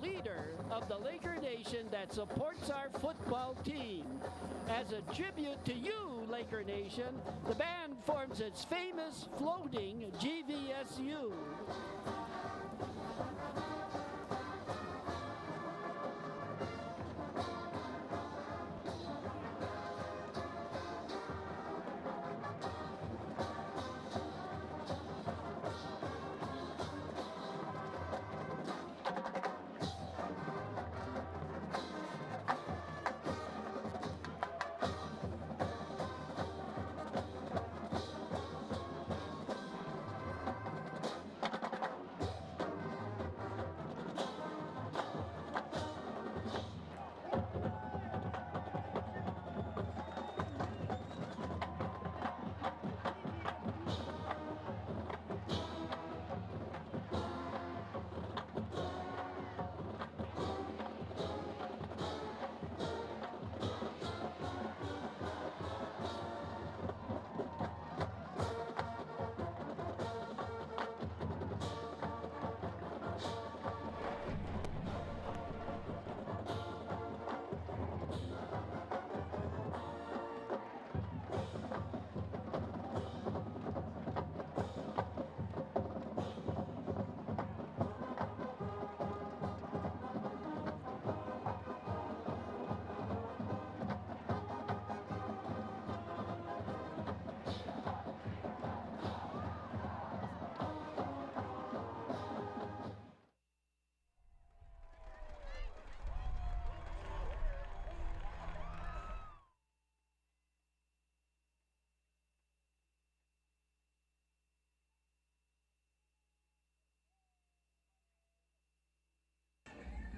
leader of the Laker Nation that supports our football team. As a tribute to you, Laker Nation, the band forms its famous floating GVSU.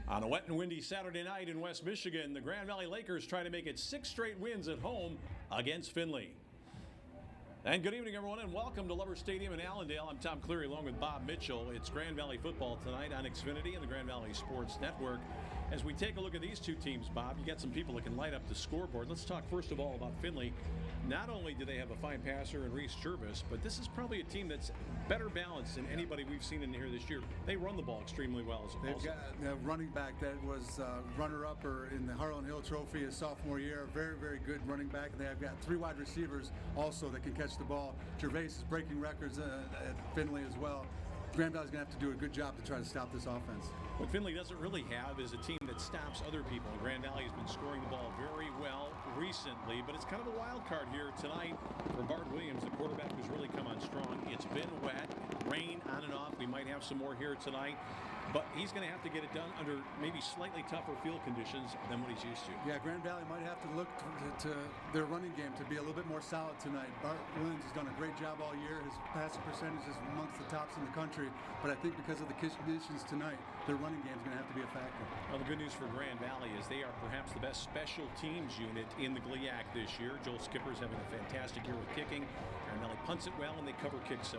On a wet and windy Saturday night in West Michigan, the Grand Valley Lakers try to make it 6 straight wins at home against Findlay. And good evening, everyone, and welcome to Lover Stadium in Allendale. I'm Tom Cleary along with Bob Mitchell. It's Grand Valley football tonight on Xfinity and the Grand Valley Sports Network. As we take a look at these two teams, Bob, you got some people that can light up the scoreboard. Let's talk first of all about Findlay. Not only do they have a fine passer in Reese Jervis, but this is probably a team that's better balanced than anybody we've seen in here this year. They run the ball extremely well. They've got a running back that was runner-up in the Harlan Hill Trophy his sophomore year. Very, very good running back. And they've got 3 wide receivers also that can catch the ball. Gervais is breaking records at Findlay as well. Grand Valley's going to have to do a good job to try to stop this offense. What Findlay doesn't really have is a team that stops other people. Grand Valley has been scoring the ball very well recently, but it's kind of a wild card here tonight for Bart Williams, the quarterback who's really come on strong. It's been wet, rain on and off. We might have some more here tonight, but he's going to have to get it done under maybe slightly tougher field conditions than what he's used to. Yeah, Grand Valley might have to look to their running game to be a little bit more solid tonight. Bart Williams has done a great job all year. His passing percentage is amongst the tops in the country, but I think because of the conditions tonight, their running game is going to have to be a factor. Well, the good news for Grand Valley is they are perhaps the best special teams unit in the GLIAC this year. Joel Skipper's having a fantastic year with kicking. Grand Valley punts it well and they cover kicks. So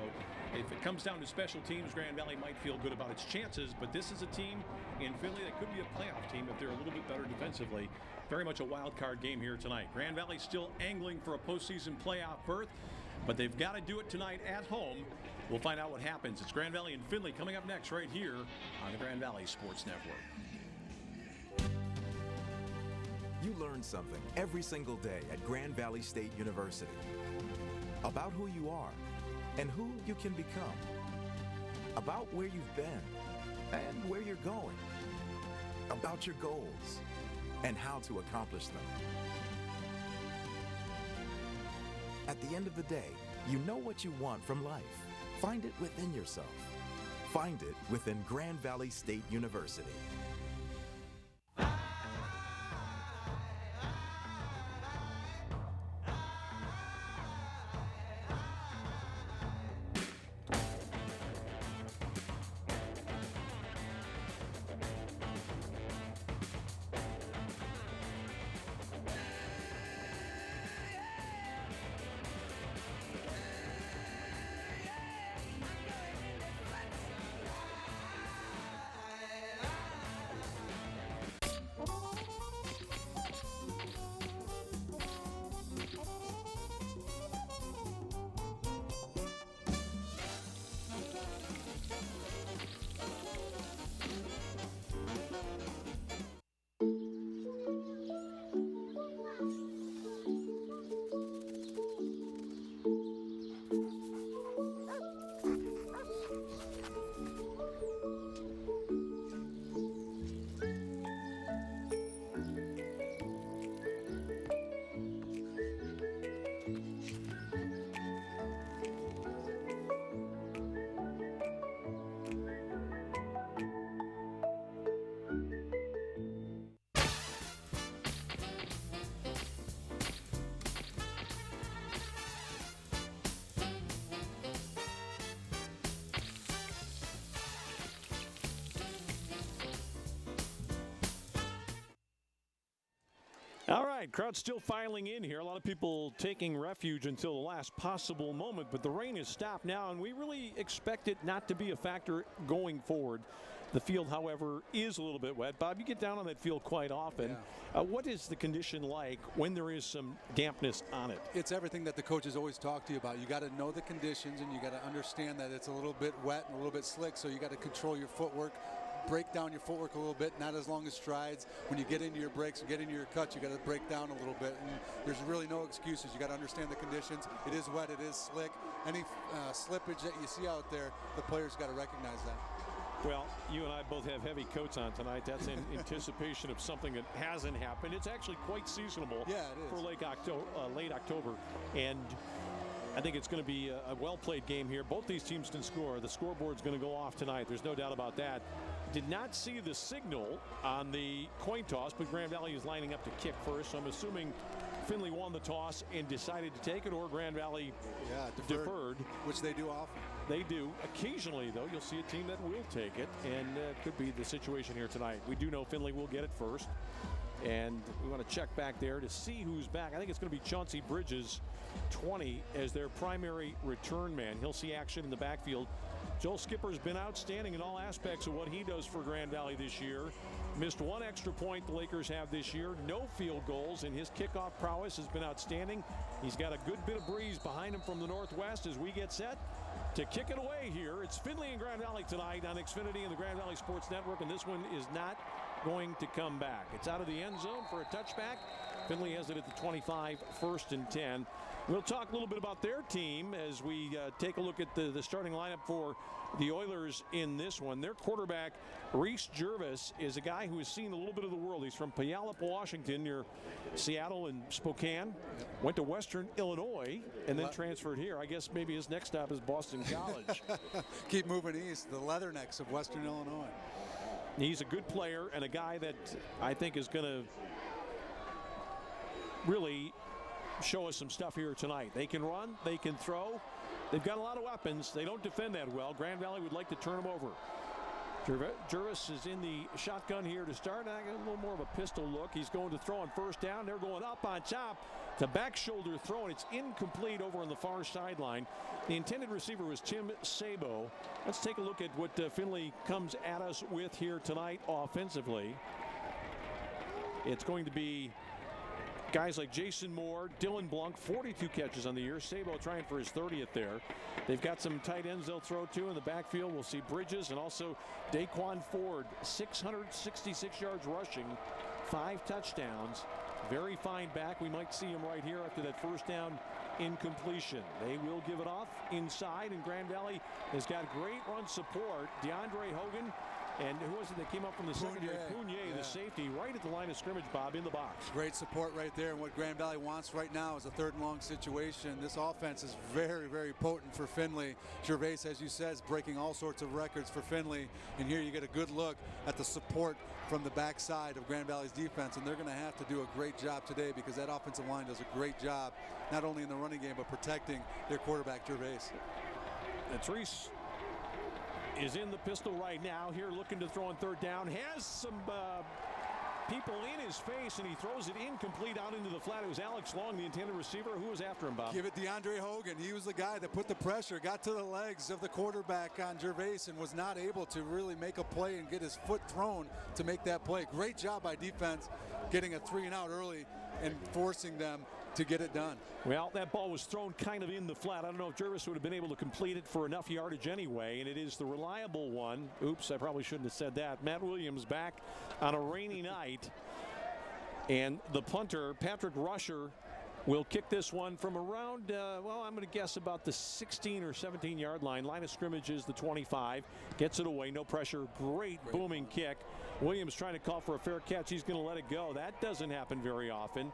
if it comes down to special teams, Grand Valley might feel good about its chances. But this is a team in Findlay that could be a playoff team if they're a little bit better defensively. Very much a wild card game here tonight. Grand Valley still angling for a postseason playoff berth, but they've got to do it tonight at home. We'll find out what happens. It's Grand Valley and Findlay coming up next right here on the Grand Valley Sports Network. You learn something every single day at Grand Valley State University about who you are and who you can become, about where you've been and where you're going, about your goals and how to accomplish them. At the end of the day, you know what you want from life. Find it within yourself. Find it within Grand Valley State University. All right, crowd still filing in here. A lot of people taking refuge until the last possible moment, but the rain has stopped now, and we really expect it not to be a factor going forward. The field, however, is a little bit wet. Bob, you get down on that field quite often. Yeah. What is the condition like when there is some dampness on it? It's everything that the coaches always talk to you about. You got to know the conditions, and you got to understand that it's a little bit wet and a little bit slick, so you got to control your footwork. Break down your footwork a little bit, not as long as strides. When you get into your breaks, you get into your cuts, you got to break down a little bit. And there's really no excuses. You got to understand the conditions. It is wet, it is slick. Any slippage that you see out there, the players got to recognize that. Well, you and I both have heavy coats on tonight. That's in anticipation of something that hasn't happened. It's actually quite seasonable for late October. And I think it's going to be a well-played game here. Both these teams can score. The scoreboard's going to go off tonight. There's no doubt about that. Did not see the signal on the coin toss, but Grand Valley is lining up to kick first. So I'm assuming Findlay won the toss and decided to take it, or Grand Valley deferred. Which they do often. They do. Occasionally, though, you'll see a team that will take it, and it could be the situation here tonight. We do know Findlay will get it first, and we want to check back there to see who's back. I think it's going to be Chauncey Bridges, 20, as their primary return man. He'll see action in the backfield. Joel Skipper's been outstanding in all aspects of what he does for Grand Valley this year. Missed one extra point the Lakers have this year. No field goals, and his kickoff prowess has been outstanding. He's got a good bit of breeze behind him from the northwest as we get set to kick it away here. It's Findlay and Grand Valley tonight on Xfinity and the Grand Valley Sports Network, and this one is not going to come back. It's out of the end zone for a touchback. Findlay has it at the 25, 1st and 10. We'll talk a little bit about their team as we take a look at the starting lineup for the Oilers in this one. Their quarterback, Reese Jervis, is a guy who has seen a little bit of the world. He's from Puyallup, Washington, near Seattle and Spokane. Went to Western Illinois and then transferred here. I guess maybe his next stop is Boston College. Keep moving east, the Leathernecks of Western Illinois. He's a good player and a guy that I think is going to really show us some stuff here tonight. They can run, they can throw. They've got a lot of weapons. They don't defend that well. Grand Valley would like to turn them over. Jervis is in the shotgun here to start. I got a little more of a pistol look. He's going to throw on first down. They're going up on top. The back shoulder throw, and it's incomplete over on the far sideline. The intended receiver was Tim Sabo. Let's take a look at what Findlay comes at us with here tonight offensively. It's going to be guys like Jason Moore, Dylan Blunk, 42 catches on the year. Sabo trying for his 30th there. They've got some tight ends they'll throw to in the backfield. We'll see Bridges and also Daquan Ford, 666 yards rushing, 5 touchdowns. Very fine back. We might see him right here after that first down incompletion. They will give it off inside, and Grand Valley has got great run support. DeAndre Hogan. And who was it that came up from the secondary? Cunye, the safety, right at the line of scrimmage, Bob, in the box. Great support right there. And what Grand Valley wants right now is a 3rd and long situation. This offense is very, very potent for Findlay. Gervais, as you said, is breaking all sorts of records for Findlay. And here you get a good look at the support from the backside of Grand Valley's defense. And they're going to have to do a great job today because that offensive line does a great job, not only in the running game, but protecting their quarterback, Gervais. And Treese is in the pistol right now here, looking to throw on 3rd down. Has some people in his face, and he throws it incomplete out into the flat. It was Alex Long, the intended receiver. Who was after him, Bob? Give it DeAndre Hogan. He was the guy that put the pressure, got to the legs of the quarterback on Gervais, and was not able to really make a play and get his foot thrown to make that play. Great job by defense, getting a 3-and-out early and forcing them to get it done. Well, that ball was thrown kind of in the flat. I don't know if Jervis would have been able to complete it for enough yardage anyway, and it is the reliable one. Oops, I probably shouldn't have said that. Matt Williams back on a rainy night, and the punter, Patrick Rusher, will kick this one from around, well, I'm going to guess about the 16 or 17 yard line. Line of scrimmage is the 25. Gets it away, no pressure. Great booming kick. Williams trying to call for a fair catch. He's going to let it go. That doesn't happen very often.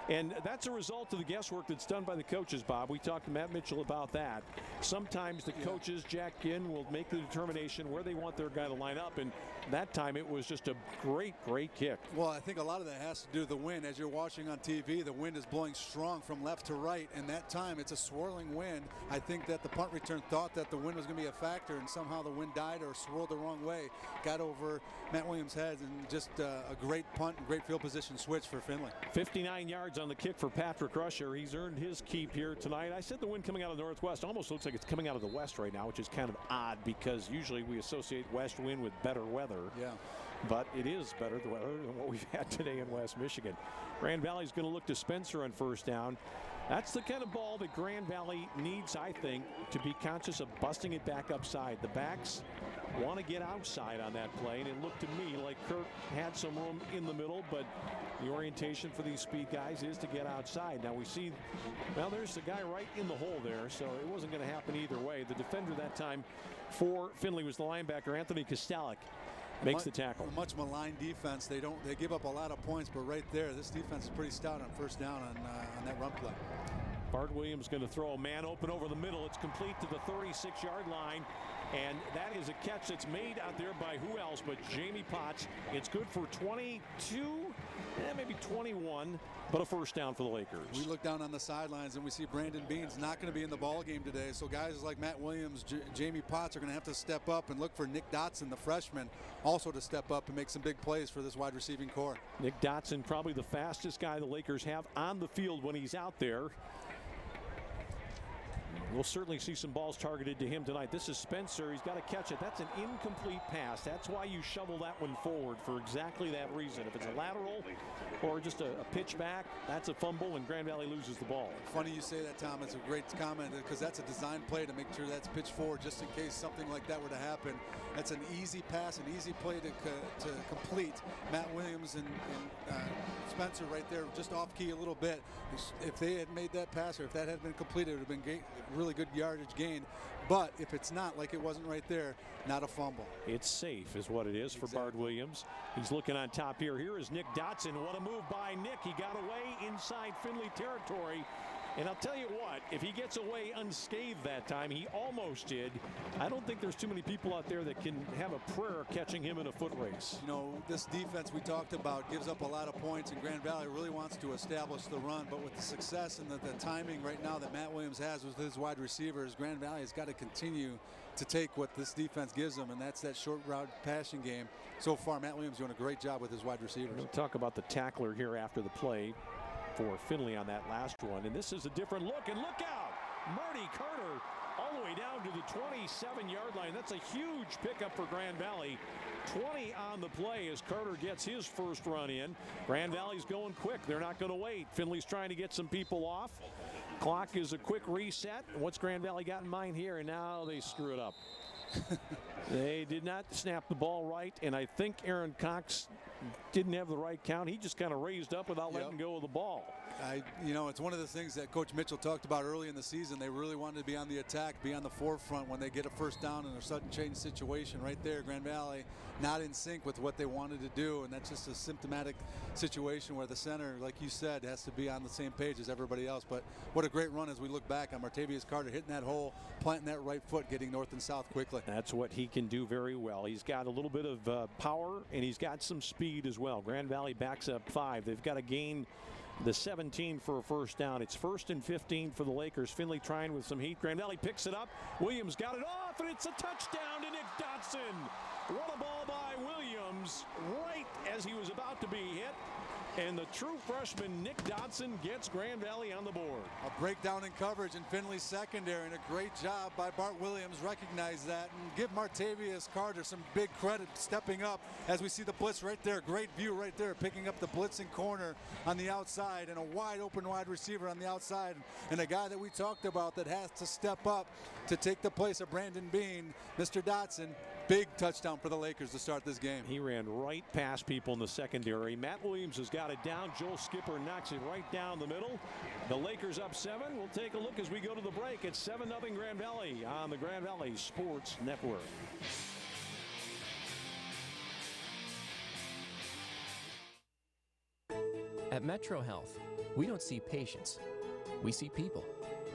And that's a result of the guesswork that's done by the coaches, Bob. We talked to Matt Mitchell about that. Sometimes the coaches, Jack Ginn, will make the determination where they want their guy to line up, and that time it was just a great kick. Well, I think a lot of that has to do with the wind. As you're watching on TV, the wind is blowing strong from left to right, and that time it's a swirling wind. I think that the punt return thought that the wind was going to be a factor, and somehow the wind died or swirled the wrong way, got over Matt Williams' head, and just a great punt and great field position switch for Findlay. 59 yards on the kick for Patrick Rusher. He's earned his keep here tonight. I said the wind coming out of the northwest almost looks like it's coming out of the west right now, which is kind of odd because usually we associate west wind with better weather. Yeah. But it is better the weather than what we've had today in West Michigan. Grand Valley's going to look to Spencer on first down. That's the kind of ball that Grand Valley needs, I think, to be conscious of busting it back upside. The backs want to get outside on that play, and it looked to me like Kirk had some room in the middle, but the orientation for these speed guys is to get outside. Now we see, well, there's the guy right in the hole there, so it wasn't going to happen either way. The defender that time for Findlay was the linebacker, Anthony Kostalik. Makes the tackle. Much maligned defense. They give up a lot of points, but right there, this defense is pretty stout on first down on that run play. Bart Williams going to throw a man open over the middle. It's complete to the 36-yard line. And that is a catch that's made out there by who else but Jamie Potts. It's good for 22, maybe 21, but a first down for the Lakers. We look down on the sidelines and we see Brandon Bean's not going to be in the ball game today. So guys like Matt Williams, Jamie Potts are going to have to step up and look for Nick Dotson, the freshman, also to step up and make some big plays for this wide receiving core. Nick Dotson, probably the fastest guy the Lakers have on the field when he's out there. We'll certainly see some balls targeted to him tonight. This is Spencer. He's got to catch it. That's an incomplete pass. That's why you shovel that one forward, for exactly that reason. If it's a lateral or just a pitch back, that's a fumble, and Grand Valley loses the ball. Funny you say that, Tom. It's a great comment because that's a design play to make sure that's pitched forward just in case something like that were to happen. That's an easy pass, an easy play to complete. Matt Williams and Spencer right there just off key a little bit. If they had made that pass or if that had been completed, it would have been really good yardage gain. But if it's not, like it wasn't right there, not a fumble. It's safe is what it is for Bart Williams. He's looking on top here. Here is Nick Dotson. What a move by Nick. He got away inside Findlay territory. And I'll tell you what, if he gets away unscathed that time, he almost did. I don't think there's too many people out there that can have a prayer catching him in a foot race. You know, this defense we talked about gives up a lot of points, and Grand Valley really wants to establish the run. But with the success and the timing right now that Matt Williams has with his wide receivers, Grand Valley has got to continue to take what this defense gives them, and that's that short route passing game. So far, Matt Williams doing a great job with his wide receivers. We'll talk about the tackler here after the play for Findlay on that last one. And this is a different look, and look out! Marty Carter all the way down to the 27-yard line. That's a huge pickup for Grand Valley. 20 on the play as Carter gets his first run in. Grand Valley's going quick. They're not going to wait. Findlay's trying to get some people off. Clock is a quick reset. What's Grand Valley got in mind here? And now they screw it up. They did not snap the ball right, and I think Aaron Cox didn't have the right count. He just kind of raised up without letting go of the ball. You know, it's one of the things that Coach Mitchell talked about early in the season. They really wanted to be on the attack, be on the forefront when they get a first down in a sudden change situation. Right there, Grand Valley not in sync with what they wanted to do, and that's just a symptomatic situation where the center, like you said, has to be on the same page as everybody else. But what a great run as we look back on Martavius Carter hitting that hole, planting that right foot, getting north and south quickly. That's what he can do very well. He's got a little bit of power, and he's got some speed as well. Grand Valley backs up 5. They've got to gain the 17 for a first down. It's 1st and 15 for the Lakers. Findlay trying with some heat. Grand Valley picks it up. Williams got it off, and it's a touchdown to Nick Dotson. What a ball by Williams right as he was about to be hit. And the true freshman Nick Dotson gets Grand Valley on the board. A breakdown in coverage in Findlay's secondary, and a great job by Bart Williams. Recognize that and give Martavius Carter some big credit stepping up as we see the blitz right there. Great view right there, picking up the blitzing corner on the outside, and a wide open wide receiver on the outside, and a guy that we talked about that has to step up to take the place of Brandon Bean, Mr. Dotson. Big touchdown for the Lakers to start this game. He ran right past people in the secondary. Matt Williams has got it down. Joel Skipper knocks it right down the middle. The Lakers up 7. We'll take a look as we go to the break. It's 7-0 Grand Valley on the Grand Valley Sports Network. At Metro Health, We don't see patients, we see people.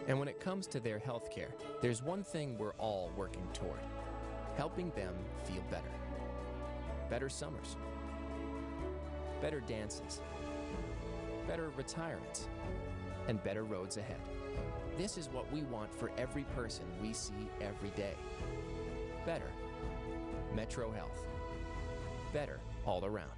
And when it comes to their health care, there's one thing we're all working toward: helping them feel better. Better summers, better dances, better retirements, and better roads ahead. This is what we want for every person we see every day. Better. Metro Health. Better all around.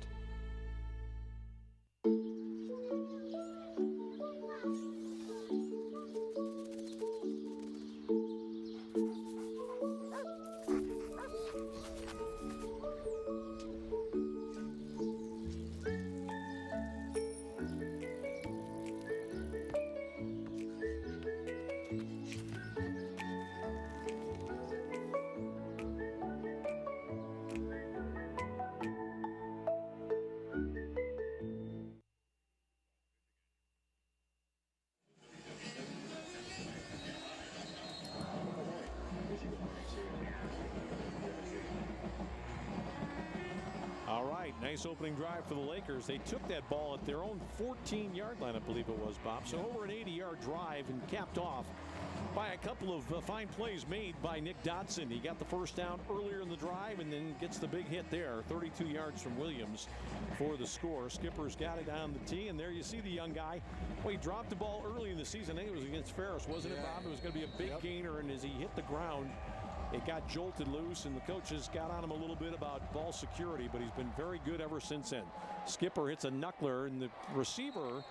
All right, nice opening drive for the Lakers. They took that ball at their own 14-yard line, I believe it was, Bob. So over an 80-yard drive and capped off by a couple of fine plays made by Nick Dotson. He got the first down earlier in the drive and then gets the big hit there. 32 yards from Williams for the score. Skipper's got it on the tee, and there you see the young guy. Well, he dropped the ball early in the season. I think it was against Ferris, wasn't it, Bob? It was going to be a big gainer, and as he hit the ground, it got jolted loose, and the coaches got on him a little bit about ball security, but he's been very good ever since then. Skipper hits a knuckler, and the receiver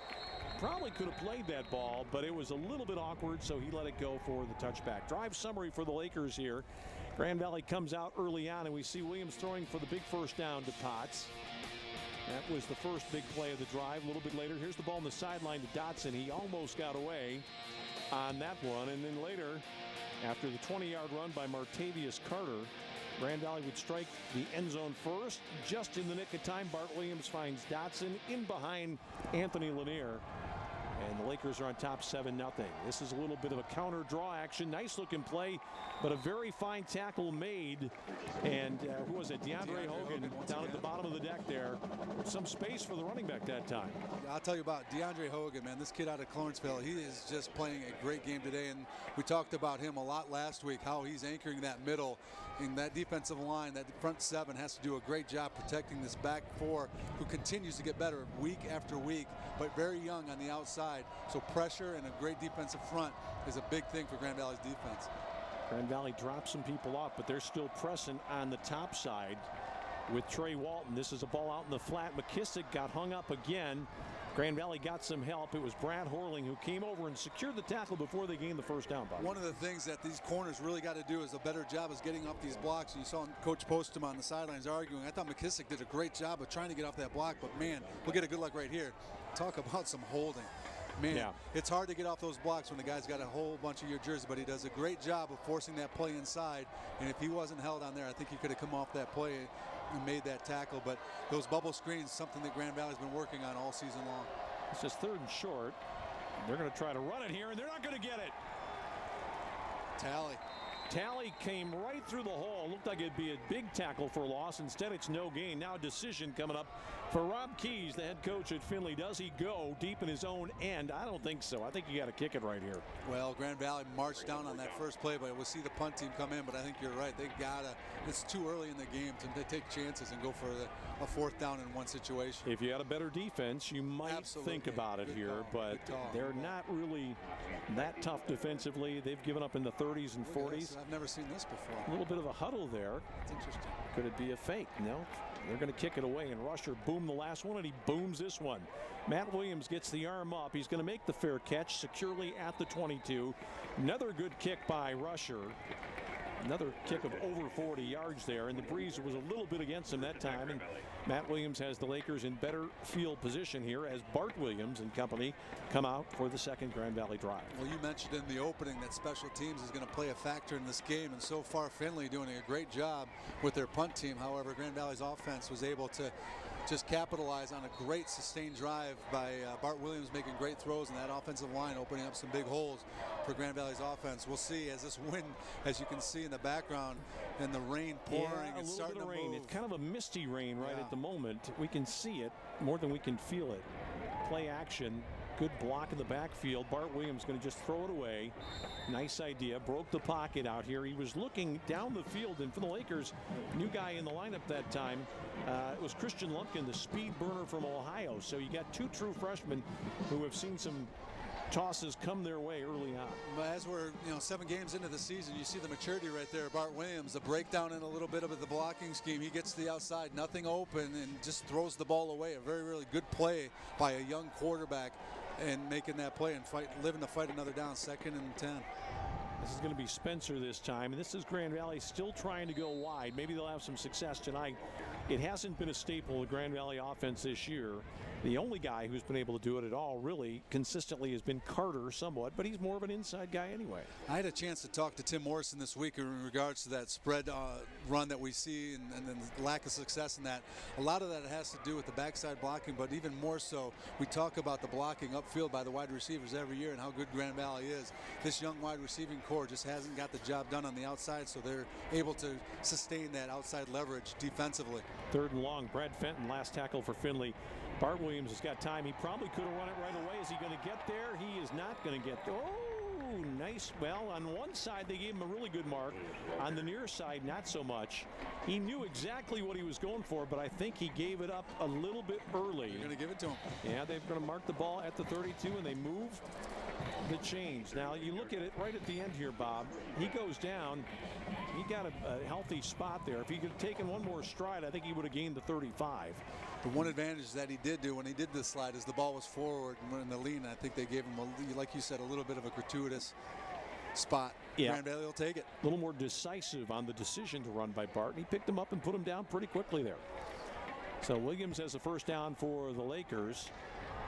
probably could have played that ball, but it was a little bit awkward, so he let it go for the touchback. Drive summary for the Lakers here. Grand Valley comes out early on, and we see Williams throwing for the big first down to Potts. That was the first big play of the drive. A little bit later, here's the ball on the sideline to Dotson. He almost got away on that one, and then later, after the 20-yard run by Martavius Carter, Grand Valley would strike the end zone first. Just in the nick of time, Bart Williams finds Dotson in behind Anthony Lanier. And the Lakers are on top 7-0. This is a little bit of a counter draw action. Nice looking play, but a very fine tackle made. And who was it? DeAndre Hogan down at the bottom of the deck there. Some space for the running back that time. I'll tell you about DeAndre Hogan, man. This kid out of Clarenceville, he is just playing a great game today. And we talked about him a lot last week, how he's anchoring that middle. In that defensive line, that front seven has to do a great job protecting this back four, who continues to get better week after week, but very young on the outside. So pressure and a great defensive front is a big thing for Grand Valley's defense. Grand Valley drops some people off, but they're still pressing on the top side with Trey Walton. This is a ball out in the flat. McKissick got hung up again. Grand Valley got some help. It was Brad Horling who came over and secured the tackle before they gained the first down. One of the things that these corners really got to do is a better job is getting off these blocks. And you saw Coach Postum on the sidelines arguing. I thought McKissick did a great job of trying to get off that block, but man, we'll get a good look right here. Talk about some holding. Man, it's hard to get off those blocks when the guy's got a whole bunch of your jersey, but he does a great job of forcing that play inside. And if he wasn't held on there, I think he could have come off that play and made that tackle. But those bubble screens, something that Grand Valley's been working on all season long. It's just 3rd and short. They're going to try to run it here, and they're not going to get it. Talley came right through the hole. Looked like it'd be a big tackle for a loss. Instead, it's no gain. Now a decision coming up for Rob Keys, the head coach at Findlay. Does he go deep in his own end? I don't think so. I think you got to kick it right here. Well, Grand Valley marched down on that first play, but we'll see the punt team come in. But I think you're right. They got to. It's too early in the game to take chances and go for a 4th down in one situation. If you had a better defense, you might think about it here, but they're not really that tough defensively. They've given up in the 30s and 40s. I've never seen this before. A little bit of a huddle there. That's interesting. Could it be a fake? No. They're going to kick it away, and Rusher boomed the last one, and he booms this one. Matt Williams gets the arm up. He's going to make the fair catch securely at the 22. Another good kick by Rusher. Another kick of over 40 yards there, and the breeze was a little bit against him that time, and Matt Williams has the Lakers in better field position here as Bart Williams and company come out for the second Grand Valley drive. Well, you mentioned in the opening that special teams is going to play a factor in this game, and so far Findlay doing a great job with their punt team. However, Grand Valley's offense was able to just capitalize on a great sustained drive by Bart Williams, making great throws, and that offensive line opening up some big holes for Grand Valley's offense. We'll see as this wind, as you can see in the background, and the rain pouring. It's starting to rain. It's kind of a misty rain right at the moment. We can see it more than we can feel it. Play action. Good block in the backfield. Bart Williams going to just throw it away. Nice idea. Broke the pocket out here. He was looking down the field, and for the Lakers, new guy in the lineup that time, it was Christian Lumpkin, the speed burner from Ohio. So you got two true freshmen who have seen some tosses come their way early on. But as we're 7 games into the season, you see the maturity right there. Bart Williams, the breakdown in a little bit of the blocking scheme. He gets to the outside, nothing open, and just throws the ball away. A very, really good play by a young quarterback, and making that play and living to fight another down, 2nd and 10. This is going to be Spencer this time, and this is Grand Valley still trying to go wide. Maybe they'll have some success tonight. It hasn't been a staple of the Grand Valley offense this year. The only guy who's been able to do it at all really consistently has been Carter somewhat, but he's more of an inside guy anyway. I had a chance to talk to Tim Morrison this week in regards to that spread run that we see and then the lack of success in that. A lot of that has to do with the backside blocking, but even more so, we talk about the blocking upfield by the wide receivers every year and how good Grand Valley is. This young wide receiving core just hasn't got the job done on the outside, so they're able to sustain that outside leverage defensively. 3rd and long. Brad Fenton, last tackle for Findlay. Bart Williams has got time. He probably could have run it right away. Is he going to get there? He is not going to get there. Oh, nice. Well, on one side, they gave him a really good mark. On the near side, not so much. He knew exactly what he was going for, but I think he gave it up a little bit early. You're going to give it to him. Yeah, they're going to mark the ball at the 32, and they move the chains. Now, you look at it right at the end here, Bob. He goes down. He got a healthy spot there. If he could have taken one more stride, I think he would have gained the 35. The one advantage that he did do when he did this slide is the ball was forward and in the lean. I think they gave him, like you said, a little bit of a gratuitous spot. Yeah. Grand Valley will take it. A little more decisive on the decision to run by Bart. He picked him up and put him down pretty quickly there. So Williams has a first down for the Lakers.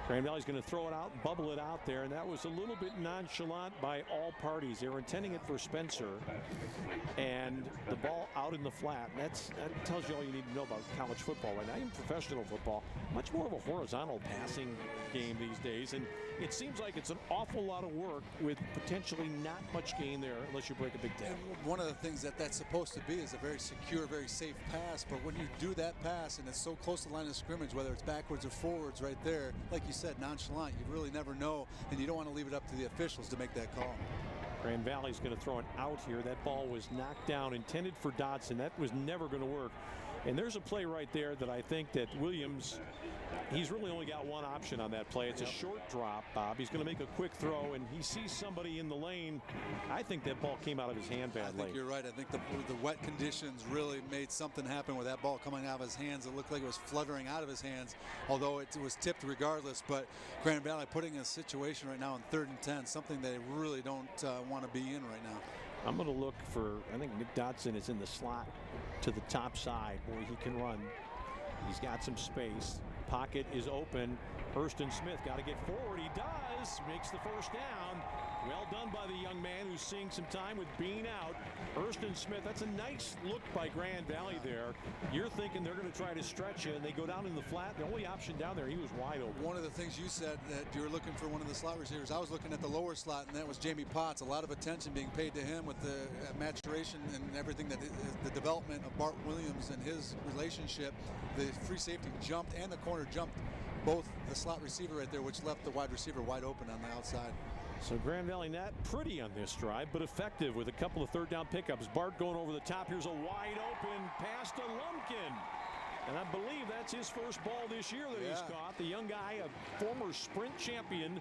Grand Valley's going to throw it out, bubble it out there, and that was a little bit nonchalant by all parties. They were intending it for Spencer, and the ball out in the flat. That tells you all you need to know about college football right now, even professional football. Much more of a horizontal passing game these days, and it seems like it's an awful lot of work with potentially not much gain there unless you break a big tackle. One of the things that's supposed to be is a very secure, very safe pass, but when you do that pass and it's so close to the line of scrimmage, whether it's backwards or forwards right there, like you said, nonchalant, you really never know, and you don't want to leave it up to the officials to make that call. Grand Valley's going to throw it out here. That ball was knocked down, intended for Dotson. That was never going to work. And there's a play right there that I think that Williams, he's really only got one option on that play. It's a short drop, Bob. He's going to make a quick throw, and he sees somebody in the lane. I think that ball came out of his hand badly. I think you're right. I think the wet conditions really made something happen with that ball coming out of his hands. It looked like it was fluttering out of his hands, although it was tipped regardless. But Grand Valley putting in a situation right now in 3rd and 10, something they really don't want to be in right now. I'm going to look for, I think Nick Dotson is in the slot to the top side where he can run. He's got some space. Pocket is open. Hurston Smith got to get forward. He does. Makes the first down. Well done by the young man who's seeing some time with Bean out. Hurston Smith, that's a nice look by Grand Valley there. You're thinking they're going to try to stretch you, and they go down in the flat. The only option down there, he was wide open. One of the things you said that you were looking for one of the slot receivers. I was looking at the lower slot, and that was Jamie Potts. A lot of attention being paid to him with the maturation and everything, that the development of Bart Williams and his relationship. The free safety jumped and the corner jumped both the slot receiver right there, which left the wide receiver wide open on the outside. So Grand Valley not pretty on this drive, but effective with a couple of 3rd down pickups. Bart going over the top. Here's a wide open pass to Lumpkin. And I believe that's his first ball this year that he's caught. The young guy, a former sprint champion.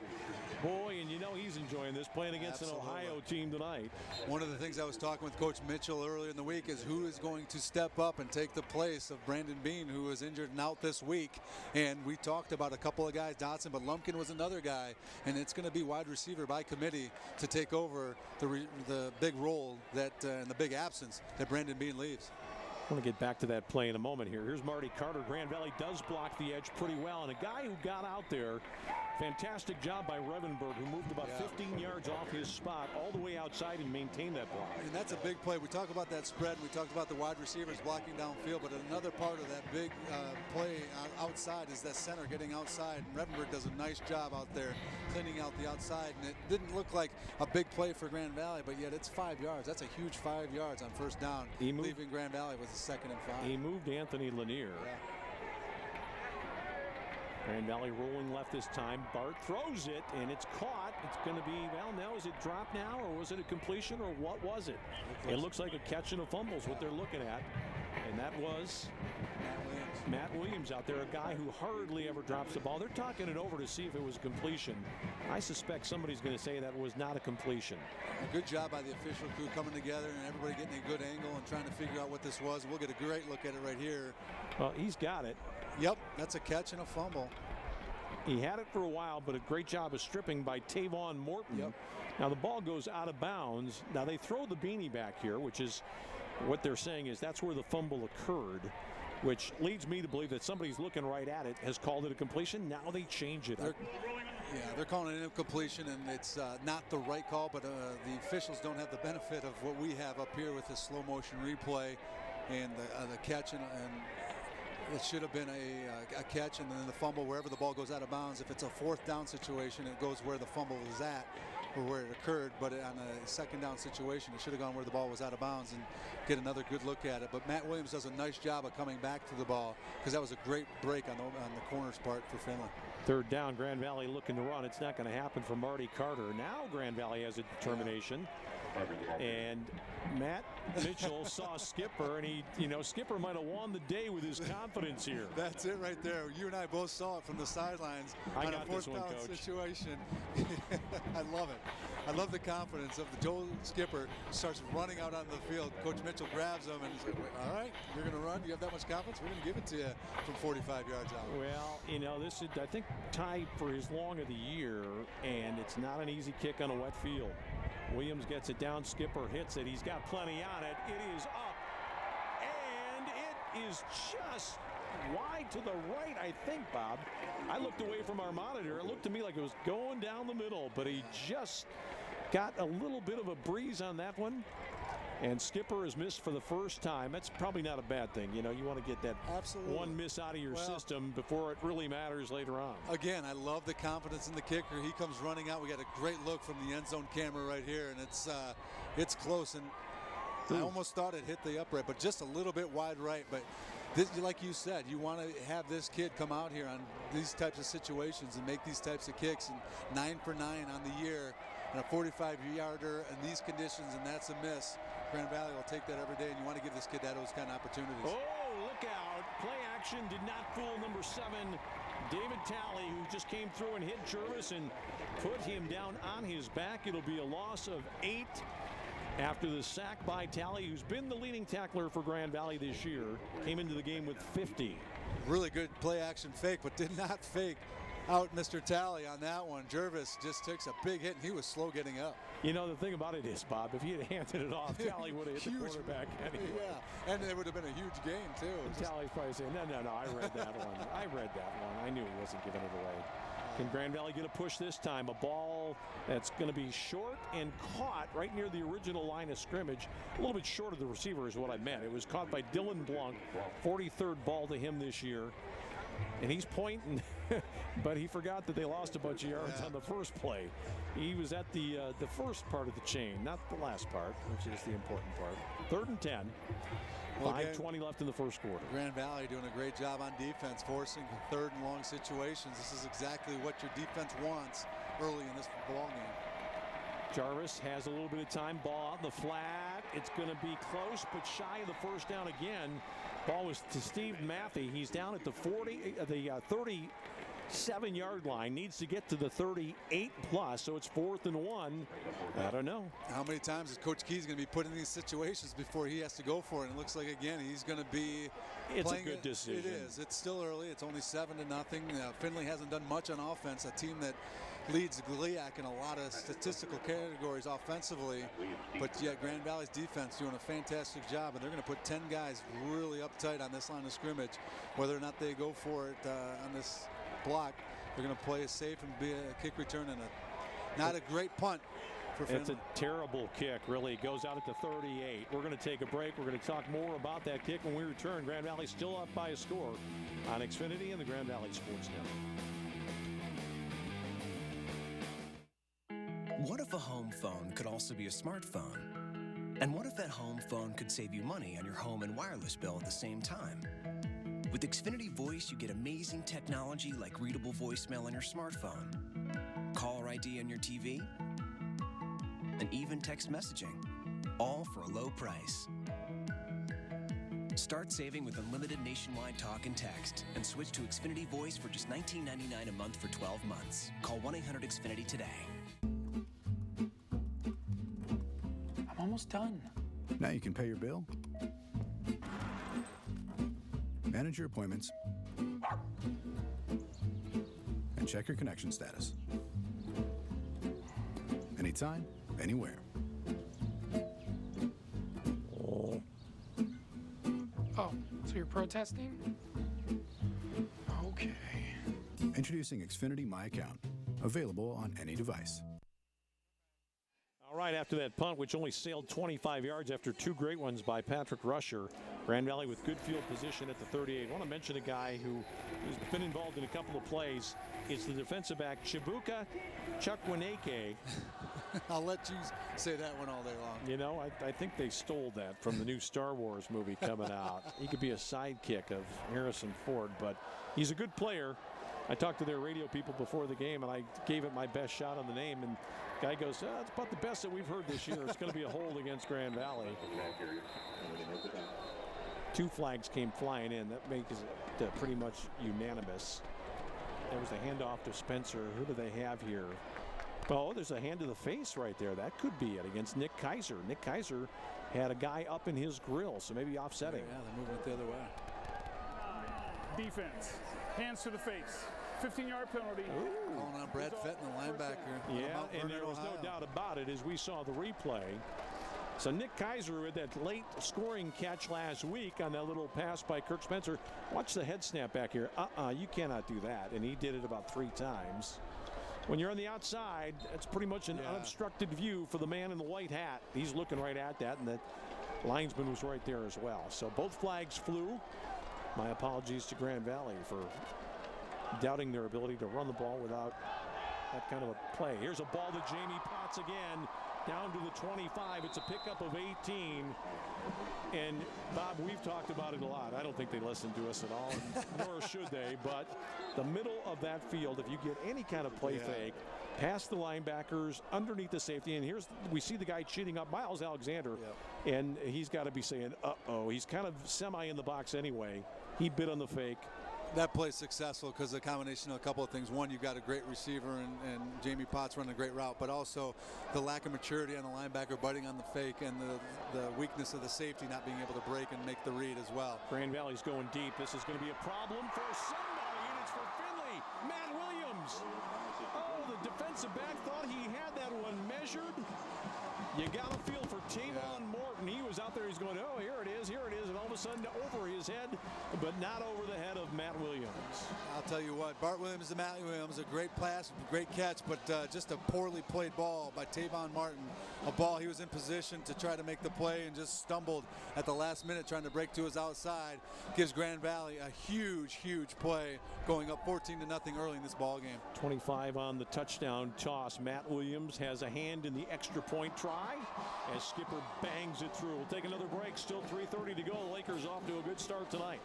Boy, and you know he's enjoying this, playing against an Ohio team tonight. One of the things I was talking with Coach Mitchell earlier in the week is who is going to step up and take the place of Brandon Bean, who was injured and out this week. And we talked about a couple of guys, Dotson, but Lumpkin was another guy. And it's going to be wide receiver by committee to take over the big role that and the big absence that Brandon Bean leaves. I want to get back to that play in a moment here. Here's Marty Carter. Grand Valley does block the edge pretty well. And a guy who got out there, fantastic job by Revenberg, who moved about 15 yards off his spot all the way outside and maintained that block. And that's a big play. We talk about that spread. We talked about the wide receivers blocking downfield. But another part of that big play outside is that center getting outside. And Revenberg does a nice job out there cleaning out the outside. And it didn't look like a big play for Grand Valley, but yet it's 5 yards. That's a huge 5 yards on first down, leaving Grand Valley with a 2nd and 5. He moved Anthony Lanier. Grand Valley rolling left this time. Bart throws it, and it's caught. It's going to be, well, now is it dropped now, or was it a completion, or what was it? It looks like a catch and a fumble is what they're looking at. And that was Matt Williams out there, a guy who hardly ever drops the ball. They're talking it over to see if it was a completion. I suspect somebody's going to say that was not a completion. A good job by the official crew coming together and everybody getting a good angle and trying to figure out what this was. We'll get a great look at it right here. Well, he's got it. Yep, that's a catch and a fumble. He had it for a while, but a great job of stripping by Tavon Morton. Yep. Now the ball goes out of bounds. Now they throw the beanie back here, which is what they're saying is that's where the fumble occurred, which leads me to believe that somebody's looking right at it, has called it a completion. Now they change it. They're calling it an incompletion, and it's not the right call, but the officials don't have the benefit of what we have up here with the slow motion replay and the catch, and it should have been a catch, and then the fumble wherever the ball goes out of bounds. If it's a fourth down situation, it goes where the fumble is at or where it occurred, but on a second down situation, it should have gone where the ball was out of bounds and get another good look at it. But Matt Williams does a nice job of coming back to the ball because that was a great break on the corner's part for Findlay. Third down, Grand Valley looking to run. It's not going to happen for Marty Carter. Now Grand Valley has a determination. And Matt Mitchell saw Skipper, and Skipper might have won the day with his confidence here. That's it right there. You and I both saw it from the sidelines on a fourth down situation. I love it. I love the confidence of the Joe Skipper. Starts running out on the field. Coach Mitchell grabs him and he's like, all right, you're going to run? You have that much confidence? We're going to give it to you from 45 yards out. Well, this is, I think, tied for his long of the year, and it's not an easy kick on a wet field. Williams gets it down. Skipper hits it. He's got plenty on it. It is up, and it is just wide to the right, I think, Bob. I looked away from our monitor. It looked to me like it was going down the middle, but he just got a little bit of a breeze on that one. And Skipper has missed for the first time. That's probably not a bad thing. You want to get that one miss out of your system before it really matters later on. Again, I love the confidence in the kicker. He comes running out. We got a great look from the end zone camera right here, and it's close. And I almost thought it hit the upright, but just a little bit wide right. But this, like you said, you want to have this kid come out here on these types of situations and make these types of kicks. And 9 for 9 on the year, and a 45-yarder in these conditions, and that's a miss. Grand Valley will take that every day, and you want to give this kid those kind of opportunities. Oh, look out. Play action did not fool number 7, David Talley, who just came through and hit Jervis and put him down on his back. It'll be a loss of 8 after the sack by Talley, who's been the leading tackler for Grand Valley this year. Came into the game with 50. Really good play action fake, but did not fake out Mr. Talley on that one. Jervis just takes a big hit, and he was slow getting up. The thing about it is, Bob, if he had handed it off, Talley would have hit the quarterback anyway. Yeah, and it would have been a huge game, too. Talley's probably saying, no, I read that one. I knew he wasn't giving it away. Can Grand Valley get a push this time? A ball that's going to be short and caught right near the original line of scrimmage. A little bit short of the receiver is what I meant. It was caught by Dylan Blanc, 43rd ball to him this year. And he's pointing, but he forgot that they lost a bunch of yards on the first play. He was at the first part of the chain, not the last part, which is the important part. 3rd and 10. 5:20 left in the first quarter. Grand Valley doing a great job on defense, forcing third and long situations. This is exactly what your defense wants early in this ball game. Jarvis has a little bit of time. Ball out in the flat. It's going to be close, but shy of the first down again. Ball was to Steve Matthey. He's down at the 37-yard line. Needs to get to the 38 plus, so it's 4th and 1. I don't know. How many times is Coach Key's going to be put in these situations before he has to go for it? And it looks like, again, he's going to be It's a good decision. It is. It's still early. It's only 7-0. Findlay hasn't done much on offense, a team that leads GLIAC in a lot of statistical categories offensively, but yet Grand Valley's defense doing a fantastic job, and they're going to put 10 guys really uptight on this line of scrimmage. Whether or not they go for it on this block, they're going to play it safe and be a kick return and not a great punt for Findlay. It's a terrible kick, really. It goes out at the 38. We're going to take a break. We're going to talk more about that kick when we return. Grand Valley still up by a score on Xfinity and the Grand Valley Sports Network. What if a home phone could also be a smartphone? And what if that home phone could save you money on your home and wireless bill at the same time? With Xfinity Voice, you get amazing technology like readable voicemail on your smartphone, caller ID on your TV, and even text messaging, all for a low price. Start saving with unlimited nationwide talk and text and switch to Xfinity Voice for just $19.99 a month for 12 months. Call 1-800-XFINITY today. I'm almost done. Now you can pay your bill, manage your appointments, and check your connection status. Anytime, anywhere. Oh, so you're protesting? Okay. Introducing Xfinity My Account, available on any device. All right, after that punt, which only sailed 25 yards after two great ones by Patrick Rusher, Grand Valley with good field position at the 38. I want to mention a guy who's been involved in a couple of plays. It's the defensive back, Chibuka Chukwuneke. I'll let you say that one all day long. You know, I think they stole that from the new Star Wars movie coming out. He could be a sidekick of Harrison Ford, but he's a good player. I talked to their radio people before the game, and I gave it my best shot on the name, and the guy goes, it's about the best that we've heard this year. It's going to be a hold against Grand Valley. Two flags came flying in. That makes it pretty much unanimous. There was a handoff to Spencer. Who do they have here? Oh, there's a hand to the face right there. That could be it against Nick Kaiser. Nick Kaiser had a guy up in his grill, so maybe offsetting. Yeah, they're moving it the other way. Defense. Hands to the face. 15-yard penalty. Ooh. Calling on Brad Fenton, the linebacker. Yeah, and there was no doubt about it as we saw the replay. So Nick Kaiser with that late scoring catch last week on that little pass by Kirk Spencer. Watch the head snap back here. You cannot do that. And he did it about 3 times. When you're on the outside, it's pretty much an unobstructed view for the man in the white hat. He's looking right at that, and the linesman was right there as well. So both flags flew. My apologies to Grand Valley for doubting their ability to run the ball without that kind of a play. Here's a ball to Jamie Potts again, down to the 25. It's a pickup of 18. And Bob, we've talked about it a lot. I don't think they listen to us at all, nor should they. But the middle of that field, if you get any kind of play fake, past the linebackers, underneath the safety, and we see the guy cheating up Miles Alexander, and he's got to be saying, uh-oh. He's kind of semi in the box anyway. He bit on the fake. That play's successful because of the combination of a couple of things. One, you've got a great receiver and Jamie Potts running a great route, but also the lack of maturity on the linebacker biting on the fake and the weakness of the safety not being able to break and make the read as well. Grand Valley's going deep. This is going to be a problem for somebody, and it's for Findlay. Matt Williams. Oh, the defensive back thought he had that one measured. You got to feel for Tavon Morton. He was out there. He's going, oh, here it is, and all of a sudden over his head, but not over the head of Matt Williams. I'll tell you what, Bart Williams and Matt Williams, a great pass, great catch, but just a poorly played ball by Tavon Martin. A ball he was in position to try to make the play and just stumbled at the last minute trying to break to his outside. Gives Grand Valley a huge, huge play, going up 14-0 early in this ball game. 25 on the touchdown toss. Matt Williams has a hand in the extra point try as Skipper bangs it through. We'll take another break. Still 3:30 to go. The Lakers off to a good start tonight.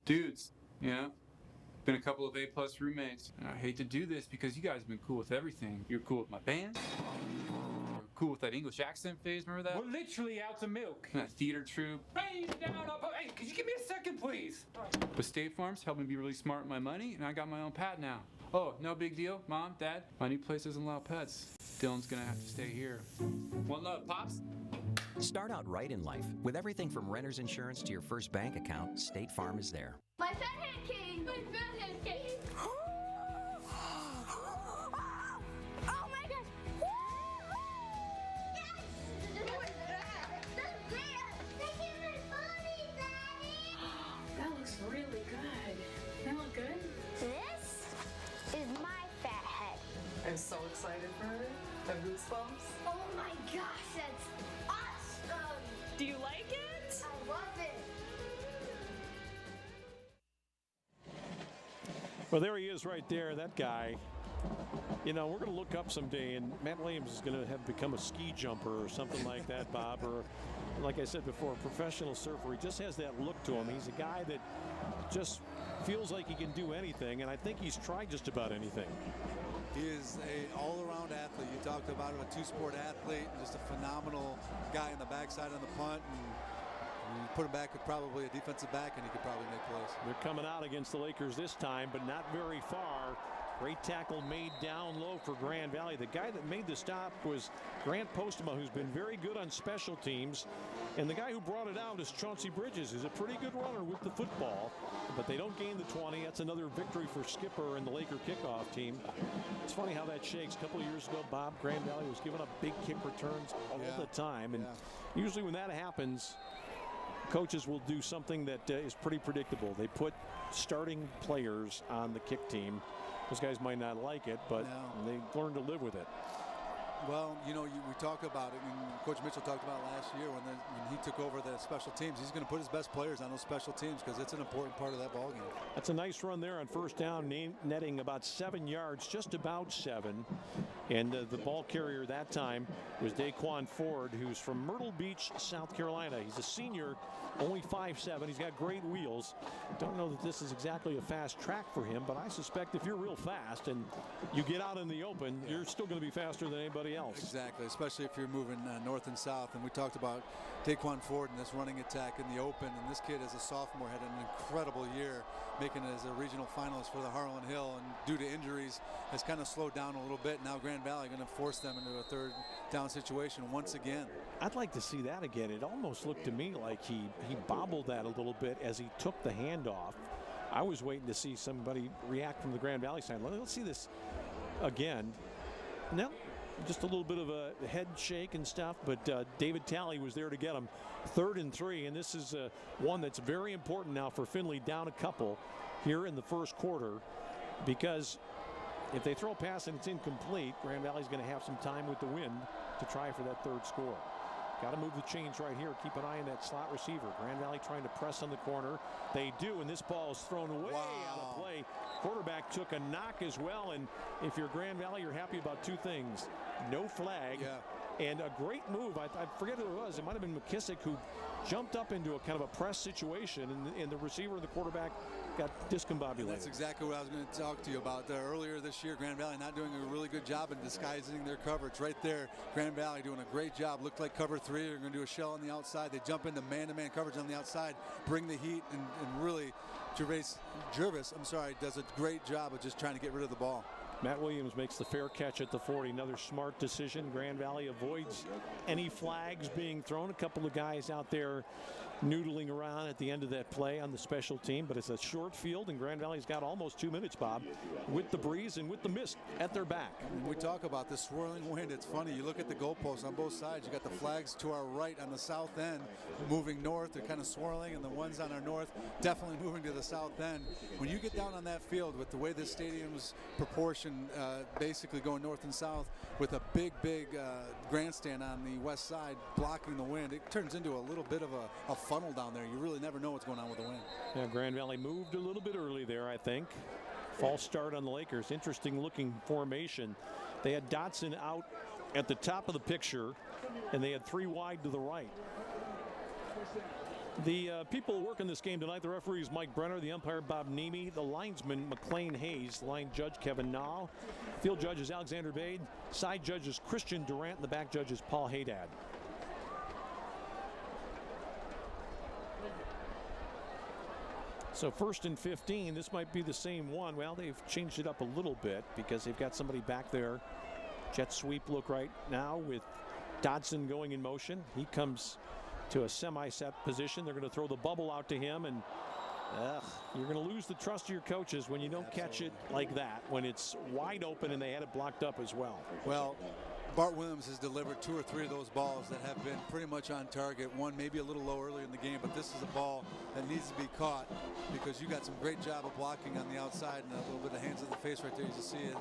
Dudes, been a couple of A+ roommates. And I hate to do this because you guys have been cool with everything. You're cool with my band. You're cool with that English accent phase, remember that? We're literally out to milk. And that theater troupe. Hey, could you give me a second, please? But State Farm's helped me be really smart with my money, and I got my own pet now. Oh, no big deal, Mom, Dad. My new place doesn't allow pets. Dylan's gonna have to stay here. One love, Pops. Start out right in life. With everything from renter's insurance to your first bank account, State Farm is there. My fathead king! My fathead king! Oh my gosh! Yes! Thank you for funny, Daddy! That looks really good. That look good? This is my fat head. I'm so excited for her. Have goosebumps. Oh my gosh, that's awesome! Do you like it? I love it! Well, there he is right there, that guy. You know, we're going to look up someday, and Matt Williams is going to have become a ski jumper or something like that, Bob, or like I said before, a professional surfer. He just has that look to him. He's a guy that just feels like he can do anything, and I think he's tried just about anything. He is an all-around athlete. You talked about him, a two-sport athlete, just a phenomenal guy in the backside on the punt. And you put him back with probably a defensive back, and he could probably make plays. They're coming out against the Lakers this time, but not very far. Great tackle made down low for Grand Valley. The guy that made the stop was Grant Postma, who's been very good on special teams. And the guy who brought it out is Chauncey Bridges, who's a pretty good runner with the football. But they don't gain the 20. That's another victory for Skipper and the Laker kickoff team. It's funny how that shakes. A couple of years ago, Bob, Grand Valley was giving up big kick returns all the time. And usually when that happens, coaches will do something that is pretty predictable. They put starting players on the kick team. Those guys might not like it, but they learn to live with it. Well, you know, we talk about it, and Coach Mitchell talked about it last year when he took over the special teams. He's going to put his best players on those special teams because it's an important part of that ballgame. That's a nice run there on first down, netting about 7 yards, just about 7. And the ball carrier that time was Daquan Ford, who's from Myrtle Beach, South Carolina. He's a senior, only 5'7". He's got great wheels. Don't know that this is exactly a fast track for him, but I suspect if you're real fast and you get out in the open, you're still going to be faster than anybody else. Exactly, especially if you're moving north and south. And we talked about Daquan Ford and this running attack in the open. And this kid, as a sophomore, had an incredible year, making it as a regional finalist for the Harlan Hill. And due to injuries, has kind of slowed down a little bit. Now Grand Valley going to force them into a third down situation once again. I'd like to see that again. It almost looked to me like he bobbled that a little bit as he took the handoff. I was waiting to see somebody react from the Grand Valley side. Let's see this again. No, just a little bit of a head shake and stuff, but David Talley was there to get him. 3rd and 3, and this is one that's very important now for Findlay, down a couple here in the first quarter, because if they throw a pass and it's incomplete, Grand Valley's going to have some time with the wind to try for that 3rd score. Got to move the chains right here. Keep an eye on that slot receiver. Grand Valley trying to press on the corner. They do, and this ball is thrown way out of play. Quarterback took a knock as well, and if you're Grand Valley, you're happy about 2 things. No flag, and a great move. I forget who it was. It might have been McKissick, who jumped up into a kind of a press situation, and the receiver and the quarterback got discombobulated. That's exactly what I was going to talk to you about earlier this year. Grand Valley not doing a really good job in disguising their coverage. Right there, Grand Valley doing a great job. Looked like cover 3. They're going to do a shell on the outside. They jump into man-to-man coverage on the outside, bring the heat, and really Jervis, does a great job of just trying to get rid of the ball. Matt Williams makes the fair catch at the 40. Another smart decision. Grand Valley avoids any flags being thrown. A couple of guys out there noodling around at the end of that play on the special team, but it's a short field, and Grand Valley's got almost 2 minutes, Bob, with the breeze and with the mist at their back. And we talk about the swirling wind. It's funny. You look at the goalposts on both sides. You got the flags to our right on the south end moving north. They're kind of swirling, and the ones on our north definitely moving to the south end. When you get down on that field with the way this stadium's proportion, basically going north and south, with a big grandstand on the west side blocking the wind, it turns into a little bit of a funnel down there. You really never know what's going on with the wind. Yeah, Grand Valley moved a little bit early there, I think. False start on the Lakers. Interesting looking formation. They had Dotson out at the top of the picture, and they had 3 wide to the right. The people working this game tonight, the referee is Mike Brenner, the umpire Bob Nemi, the linesman McLean Hayes, line judge Kevin Nall, field judge is Alexander Bade, side judge is Christian Durant, and the back judge is Paul Haydad. So 1st and 15, this might be the same one. Well, they've changed it up a little bit because they've got somebody back there. Jet sweep look right now with Dodson going in motion. He comes to a semi-set position. They're going to throw the bubble out to him, and you're going to lose the trust of your coaches when you don't catch it like that, when it's wide open and they had it blocked up as well. Well, Bart Williams has delivered 2 or 3 of those balls that have been pretty much on target. One maybe a little low early in the game, but this is a ball that needs to be caught because you got some great job of blocking on the outside and a little bit of hands in the face right there. As you see it,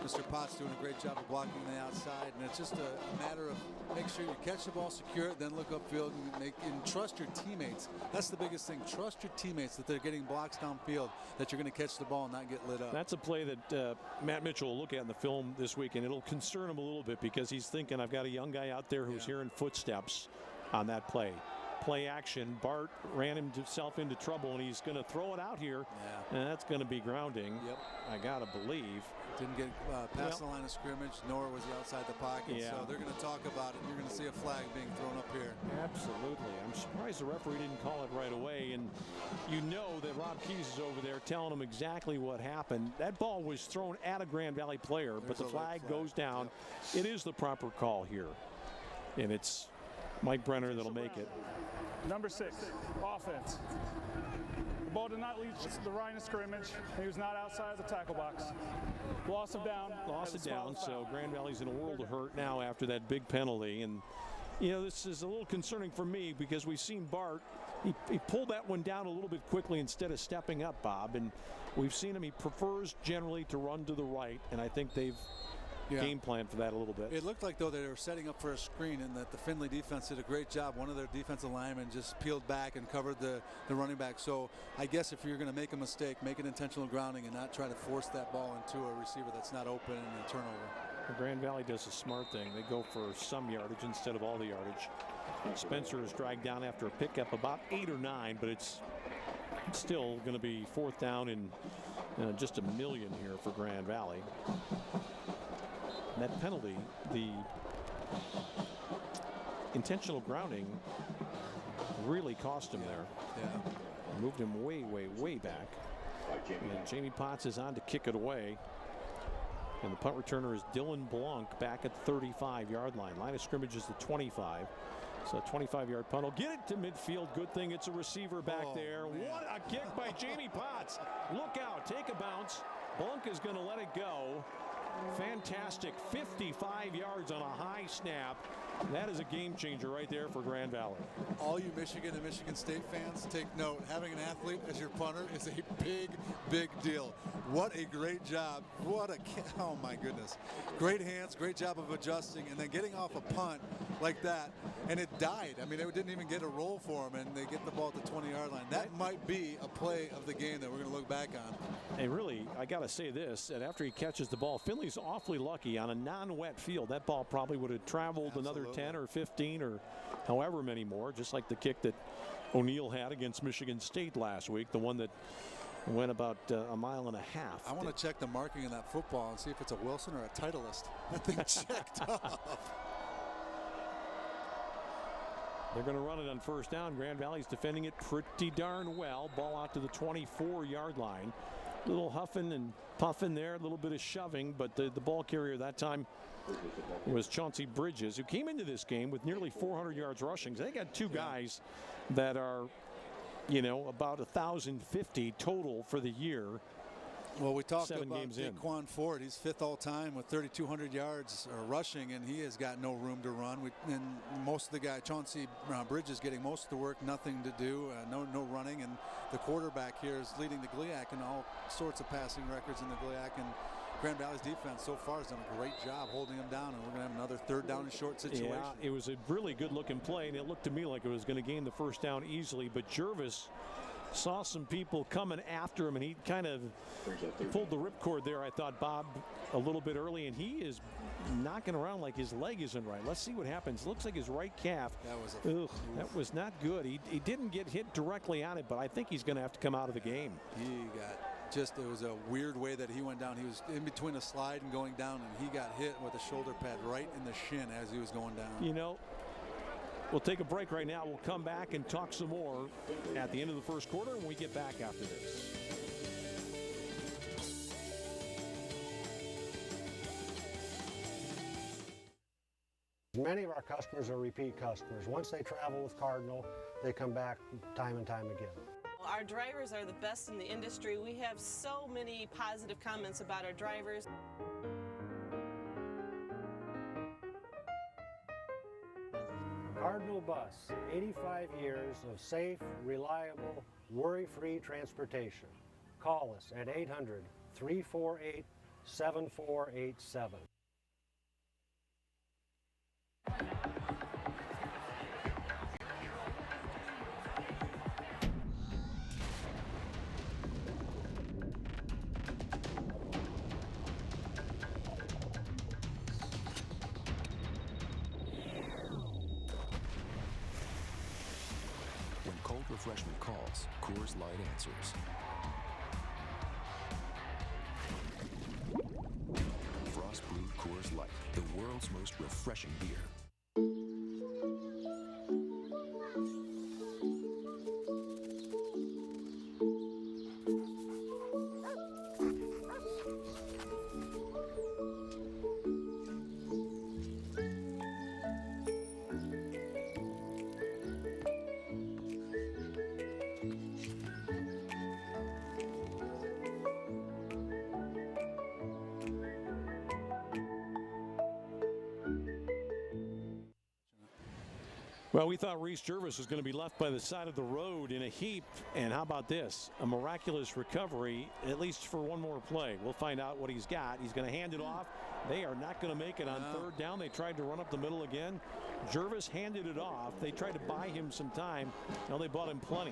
Mr. Potts doing a great job of blocking on the outside, and it's just a matter of make sure you catch the ball, secure it, then look upfield and trust your teammates. That's the biggest thing. Trust your teammates that they're getting blocks downfield, that you're going to catch the ball and not get lit up. That's a play that Matt Mitchell will look at in the film this week, and it'll concern him a little bit because he's thinking, I've got a young guy out there who's hearing footsteps on that play. Play action. Bart ran himself into trouble, and he's going to throw it out here, and that's going to be grounding. Yep. I got to believe. Didn't get past the line of scrimmage, nor was he outside the pocket. Yeah. So they're going to talk about it. You're going to see a flag being thrown up here. Absolutely. I'm surprised the referee didn't call it right away. And you know that Rob Keys is over there telling him exactly what happened. That ball was thrown at a Grand Valley player, but the flag goes down. Yep. It is the proper call here. And it's Mike Brenner that'll make it. Number 6, offense. The ball did not reach the line of scrimmage. He was not outside of the tackle box. Loss of down. Lost it down, so Grand Valley's in a world of hurt now after that big penalty. And, you know, this is a little concerning for me because we've seen Bart, he pulled that one down a little bit quickly instead of stepping up, Bob. And we've seen him, he prefers generally to run to the right, and I think they've game plan for that a little bit. It looked like, though, they were setting up for a screen and that the Findlay defense did a great job. One of their defensive linemen just peeled back and covered the running back. So I guess if you're going to make a mistake, make an intentional grounding and not try to force that ball into a receiver that's not open and a turnover. Well, Grand Valley does a smart thing. They go for some yardage instead of all the yardage. Spencer is dragged down after a pickup about 8 or 9, but it's still going to be 4th down and just a million here for Grand Valley. And that penalty, the intentional grounding, really cost him there. Yeah. Moved him way, way, way back. And Jamie Potts is on to kick it away. And the punt returner is Dylan Blanc back at the 35-yard line. Line of scrimmage is the 25. So a 25-yard punt will get it to midfield. Good thing it's a receiver back there. Man. What a kick by Jamie Potts. Look out, take a bounce. Blanc is going to let it go. Fantastic 55 yards on a high snap. That is a game changer right there for Grand Valley. All you Michigan and Michigan State fans, take note. Having an athlete as your punter is a big, big deal. What a great job. Oh my goodness. Great hands, great job of adjusting, and then getting off a punt like that. And it died. I mean, they didn't even get a roll for him, and they get the ball at the 20-yard line. That might be a play of the game that we're going to look back on. And really, I got to say this, that after he catches the ball, Findlay's awfully lucky on a non-wet field. That ball probably would have traveled another 10 or 15 or however many more, just like the kick that O'Neill had against Michigan State last week, the one that went about a mile and a half. I want to check the marking on that football and see if it's a Wilson or a Titleist. That thing checked off. They're going to run it on 1st down. Grand Valley's defending it pretty darn well. Ball out to the 24-yard line. A little huffing and puffing there, a little bit of shoving, but the ball carrier that time was Chauncey Bridges, who came into this game with nearly 400 yards rushing. They got 2 guys that are, you know, about 1,050 total for the year. Well, we talked 7 about games in. Daquan Ford. He's 5th all-time with 3,200 yards rushing, and he has got no room to run. And most of the guy, Chauncey Bridges, getting most of the work, nothing to do, no running. And the quarterback here is leading the GLIAC in all sorts of passing records in the GLIAC. And Grand Valley's defense so far has done a great job holding him down, and we're going to have another 3rd down and short situation. Yeah, it was a really good-looking play, and it looked to me like it was going to gain the 1st down easily, but Jervis saw some people coming after him, and he kind of pulled the ripcord there, I thought, Bob, a little bit early, and he is knocking around like his leg isn't right. Let's see what happens. Looks like his right calf. That was not good. He didn't get hit directly on it, but I think he's going to have to come out of the game. It was a weird way that he went down. He was in between a slide and going down, and he got hit with a shoulder pad right in the shin as he was going down. You know, we'll take a break right now. We'll come back and talk some more at the end of the 1st quarter when we get back after this. Many of our customers are repeat customers. Once they travel with Cardinal, they come back time and time again. Our drivers are the best in the industry. We have so many positive comments about our drivers. Cardinal Bus, 85 years of safe, reliable, worry-free transportation. Call us at 800-348-7487. When cold refreshment calls, Coors Light answers. Frost brewed Coors Light, the world's most refreshing beer. Well, we thought Reese Jervis was going to be left by the side of the road in a heap. And how about this? A miraculous recovery, at least for one more play. We'll find out what he's got. He's going to hand it off. They are not going to make it on third down. They tried to run up the middle again. Jervis handed it off. They tried to buy him some time. Now they bought him plenty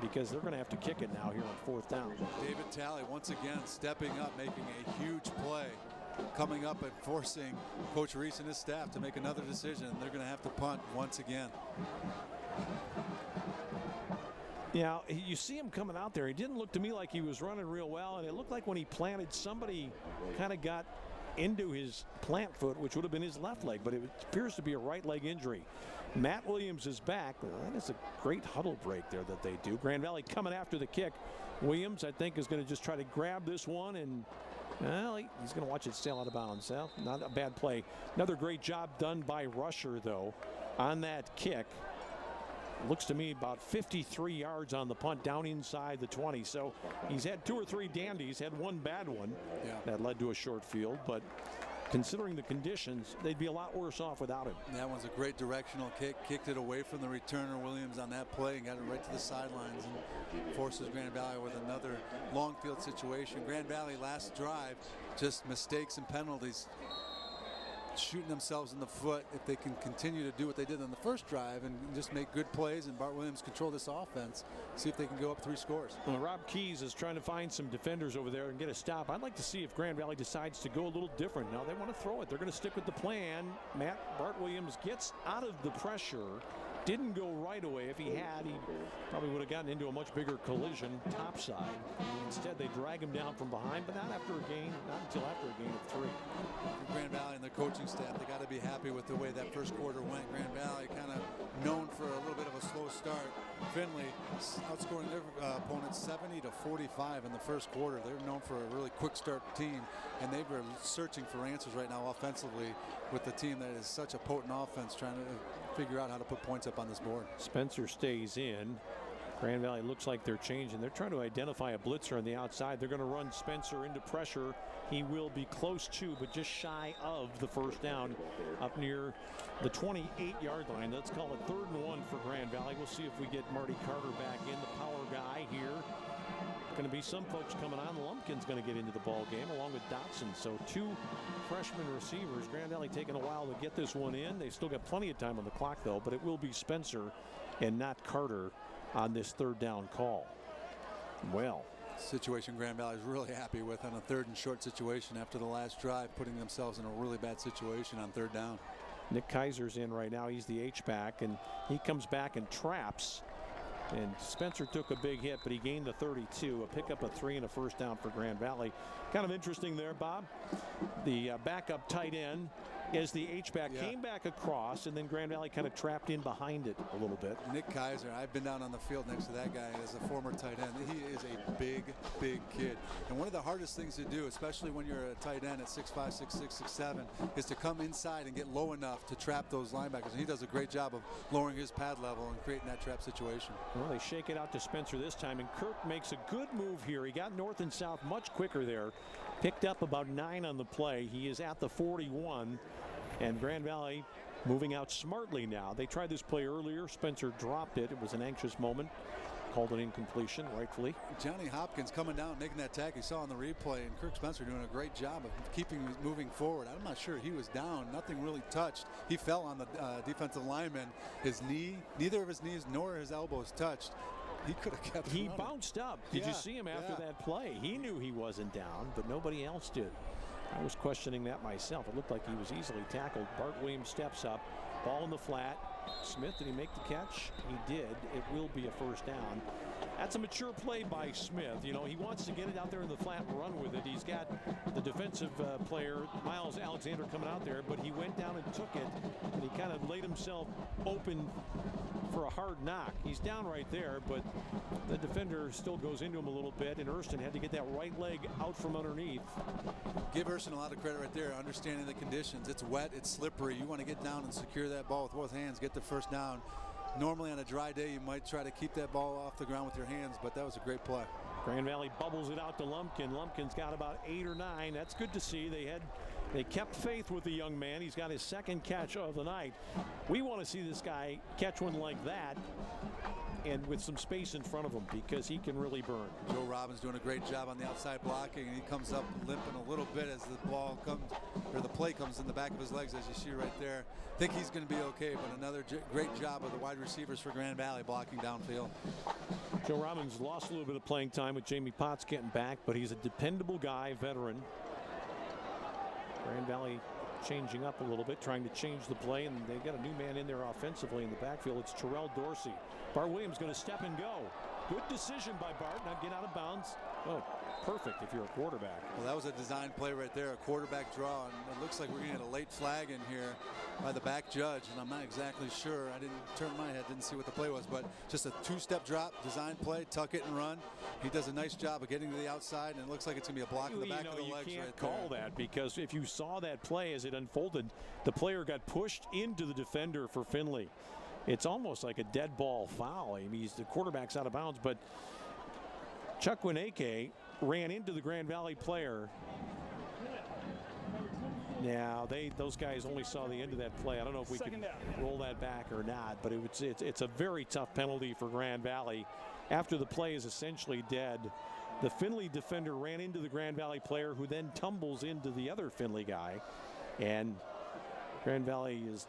because they're going to have to kick it now here on fourth down. David Talley once again stepping up, making a huge play. Coming up and forcing Coach Reese and his staff to make another decision. They're going to have to punt once again. Yeah, you see him coming out there. He didn't look to me like he was running real well, and it looked like when he planted, somebody kind of got into his plant foot, which would have been his left leg, but it appears to be a right leg injury. Matt Williams is back. That is a great huddle break there that they do. Grand Valley coming after the kick. Williams, I think, is going to just try to grab this one, and well, he's going to watch it sail out of bounds. Well, not a bad play. Another great job done by Rusher, though, on that kick. Looks to me about 53 yards on the punt down inside the 20. So he's had two or three dandies, had one bad one that led to a short field. But considering the conditions, they'd be a lot worse off without him. That one's a great directional kick. Kicked it away from the returner, Williams, on that play and got it right to the sidelines and forces Grand Valley with another long field situation. Grand Valley last drive, just mistakes and penalties, shooting themselves in the foot if they can continue to do what they did on the first drive and just make good plays and Bart Williams control this offense, see if they can go up 3 scores. Well, Rob Keys is trying to find some defenders over there and get a stop. I'd like to see if Grand Valley decides to go a little different. Now they want to throw it. They're going to stick with the plan. Bart Williams gets out of the pressure. Didn't go right away. If he had, he probably would have gotten into a much bigger collision topside. Instead, they drag him down from behind, but not until after a gain of 3. For Grand Valley and their coaching staff, they got to be happy with the way that first quarter went. Grand Valley kind of known for a little bit of a slow start. Findlay outscoring their opponents 70-45 in the first quarter. They're known for a really quick start team, and they were searching for answers right now offensively with the team that is such a potent offense, trying to figure out how to put points up on this board. Spencer stays in. Grand Valley looks like they're changing. They're trying to identify a blitzer on the outside. They're going to run Spencer into pressure. He will be close to, but just shy of the first down up near the 28-yard line. Let's call it 3rd and 1 for Grand Valley. We'll see if we get Marty Carter back in, the power guy here. Going to be some folks coming on. Lumpkin's going to get into the ball game along with Dotson. So 2 freshman receivers. Grand Valley taking a while to get this one in. They've still got plenty of time on the clock, though, but it will be Spencer and not Carter on this 3rd down call. Well, situation Grand Valley is really happy with on a 3rd and short situation after the last drive, putting themselves in a really bad situation on 3rd down. Nick Kaiser's in right now. He's the H-back, and he comes back and traps. And Spencer took a big hit, but he gained the 32, a pickup of 3 and a first down for Grand Valley. Kind of interesting there, Bob. The backup tight end as the H-back came back across, and then Grand Valley kind of trapped in behind it a little bit. Nick Kaiser, I've been down on the field next to that guy as a former tight end. He is a big kid. And one of the hardest things to do, especially when you're a tight end at 6'5", 6'6", 6'7", is to come inside and get low enough to trap those linebackers. And he does a great job of lowering his pad level and creating that trap situation. Well, they shake it out to Spencer this time, and Kirk makes a good move here. He got north and south much quicker there. Picked up about 9 on the play. He is at the 41. And Grand Valley moving out smartly now. They tried this play earlier. Spencer dropped it. It was an anxious moment. Called an incompletion, rightfully. Johnny Hopkins coming down, making that tackle. You saw on the replay, and Kirk Spencer doing a great job of keeping moving forward. I'm not sure he was down. Nothing really touched. He fell on the defensive lineman. His knee, neither of his knees nor his elbows touched. He could have kept running. He bounced up. Did you see him after that play? He knew he wasn't down, but nobody else did. I was questioning that myself. It looked like he was easily tackled. Bart Williams steps up. Ball in the flat. Smith, did he make the catch? He did. It will be a first down. That's a mature play by Smith. You know, he wants to get it out there in the flat and run with it. He's got the defensive player, Miles Alexander, coming out there, but he went down and took it, and he kind of laid himself open for a hard knock. He's down right there, but the defender still goes into him a little bit, and Erston had to get that right leg out from underneath. Give Erston a lot of credit right there, understanding the conditions. It's wet, it's slippery. You want to get down and secure that ball with both hands, get the first down. Normally on a dry day, you might try to keep that ball off the ground with your hands, but that was a great play. Grand Valley bubbles it out to Lumpkin. Lumpkin's got about 8 or 9. That's good to see. They kept faith with the young man. He's got his second catch of the night. We want to see this guy catch one like that and with some space in front of him, because he can really burn. Joe Robbins doing a great job on the outside blocking, and he comes up limping a little bit as the ball comes, or the play comes in the back of his legs, as you see right there. I think he's going to be okay, but another great job of the wide receivers for Grand Valley blocking downfield. Joe Robbins lost a little bit of playing time with Jamie Potts getting back, but he's a dependable guy, veteran. Grand Valley changing up a little bit, trying to change the play, and they got a new man in there offensively in the backfield. It's Terrell Dorsey. Bart Williams going to step and go. Good decision by Bart, not get out of bounds. Oh, perfect if you're a quarterback. Well, that was a design play right there, a quarterback draw, and it looks like we're going to get a late flag in here by the back judge, and I'm not exactly sure. I didn't turn my head, didn't see what the play was, but just a two-step drop, design play, tuck it and run. He does a nice job of getting to the outside, and it looks like it's going to be a block in the back of the legs right there. You can't call that, because if you saw that play as it unfolded, the player got pushed into the defender for Findlay. It's almost like a dead ball foul. I mean, the quarterback's out of bounds, but Chuck Wineke ran into the Grand Valley player. Now, those guys only saw the end of that play. I don't know if we can roll that back or not, but it's a very tough penalty for Grand Valley. After the play is essentially dead, the Findlay defender ran into the Grand Valley player, who then tumbles into the other Findlay guy, and Grand Valley is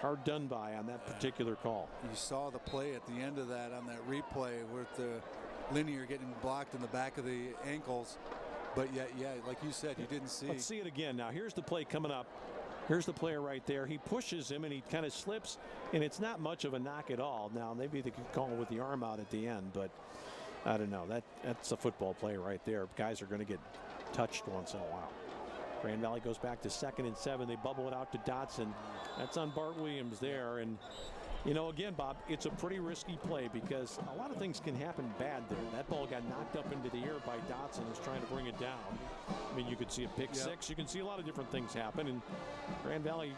hard done by on that particular call. You saw the play at the end of that on that replay with the linear getting blocked in the back of the ankles, but yet, yeah, like you said, you didn't see. Let's see it again. Now here's the play coming up. Here's the player right there. He pushes him and he kind of slips, and it's not much of a knock at all. Now maybe they could call with the arm out at the end, but I don't know. That's a football play right there. Guys are going to get touched once in a while. Grand Valley goes back to 2nd and 7. They bubble it out to Dotson. That's on Bart Williams there. And, you know, again, Bob, it's a pretty risky play, because a lot of things can happen bad there. That ball got knocked up into the air by Dotson, who's trying to bring it down. I mean, you could see a pick six. You can see a lot of different things happen. And Grand Valley,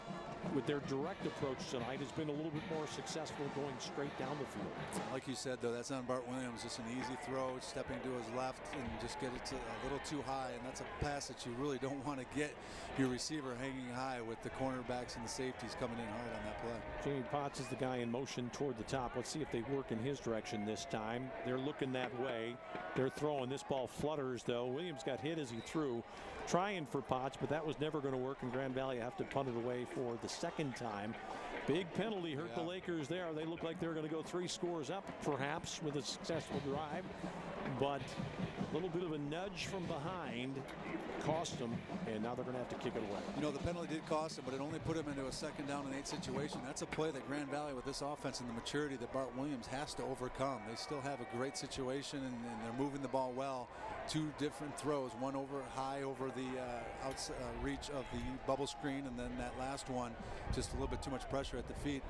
with their direct approach tonight, has been a little bit more successful going straight down the field. Like you said, though, that's on Bart Williams. Just an easy throw, stepping to his left, and just get it to a little too high. And that's a pass that you really don't want to get your receiver hanging high with the cornerbacks and the safeties coming in hard on that play. Jamie Potts is the guy in motion toward the top. Let's see if they work in his direction this time. They're looking that way. They're throwing. This ball flutters, though. Williams got hit as he threw, trying for Potts, but that was never going to work, and Grand Valley have to punt it away for the second time. Big penalty hurt the Lakers there. They look like they're going to go 3 scores up, perhaps, with a successful drive, but a little bit of a nudge from behind cost them, and now they're going to have to kick it away. You know, the penalty did cost them, but it only put them into a 2nd down and 8 situation. That's a play that Grand Valley, with this offense and the maturity that Bart Williams has to overcome. They still have a great situation, and they're moving the ball well. 2 different throws, one over high over the reach of the bubble screen, and then that last one, just a little bit too much pressure at the feet.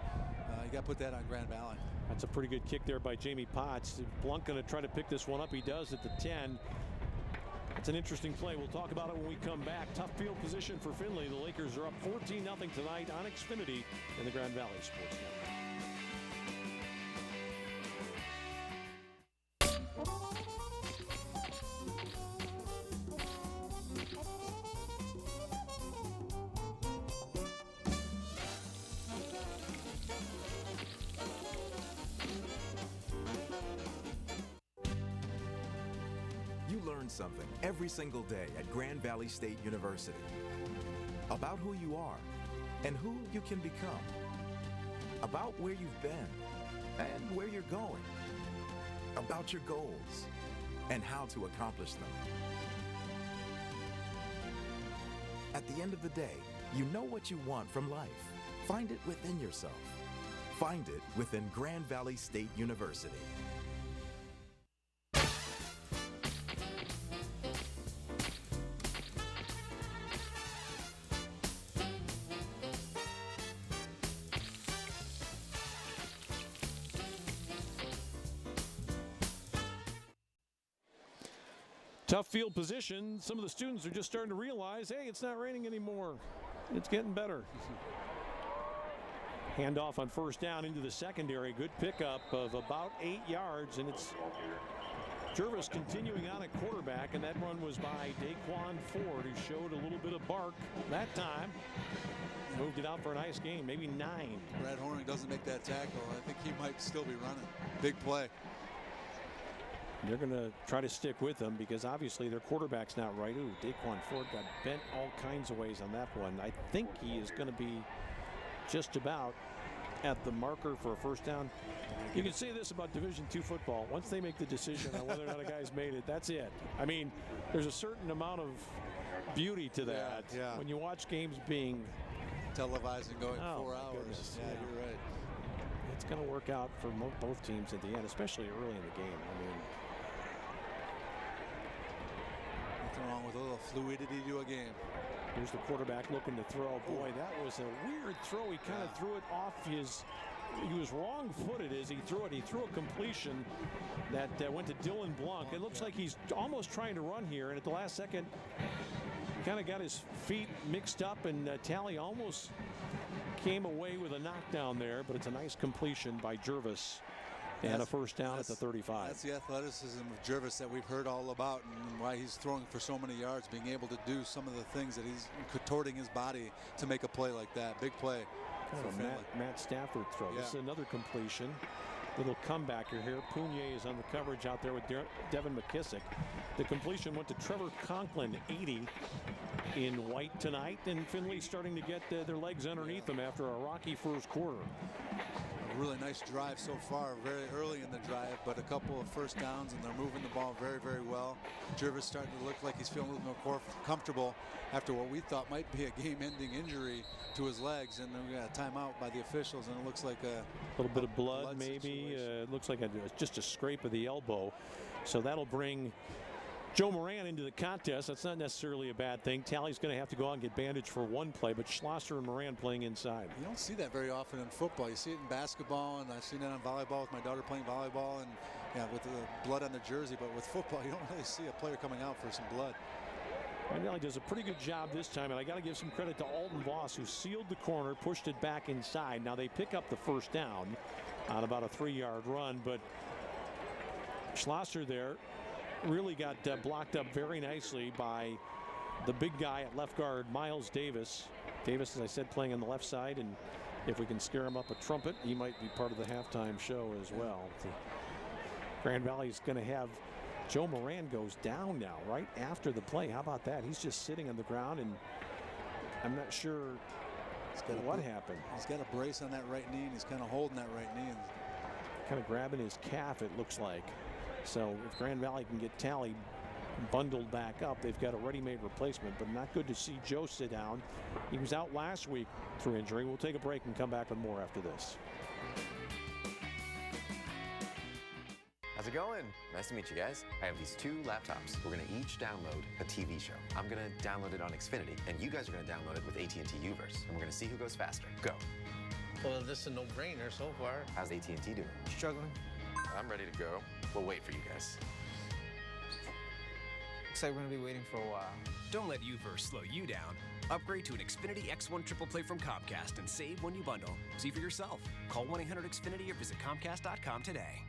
You got to put that on Grand Valley. That's a pretty good kick there by Jamie Potts. Blunt going to try to pick this one up. He does at the 10. It's an interesting play. We'll talk about it when we come back. Tough field position for Findlay. The Lakers are up 14-0 tonight on Xfinity in the Grand Valley Sports Network. learn something every single day at Grand Valley State University. About who you are and who you can become. About where you've been and where you're going. About your goals and how to accomplish them. At the end of the day, you know what you want from life. Find it within yourself. Find it within Grand Valley State University. Tough field position. Some of the students are just starting to realize, hey, it's not raining anymore. It's getting better. Handoff on first down into the secondary. Good pickup of about 8 yards, and it's Jervis continuing on at quarterback, and that run was by Daquan Ford, who showed a little bit of bark that time. Moved it out for a nice gain, maybe 9. Brad Horning doesn't make that tackle. I think he might still be running. Big play. They're going to try to stick with them because obviously their quarterback's not right. Ooh, Daquan Ford got bent all kinds of ways on that one. I think he is going to be just about at the marker for a first down. You can say this about Division II football. Once they make the decision on whether or not a guy's made it, that's it. I mean, there's a certain amount of beauty to that. Yeah. When you watch games being televised and going 4 hours. Goodness. Yeah, you're right. It's going to work out for both teams at the end, especially early in the game. I mean, nothing wrong with a little fluidity to a game. Here's the quarterback looking to throw. Boy, that was a weird throw. He kind of threw it off his. He was wrong-footed as he threw it. He threw a completion that went to Dylan Blanc. It looks like he's almost trying to run here, and at the last second, kind of got his feet mixed up, and Talley almost came away with a knockdown there, but it's a nice completion by Jervis. And a first down at the 35. That's the athleticism of Jervis that we've heard all about, and why he's throwing for so many yards, being able to do some of the things that he's contorting his body to make a play like that. Big play. Kind of a Matt Stafford throw. Yeah. This is another completion. Little comebacker here. Pugnier is on the coverage out there with Devin McKissick. The completion went to Trevor Conklin, 80 in white tonight, and Findlay starting to get their legs underneath them after a rocky first quarter. A really nice drive so far, very early in the drive, but a couple of first downs, and they're moving the ball very, very well. Jervis starting to look like he's feeling a little more comfortable after what we thought might be a game-ending injury to his legs, and then we got a timeout by the officials, and it looks like a little bit of blood maybe. It looks like just a scrape of the elbow. So that'll bring Joe Moran into the contest. That's not necessarily a bad thing. Talley's going to have to go out and get bandaged for one play, but Schlosser and Moran playing inside. You don't see that very often in football. You see it in basketball, and I've seen it on volleyball with my daughter playing volleyball, and with the blood on the jersey. But with football, you don't really see a player coming out for some blood. Grand Valley does a pretty good job this time, and I got to give some credit to Alton Voss, who sealed the corner, pushed it back inside. Now they pick up the first down on about a 3-yard run, but Schlosser there really got blocked up very nicely by the big guy at left guard, Miles Davis. Davis, as I said, playing on the left side, and if we can scare him up a trumpet, he might be part of the halftime show as well. Grand Valley's going to have Joe Moran goes down now right after the play. How about that? He's just sitting on the ground, and I'm not sure what happened. He's got a brace on that right knee, and he's kind of holding that right knee. And kind of grabbing his calf, it looks like. So if Grand Valley can get Talley bundled back up, they've got a ready-made replacement, but not good to see Joe sit down. He was out last week through injury. We'll take a break and come back with more after this. How's it going? Nice to meet you guys. I have these 2 laptops. We're gonna each download a TV show. I'm gonna download it on Xfinity, and you guys are gonna download it with AT&T Uverse, and we're gonna see who goes faster. Go. Well, this is a no-brainer so far. How's AT&T doing? Struggling. I'm ready to go. We'll wait for you guys. Looks like we're gonna be waiting for a while. Don't let Uverse slow you down. Upgrade to an Xfinity X1 Triple Play from Comcast and save when you bundle. See for yourself. Call 1-800-XFINITY or visit Comcast.com today.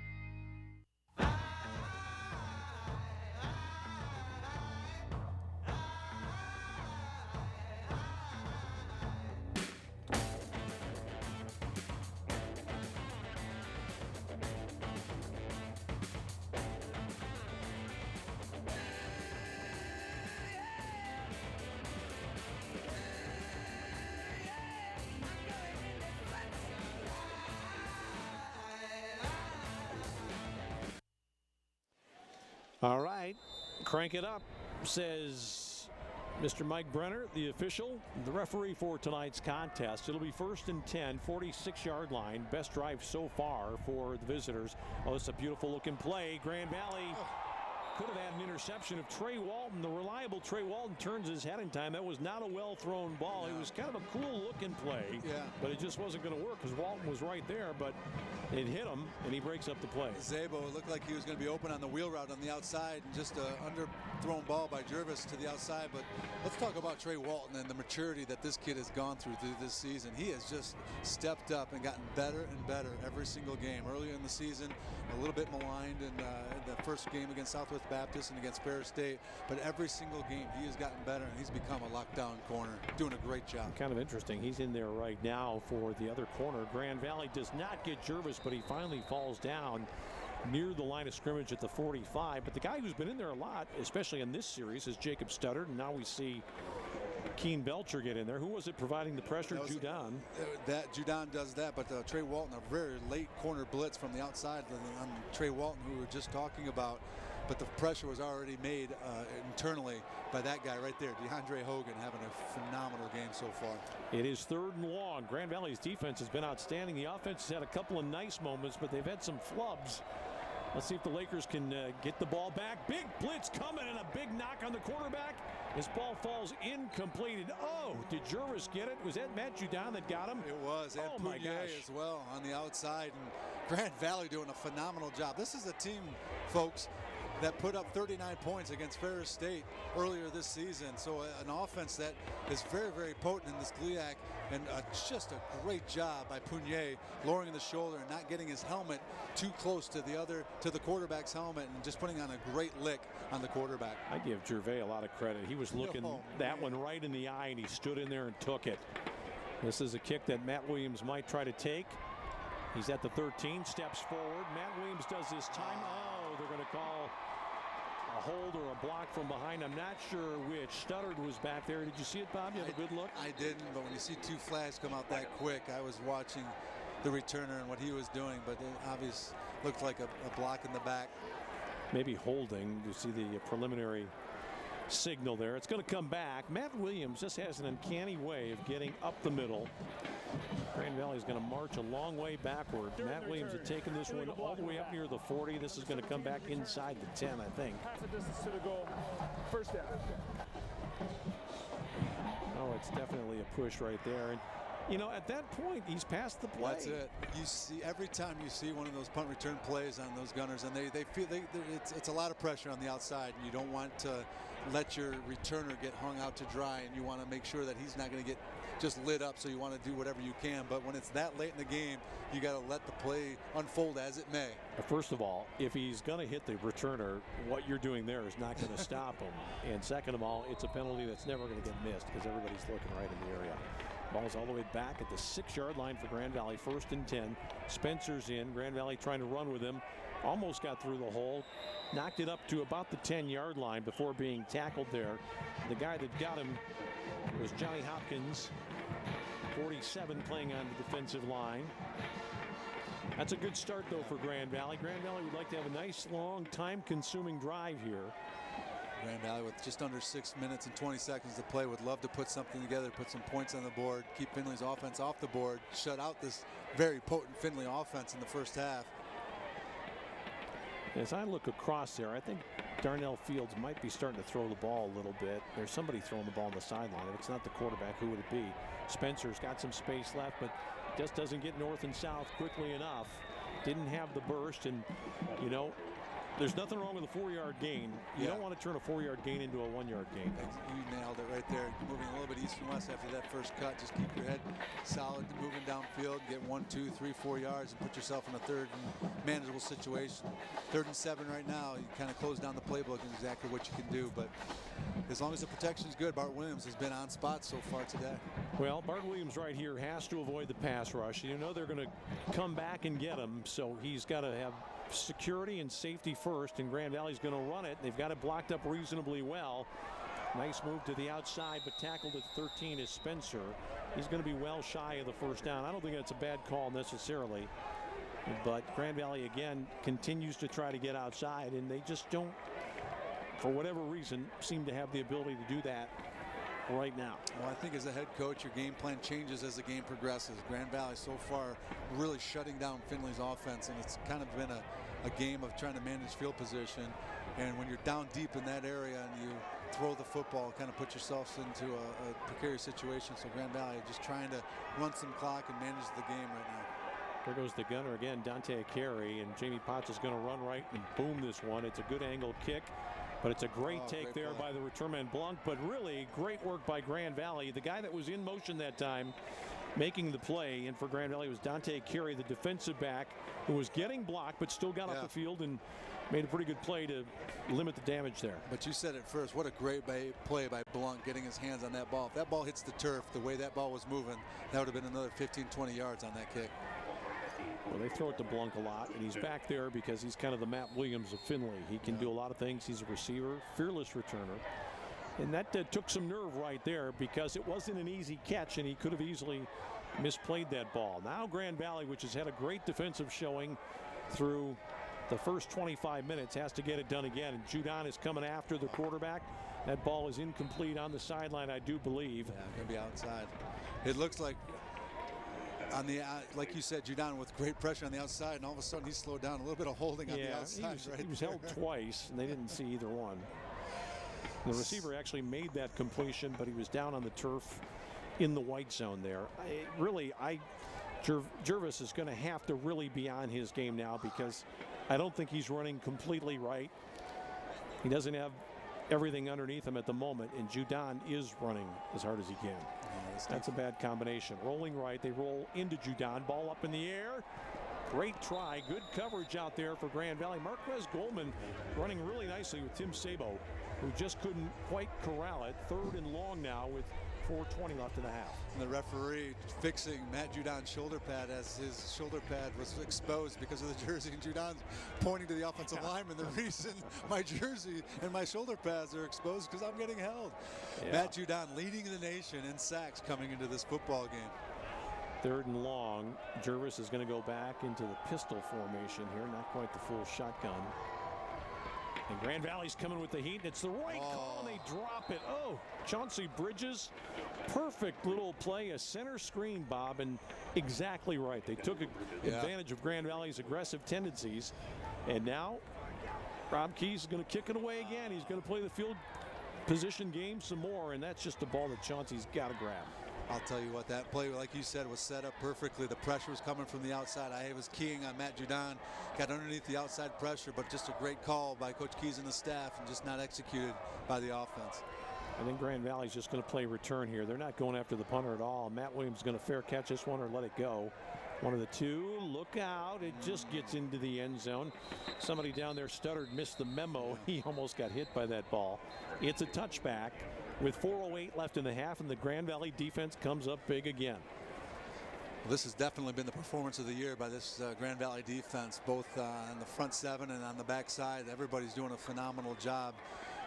All right, crank it up, says Mr. Mike Brenner, the official, the referee for tonight's contest. It'll be 1st and 10, 46-yard line. Best drive so far for the visitors. Oh, it's a beautiful looking play. Grand Valley could have had an interception of Trey Walton. The reliable Trey Walton turns his head in time. That was not a well-thrown ball. No. It was kind of a cool-looking play, but it just wasn't going to work because Walton was right there, but it hit him, and he breaks up the play. Zabo looked like he was going to be open on the wheel route on the outside, and just an underthrown ball by Jervis to the outside. But let's talk about Trey Walton and the maturity that this kid has gone through this season. He has just stepped up and gotten better and better every single game. Earlier in the season, a little bit maligned in the first game against Southwest Baptist and against Ferris State, but every single game he has gotten better, and he's become a lockdown corner, doing a great job. Kind of interesting. He's in there right now for the other corner. Grand Valley does not get Jervis, but he finally falls down near the line of scrimmage at the 45. But the guy who's been in there a lot, especially in this series, is Jacob Studdard, and now we see Keen Belcher get in there. Who was it providing the pressure? Judon. Judon does that, but Trey Walton, a very late corner blitz from the outside on Trey Walton, who we were just talking about. But the pressure was already made internally by that guy right there, DeAndre Hogan, having a phenomenal game so far. It is 3rd and long. Grand Valley's defense has been outstanding. The offense has had a couple of nice moments, but they've had some flubs. Let's see if the Lakers can get the ball back. Big blitz coming and a big knock on the quarterback. This ball falls incomplete. Oh, did Jervis get it? Was that Matt Judon that got him? It was. And oh my gosh. as well on the outside. And Grand Valley doing a phenomenal job. This is a team, folks, that put up 39 points against Ferris State earlier this season. So an offense that is very, very potent in this GLIAC, and just a great job by Punier lowering the shoulder and not getting his helmet too close to the quarterback's helmet, and just putting on a great lick on the quarterback. I give Gervais a lot of credit. He was looking that one right in the eye, and he stood in there and took it. This is a kick that Matt Williams might try to take. He's at the 13, steps forward. Matt Williams does this time. Oh, they're going to call a hold or a block from behind. I'm not sure which. Studdard was back there. Did you see it, Bob? You have a good look? I didn't, but when you see two flags come out that quick, I was watching the returner and what he was doing, but it obviously looked like a block in the back. Maybe holding. You see the preliminary signal there. It's going to come back. Matt Williams just has an uncanny way of getting up the middle. Grand Valley is going to march a long way backward. Matt Williams had taken this one all the way up near the 40. This is going to come back inside the 10, I think. Half a distance to the goal. First down. Oh, it's definitely a push right there. And you know, at that point, he's past the play. That's it. You see, every time you see one of those punt return plays on those gunners, and they feel it's a lot of pressure on the outside, and you don't want to let your returner get hung out to dry, and you want to make sure that he's not going to get just lit up, so you want to do whatever you can. But when it's that late in the game, you got to let the play unfold as it may. First of all, if he's going to hit the returner, what you're doing there is not going to stop him. And second of all, it's a penalty that's never going to get missed because everybody's looking right in the area. Ball's all the way back at the 6-yard line for Grand Valley. 1st and 10. Spencer's in. Grand Valley trying to run with him. Almost got through the hole. Knocked it up to about the 10-yard line before being tackled there. The guy that got him was Johnny Hopkins, 47, playing on the defensive line. That's a good start, though, for Grand Valley. Grand Valley would like to have a nice, long, time-consuming drive here. Grand Valley with just under 6 minutes and 20 seconds to play would love to put something together, put some points on the board, keep Findlay's offense off the board, shut out this very potent Findlay offense in the first half. As I look across there, I think Darnell Fields might be starting to throw the ball a little bit. There's somebody throwing the ball on the sideline. If it's not the quarterback, who would it be? Spencer's got some space left, but just doesn't get north and south quickly enough. Didn't have the burst, and, you know, there's nothing wrong with a 4-yard gain. You don't want to turn a 4-yard gain into a 1-yard gain. You nailed it right there. Moving a little bit east and west after that first cut. Just keep your head solid, moving downfield, get 1, 2, 3, 4 yards, and put yourself in a third and manageable situation. 3rd and 7 right now. You kind of close down the playbook and exactly what you can do. But as long as the protection's good, Bart Williams has been on spot so far today. Well, Bart Williams right here has to avoid the pass rush. You know they're going to come back and get him, so he's got to have security and safety first, and Grand Valley's going to run it. They've got it blocked up reasonably well. Nice move to the outside, but tackled at 13 is Spencer. He's going to be well shy of the first down. I don't think that's a bad call necessarily, but Grand Valley again continues to try to get outside, and they just don't for whatever reason, seem to have the ability to do that right now. Well, I think as a head coach, your game plan changes as the game progresses. Grand Valley so far really shutting down Findlay's offense, and it's kind of been a game of trying to manage field position. And when you're down deep in that area and you throw the football, kind of put yourselves into a precarious situation. So Grand Valley just trying to run some clock and manage the game right now. There goes the gunner again, Dante Carey, and Jamie Potts is going to run right and boom this one. It's a good angle kick, but it's a great take there by the return man Blanc, but really great work by Grand Valley. The guy that was in motion that time making the play, and for Grand Valley was Dante Carey, the defensive back, who was getting blocked but still got off the field and made a pretty good play to limit the damage there. But you said it first, what a great play by Blanc getting his hands on that ball. If that ball hits the turf the way that ball was moving, that would have been another 15-20 yards on that kick. Well, they throw it to Blanc a lot, and he's back there because he's kind of the Matt Williams of Findlay. He can do a lot of things. He's a receiver, fearless returner. And that took some nerve right there because it wasn't an easy catch, and he could have easily misplayed that ball. Now Grand Valley, which has had a great defensive showing through the first 25 minutes, has to get it done again. And Judon is coming after the quarterback. That ball is incomplete on the sideline, I do believe. Yeah, going to be outside. It looks like on the like you said, Judon with great pressure on the outside, and all of a sudden he slowed down. A little bit of holding on the outside. He was held twice, and they didn't see either one. The receiver actually made that completion, but he was down on the turf in the white zone there. Jervis is going to have to really be on his game now because I don't think he's running completely right. He doesn't have everything underneath him at the moment, and Judon is running as hard as he can. That's a bad combination. Rolling right, they roll into Judon. Ball up in the air. Great try. Good coverage out there for Grand Valley. Marquez Goldman running really nicely with Tim Sabo, who just couldn't quite corral it. 3rd and long now with 4:20 left in the half. And the referee fixing Matt Judon's shoulder pad as his shoulder pad was exposed because of the jersey, and Judon's pointing to the offensive lineman. The reason my jersey and my shoulder pads are exposed because I'm getting held. Yeah. Matt Judon leading the nation in sacks coming into this football game. 3rd and long. Jervis is going to go back into the pistol formation here, not quite the full shotgun. And Grand Valley's coming with the heat. It's the right call, and they drop it. Oh, Chauncey Bridges, perfect little play, a center screen, Bob, and exactly right. They took advantage of Grand Valley's aggressive tendencies, and now Rob Keys is going to kick it away again. He's going to play the field position game some more, and that's just a ball that Chauncey's got to grab. I'll tell you what, that play, like you said, was set up perfectly. The pressure was coming from the outside. I was keying on Matt Judon, got underneath the outside pressure, but just a great call by Coach Keys and the staff, and just not executed by the offense. I think Grand Valley's just going to play return here. They're not going after the punter at all. Matt Williams is going to fair catch this one or let it go. One of the two. Look out. It just gets into the end zone. Somebody down there stuttered, missed the memo. He almost got hit by that ball. It's a touchback with 4:08 left in the half, and the Grand Valley defense comes up big again. Well, this has definitely been the performance of the year by this Grand Valley defense, both on the front 7 and on the back side. Everybody's doing a phenomenal job.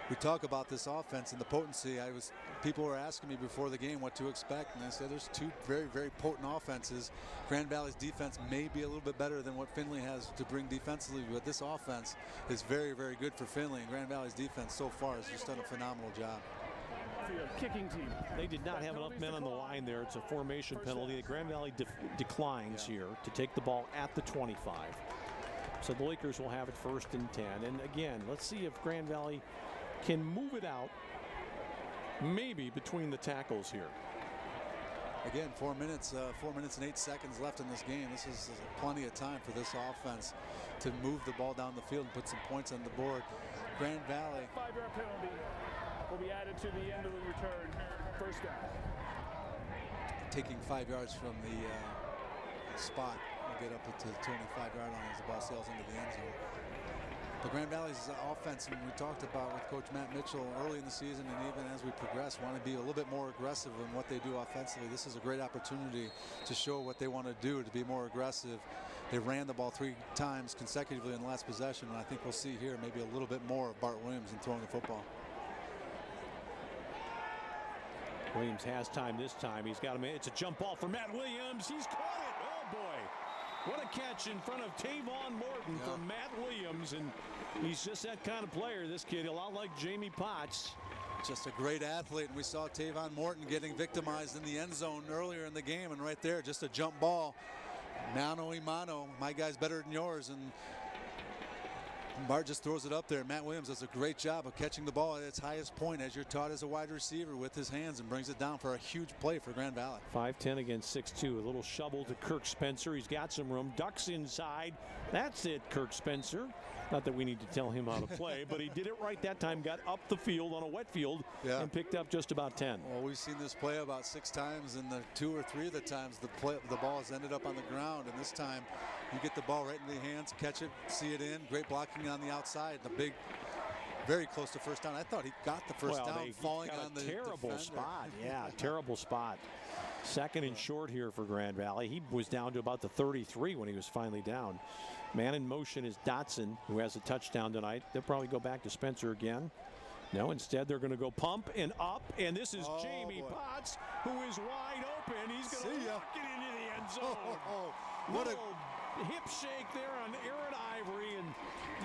We talk about this offense and the potency. People were asking me before the game what to expect, and I said there's 2 very, very potent offenses. Grand Valley's defense may be a little bit better than what Findlay has to bring defensively, but this offense is very, very good for Findlay, and Grand Valley's defense so far has just done a phenomenal job. Kicking team. They did not have enough men on the line there. It's a formation penalty. The Grand Valley declines here to take the ball at the 25. So the Lakers will have it 1st and 10. And again, let's see if Grand Valley can move it out, maybe between the tackles here. Again, 4 minutes and 8 seconds left in this game. This is plenty of time for this offense to move the ball down the field and put some points on the board. Grand Valley. 5-yard penalty will be added to the end of the return. 1st down. Taking 5 yards from the spot will get up to the 25-yard line as the ball sails into the end zone. But Grand Valley's offense, and we talked about with Coach Matt Mitchell early in the season, and even as we progress, want to be a little bit more aggressive in what they do offensively. This is a great opportunity to show what they want to do, to be more aggressive. They ran the ball 3 times consecutively in the last possession, and I think we'll see here maybe a little bit more of Bart Williams in throwing the football. Williams has time this time. He's got him. It's a jump ball for Matt Williams. He's caught it. Oh, boy. What a catch in front of Tavon Morton for Matt Williams. And he's just that kind of player, this kid, a lot like Jamie Potts. Just a great athlete, and we saw Tavon Morton getting victimized in the end zone earlier in the game, and right there, just a jump ball. Mano y mano, my guy's better than yours, and Bart just throws it up there. Matt Williams does a great job of catching the ball at its highest point, as you're taught as a wide receiver, with his hands, and brings it down for a huge play for Grand Valley. 5'10" against 6'2". A little shovel to Kirk Spencer. He's got some room. Ducks inside. That's it, Kirk Spencer. Not that we need to tell him how to play, but he did it right that time. Got up the field on a wet field and picked up just about 10. Well, we've seen this play about 6 times, and the 2 or 3 of the times the ball has ended up on the ground, and this time you get the ball right in the hands, catch it, see it in. Great blocking on the outside. The big, very close to first down. I thought he got the first down, falling on the terrible defender. spot. Yeah, terrible spot. Second and short here for Grand Valley. He was down to about the 33 when he was finally down. Man in motion is Dotson, who has a touchdown tonight. They'll probably go back to Spencer again. No, instead they're going to go pump and up, and this is Jamie Potts, who is wide open. He's going to walk it into the end zone. What a hip shake there on Aaron Ivory, and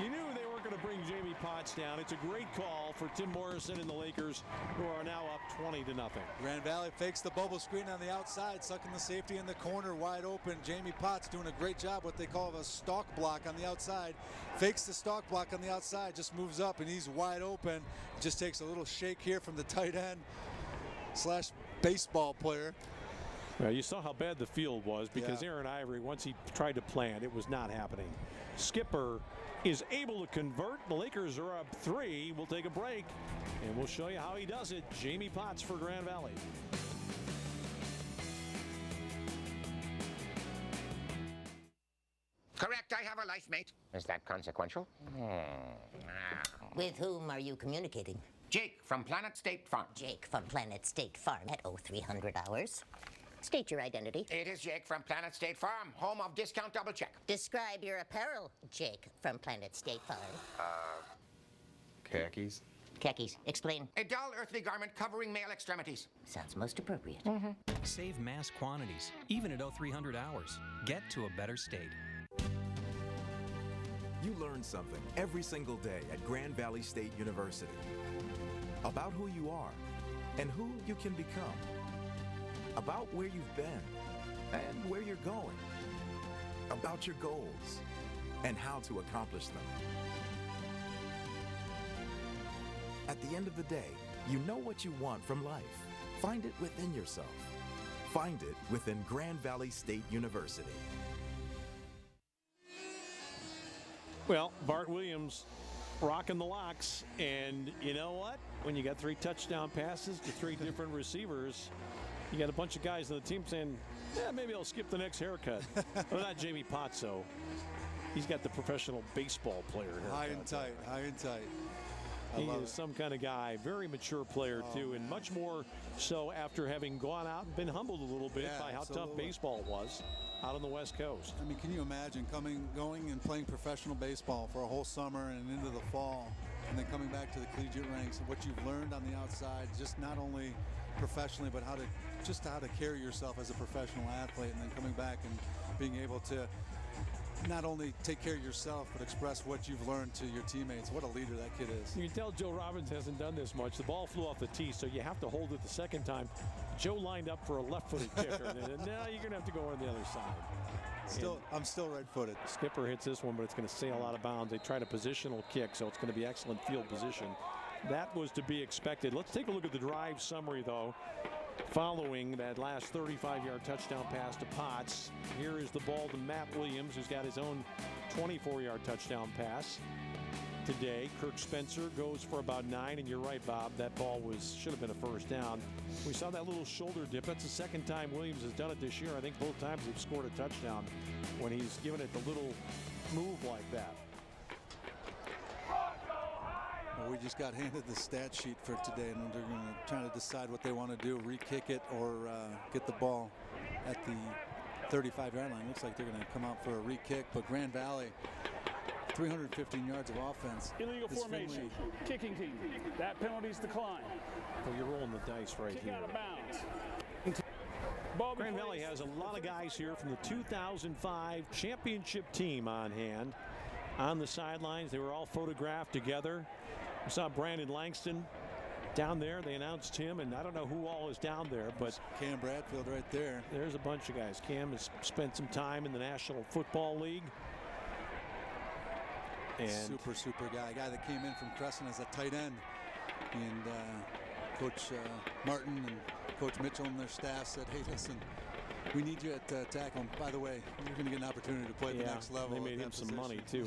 you knew they weren't going to bring Jamie Potts down. It's a great call for Tim Morrison and the Lakers, who are now up 20-0. Grand Valley fakes the bubble screen on the outside, sucking the safety in the corner, wide open. Jamie Potts doing a great job, what they call a stalk block on the outside. Fakes the stalk block on the outside, just moves up, and he's wide open. Just takes a little shake here from the tight end / baseball player. Well, you saw how bad the field was, because Aaron Ivory, once he tried to plant, it was not happening. Skipper is able to convert. The Lakers are up 3. We'll take a break, and we'll show you how he does it. Jamie Potts for Grand Valley. Correct, I have a life mate. Is that consequential? With whom are you communicating? Jake from Planet State Farm. Jake from Planet State Farm at 0300 hours. State your identity. It is Jake from Planet State Farm, home of Discount Double Check. Describe your apparel, Jake from Planet State Farm. Khakis. Khakis. Explain. A dull earthly garment covering male extremities. Sounds most appropriate. Save mass quantities, even at 0300 hours. Get to a better state. You learn something every single day at Grand Valley State University about who you are and who you can become, about where you've been and where you're going, about your goals and how to accomplish them. At the end of the day, you know what you want from life. Find it within yourself. Find it within Grand Valley State University. Well, Bart Williams rocking the locks, and you know what? When you got 3 touchdown passes to 3 different receivers, you got a bunch of guys on the team saying, yeah, maybe I'll skip the next haircut. Well, not Jamie Potts, though. He's got the professional baseball player haircut. High and tight, high and tight. He is some kind of guy, very mature player, too, and much more so after having gone out and been humbled a little bit by how tough baseball was out on the West Coast. I mean, can you imagine going and playing professional baseball for a whole summer and into the fall, and then coming back to the collegiate ranks, and what you've learned on the outside, just not only professionally, but how to carry yourself as a professional athlete, and then coming back and being able to not only take care of yourself, but express what you've learned to your teammates. What a leader that kid is. You can tell Joe Robbins hasn't done this much. The ball flew off the tee, so you have to hold it the second time. Joe lined up for a left-footed kicker, and then now you're going to have to go on the other side. I'm still right-footed. Skipper hits this one, but it's going to sail out of bounds. They tried a positional kick, so it's going to be excellent field position. That was to be expected. Let's take a look at the drive summary, though. Following that last 35-yard touchdown pass to Potts, here is the ball to Matt Williams, who's got his own 24-yard touchdown pass today. Kirk Spencer goes for about 9, and you're right, Bob, that ball should have been a first down. We saw that little shoulder dip. That's the second time Williams has done it this year. I think both times he's scored a touchdown when he's given it the little move like that. Well, we just got handed the stat sheet for today, and they're going to try to decide what they want to do, re-kick it or get the ball at the 35-yard line. Looks like they're going to come out for a re-kick, but Grand Valley, 315 yards of offense. Illegal formation, kicking team. That penalty's declined. Well, you're rolling the dice right Kick here. out of bounds. Grand Valley has a lot of guys here from the 2005 championship team on hand. On the sidelines, they were all photographed together. We saw Brandon Langston down there. They announced him, and I don't know who all is down there, but Cam Bradfield right there. There's a bunch of guys. Cam has spent some time in the National Football League. And super guy that came in from Crescent as a tight end. And Coach Martin and Coach Mitchell and their staff said, hey, listen, we need you at tackle. And by the way, you're going to get an opportunity to play at the next level. They made him some money, too.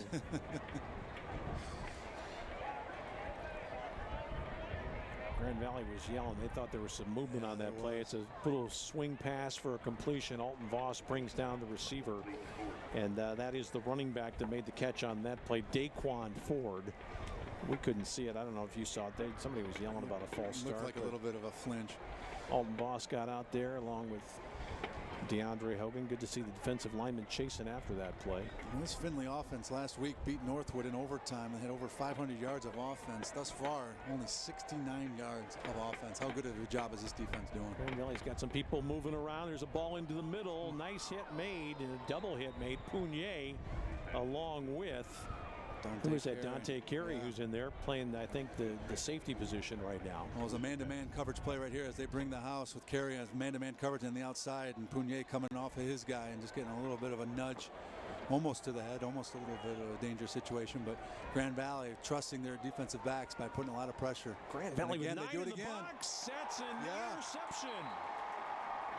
Grand Valley was yelling. They thought there was some movement on that play. It's a little swing pass for a completion. Alton Voss brings down the receiver. And that is the running back that made the catch on that play, Daquan Ford. We couldn't see it. I don't know if you saw it. Somebody was yelling about a false start. Looked like a little bit of a flinch. Alton Voss got out there along with DeAndre Hogan. Good to see the defensive lineman chasing after that play. Well, this Findlay offense last week beat Northwood in overtime and had over 500 yards of offense. Thus far, only 69 yards of offense. How good of a job is this defense doing? Grand Valley's got some people moving around. There's a ball into the middle. Nice hit made, and a double hit made. Pugnier along with who is that? Dante Carey, who's in there playing, I think, the safety position right now. Well, it's a man-to-man coverage play right here as they bring the house with Carey as man-to-man coverage on the outside, and Pugnier coming off of his guy and just getting a little bit of a nudge almost to the head, almost a little bit of a dangerous situation. But Grand Valley trusting their defensive backs by putting a lot of pressure. Grand Valley again, with 9 they do it in the again. box, sets an interception.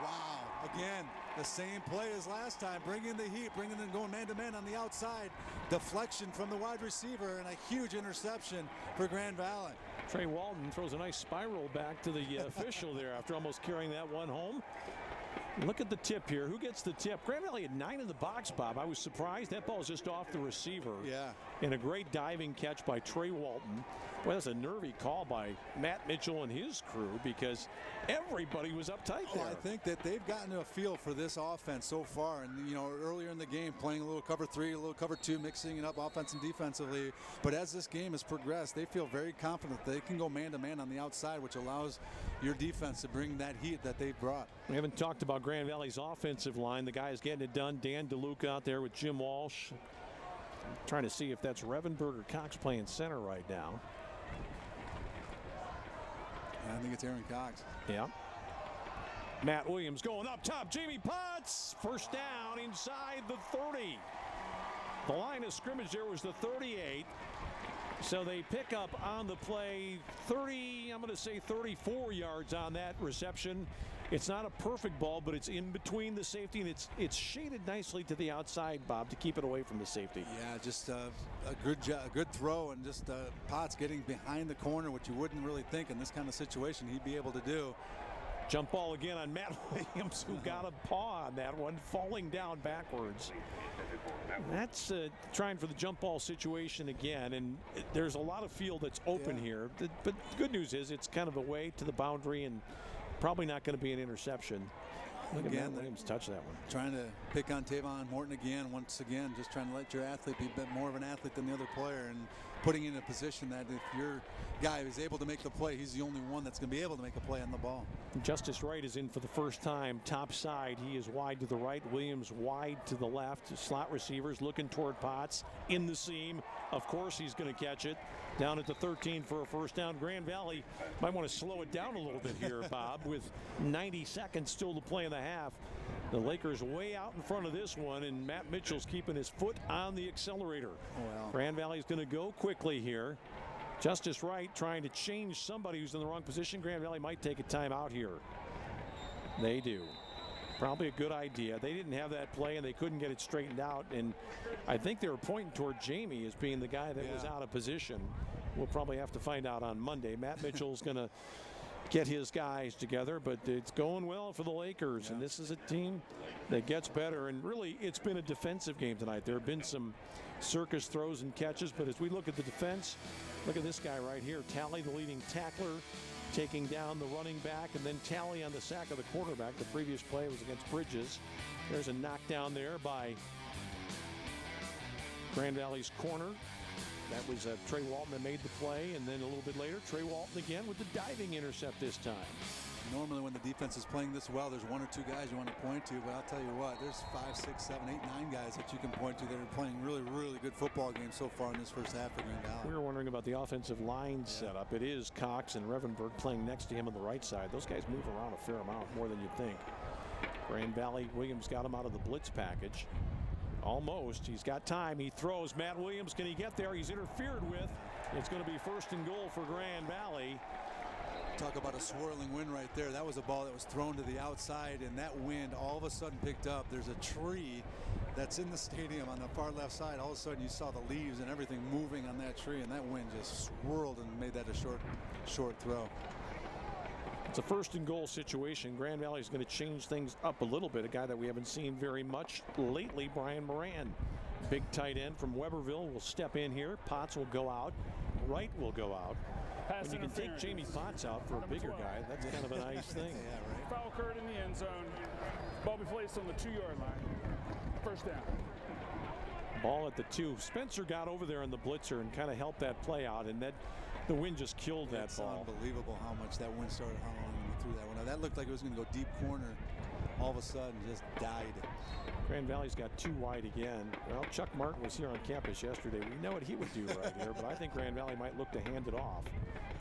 Wow, again, the same play as last time, bringing the heat, going man-to-man on the outside. Deflection from the wide receiver and a huge interception for Grand Valley. Trey Walton throws a nice spiral back to the official there after almost carrying that one home. Look at the tip here. Who gets the tip? Grand Valley had 9 in the box, Bob. I was surprised. That ball is just off the receiver. Yeah. And a great diving catch by Trey Walton. Boy, that's a nervy call by Matt Mitchell and his crew because everybody was uptight there. I think that they've gotten a feel for this offense so far. And, you know, earlier in the game, playing a little cover 3, a little cover 2, mixing it up offense and defensively. But as this game has progressed, they feel very confident they can go man-to-man on the outside, which allows your defense to bring that heat that they've brought. We haven't talked about Grand Valley's offensive line. The guys getting it done. Dan DeLuca out there with Jim Walsh. Trying to see if that's Revenberg or Cox playing center right now. I think it's Aaron Cox. Yeah. Matt Williams going up top. Jamie Potts. First down inside the 30. The line of scrimmage there was the 38. So they pick up on the play 30, I'm going to say 34 yards on that reception. It's not a perfect ball, but it's in between the safety, and it's shaded nicely to the outside, Bob, to keep it away from the safety. Yeah, just a good throw, and just Potts getting behind the corner, which you wouldn't really think in this kind of situation he'd be able to do. Jump ball again on Matt Williams, who got a paw on that one, falling down backwards. That's trying for the jump ball situation again, and there's a lot of field that's open here. But the good news is it's kind of away to the boundary and probably not going to be an interception. Look at Matt Williams touch that one. Trying to pick on Tavon Morton again, once again, just trying to let your athlete be a bit more of an athlete than the other player and putting you in a position that if your guy is able to make the play, he's the only one that's going to be able to make a play on the ball. Justice Wright is in for the first time. Top side, he is wide to the right. Williams wide to the left. Slot receivers looking toward Potts in the seam. Of course, he's going to catch it. Down at the 13 for a first down. Grand Valley might want to slow it down a little bit here, Bob, with 90 seconds still to play in the half. The Lakers way out in front of this one, and Matt Mitchell's keeping his foot on the accelerator. Wow. Grand Valley's going to go quickly here. Justice Wright trying to change somebody who's in the wrong position. Grand Valley might take a timeout here. They do. Probably a good idea. They didn't have that play, and they couldn't get it straightened out. And I think they were pointing toward Jamie as being the guy that was out of position. We'll probably have to find out on Monday. Matt Mitchell's going to get his guys together, but it's going well for the Lakers. And this is a team that gets better. And really, it's been a defensive game tonight. There have been some circus throws and catches, but as we look at the defense, look at this guy right here. Talley, the leading tackler, taking down the running back, and then Talley on the sack of the quarterback. The previous play was against Bridges. There's a knockdown there by Grand Valley's corner. That was Trey Walton that made the play, and then a little bit later, Trey Walton again with the diving intercept this time. Normally when the defense is playing this well, there's 1 or 2 guys you want to point to, but I'll tell you what, there's 5, 6, 7, 8, 9 guys that you can point to that are playing really, really good football games so far in this first half for Grand Valley. We were wondering about the offensive line setup. It is Cox and Revenberg playing next to him on the right side. Those guys move around a fair amount, more than you'd think. Grand Valley, Williams got him out of the blitz package. Almost. He's got time. He throws. Matt Williams, can he get there? He's interfered with. It's going to be 1st and goal for Grand Valley. Talk about a swirling wind right there. That was a ball that was thrown to the outside, and that wind all of a sudden picked up. There's a tree that's in the stadium on the far left side. All of a sudden you saw the leaves and everything moving on that tree, and that wind just swirled and made that a short throw. It's a 1st and goal situation. Grand Valley is going to change things up a little bit. A guy that we haven't seen very much lately, Brian Moran. Big tight end from Weberville will step in here. Potts will go out. Wright will go out. When you can take Jamie Potts out for a bigger guy, that's kind of a nice thing. Yeah, right. Foul occurred in the end zone. Ball be placed on the 2-yard line. 1st down. Ball at the 2. Spencer got over there in the blitzer and kind of helped that play out, and that the wind just killed that ball. It's unbelievable how much that wind started howling when we threw that one. Now, that looked like it was going to go deep corner. All of a sudden, just died. Grand Valley's got 2 wide again. Well, Chuck Martin was here on campus yesterday. We know what he would do right here, but I think Grand Valley might look to hand it off.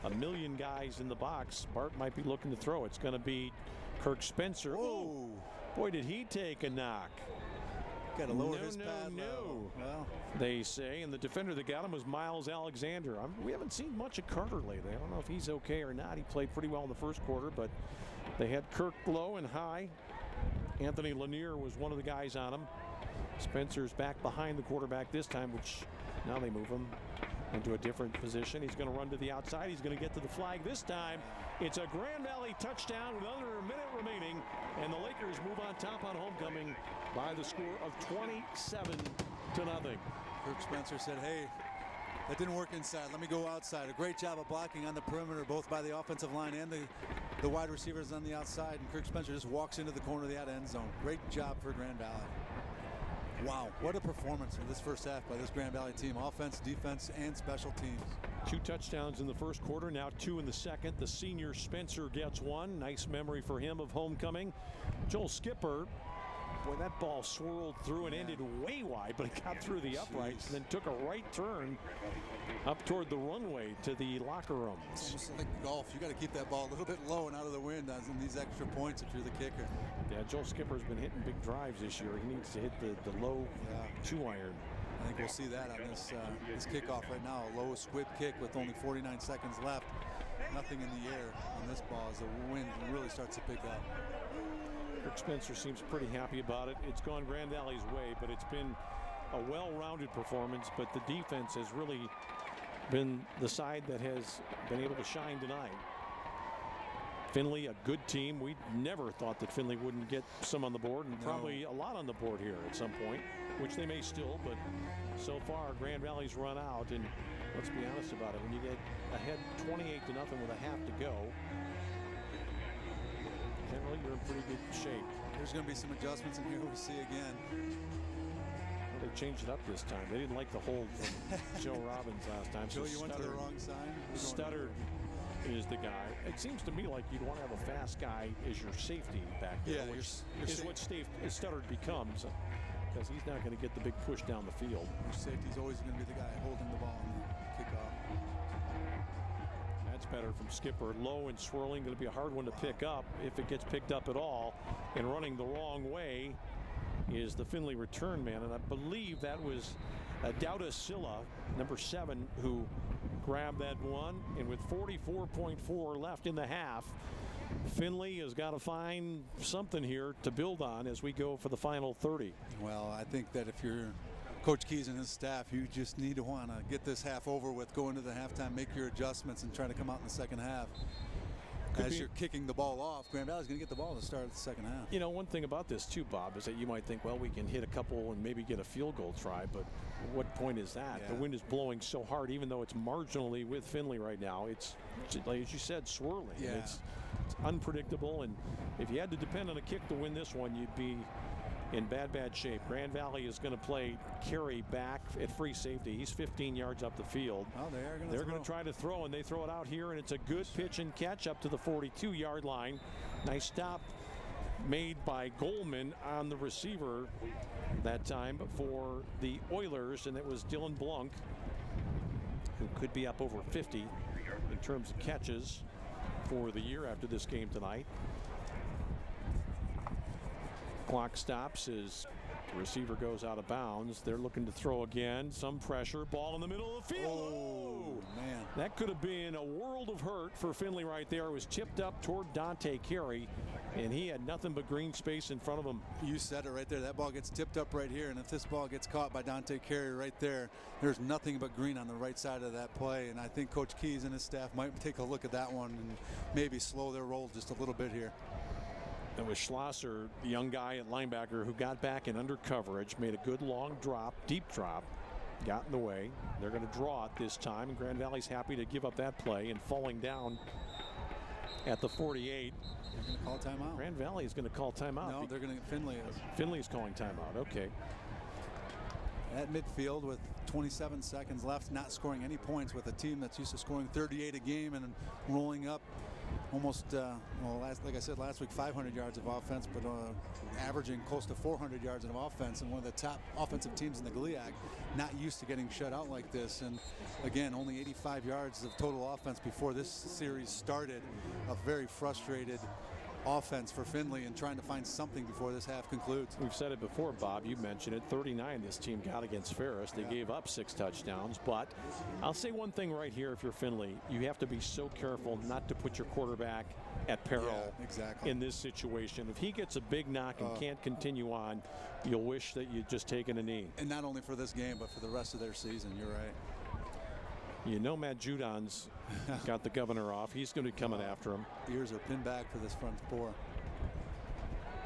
A million guys in the box. Bart might be looking to throw. It's going to be Kirk Spencer. Oh, boy, did he take a knock. Got to lower his pad level. Well, they say, and the defender that got him was Miles Alexander. We haven't seen much of Carter lately. I don't know if he's okay or not. He played pretty well in the 1st quarter, but they had Kirk low and high. Anthony Lanier was one of the guys on him. Spencer's back behind the quarterback this time, which now they move him into a different position. He's going to run to the outside. He's going to get to the flag this time. It's a Grand Valley touchdown with under a minute remaining, and the Lakers move on top on homecoming by the score of 27-0. Kirk Spencer said, hey, that didn't work inside. Let me go outside. A great job of blocking on the perimeter, both by the offensive line and the wide receivers on the outside. And Kirk Spencer just walks into the corner of the end zone. Great job for Grand Valley. Wow, what a performance in this first half by this Grand Valley team. Offense, defense, and special teams. 2 touchdowns in the 1st quarter, now 2 in the 2nd. The senior Spencer gets 1. Nice memory for him of homecoming. Joel Skipper, boy, that ball swirled through and ended way wide, but it got through the uprights and then took a right turn up toward the runway to the locker room. It's almost like golf. You got to keep that ball a little bit low and out of the wind as in these extra points if you're the kicker. Yeah, Joel Skipper's been hitting big drives this year. He needs to hit the low 2-iron. I think we'll see that on this kickoff right now. A low squib kick with only 49 seconds left. Nothing in the air on this ball as the wind really starts to pick up. Kirk Spencer seems pretty happy about it. It's gone Grand Valley's way, but it's been a well-rounded performance, but the defense has really been the side that has been able to shine tonight. Findlay, a good team. We never thought that Findlay wouldn't get some on the board, and probably a lot on the board here at some point, which they may still, but so far Grand Valley's run out, and let's be honest about it. When you get ahead 28-0 with a half to go, generally you're in pretty good shape. There's going to be some adjustments in here we see again. Well, they changed it up this time. They didn't like the hold from Joe Robbins last time. Joe, you went to the wrong side? Studdard is the guy. It seems to me like you'd want to have a fast guy as your safety back there, yeah, which is what Studdard becomes, because he's not going to get the big push down the field. Your safety's always going to be the guy holding the ball on the kickoff. That's better from Skipper. Low and swirling, going to be a hard one to pick up if it gets picked up at all. And running the wrong way is the Findlay return man, and I believe that was Dauda Silla, number 7, who grabbed that one. And with 44.4 left in the half, Findlay has got to find something here to build on as we go for the final 30. Well, I think that if you're Coach Keys and his staff, you just need to want to get this half over with, go into the halftime, make your adjustments, and try to come out in the second half. As you're kicking the ball off, Grand Valley's going to get the ball to start the second half. You know, one thing about this too, Bob, is that you might think, well, we can hit a couple and maybe get a field goal try, but what point is that? Yeah. The wind is blowing so hard, even though it's marginally with Findlay right now. It's, like as you said, swirling. Yeah. It's unpredictable, and if you had to depend on a kick to win this one, you'd be in bad shape. Grand Valley is going to play Carey back at free safety. He's 15 yards up the field. Oh, They're going to try to throw, and they throw it out here, and it's a good pitch and catch up to the 42-yard line. Nice stop made by Goldman on the receiver that time for the Oilers, and it was Dylan Blunk, who could be up over 50 in terms of catches for the year after this game tonight. Clock stops as the receiver goes out of bounds. They're looking to throw again. Some pressure. Ball in the middle of the field. Oh, man. That could have been a world of hurt for Findlay right there. It was tipped up toward Dante Carey, and he had nothing but green space in front of him. You said it right there. That ball gets tipped up right here, and if this ball gets caught by Dante Carey right there, there's nothing but green on the right side of that play, and I think Coach Keys and his staff might take a look at that one and maybe slow their roll just a little bit here. It was Schlosser, the young guy at linebacker, who got back in under coverage, made a good long drop, deep drop, got in the way. They're going to draw it this time, and Grand Valley's happy to give up that play, and falling down at the 48. They're going to call timeout. Grand Valley is going to call timeout. No, they're going to. Findlay is. Findlay's calling timeout. Okay. At midfield with 27 seconds left, not scoring any points with a team that's used to scoring 38 a game and rolling up almost, like I said last week, 500 yards of offense, but averaging close to 400 yards of offense, and one of the top offensive teams in the GLIAC, not used to getting shut out like this. And again, only 85 yards of total offense before this series started. A very frustrated offense for Findlay and trying to find something before this half concludes. We've said it before, Bob. You mentioned it. 39 this team got against Ferris. They gave up 6 touchdowns. But I'll say one thing right here. If you're Findlay, you have to be so careful not to put your quarterback at peril in this situation. If he gets a big knock and can't continue on, you'll wish that you'd just taken a knee. And not only for this game, but for the rest of their season. You're right. You know Matt Judon's got the governor off. He's going to be coming after him. Ears are pinned back for this front four.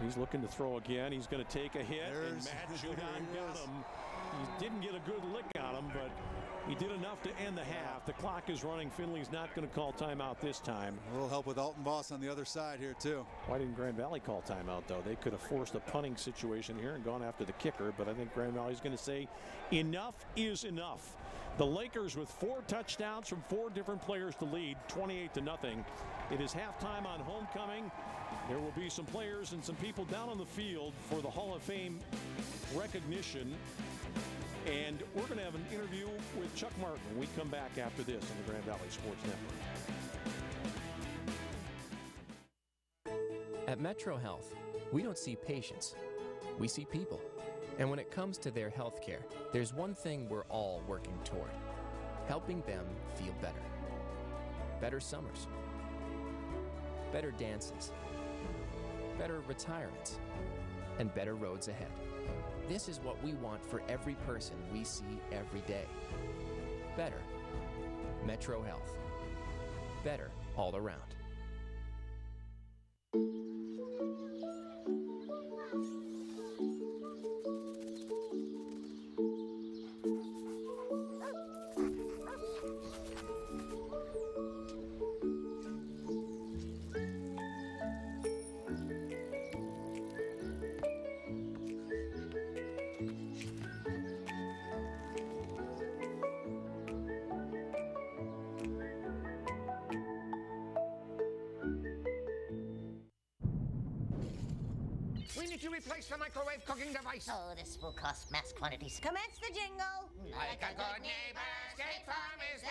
He's looking to throw again. He's going to take a hit, and Matt Judon got him. He didn't get a good lick on him, but he did enough to end the half. The clock is running. Findlay's not going to call timeout this time. A little help with Alton Boss on the other side here, too. Why didn't Grand Valley call timeout, though? They could have forced a punting situation here and gone after the kicker, but I think Grand Valley's going to say enough is enough. The Lakers with 4 touchdowns from 4 different players to lead, 28-0. It is halftime on homecoming. There will be some players and some people down on the field for the Hall of Fame recognition. And we're going to have an interview with Chuck Martin when we come back after this on the Grand Valley Sports Network. At Metro Health, we don't see patients, we see people. And when it comes to their health care, there's one thing we're all working toward: helping them feel better. Better summers, better dances, better retirements, and better roads ahead. This is what we want for every person we see every day. Better. Metro Health. Better all around. We need to replace the microwave cooking device. Oh, this will cost mass quantities. Commence the jingle. Like a good neighbor, State Farm is there.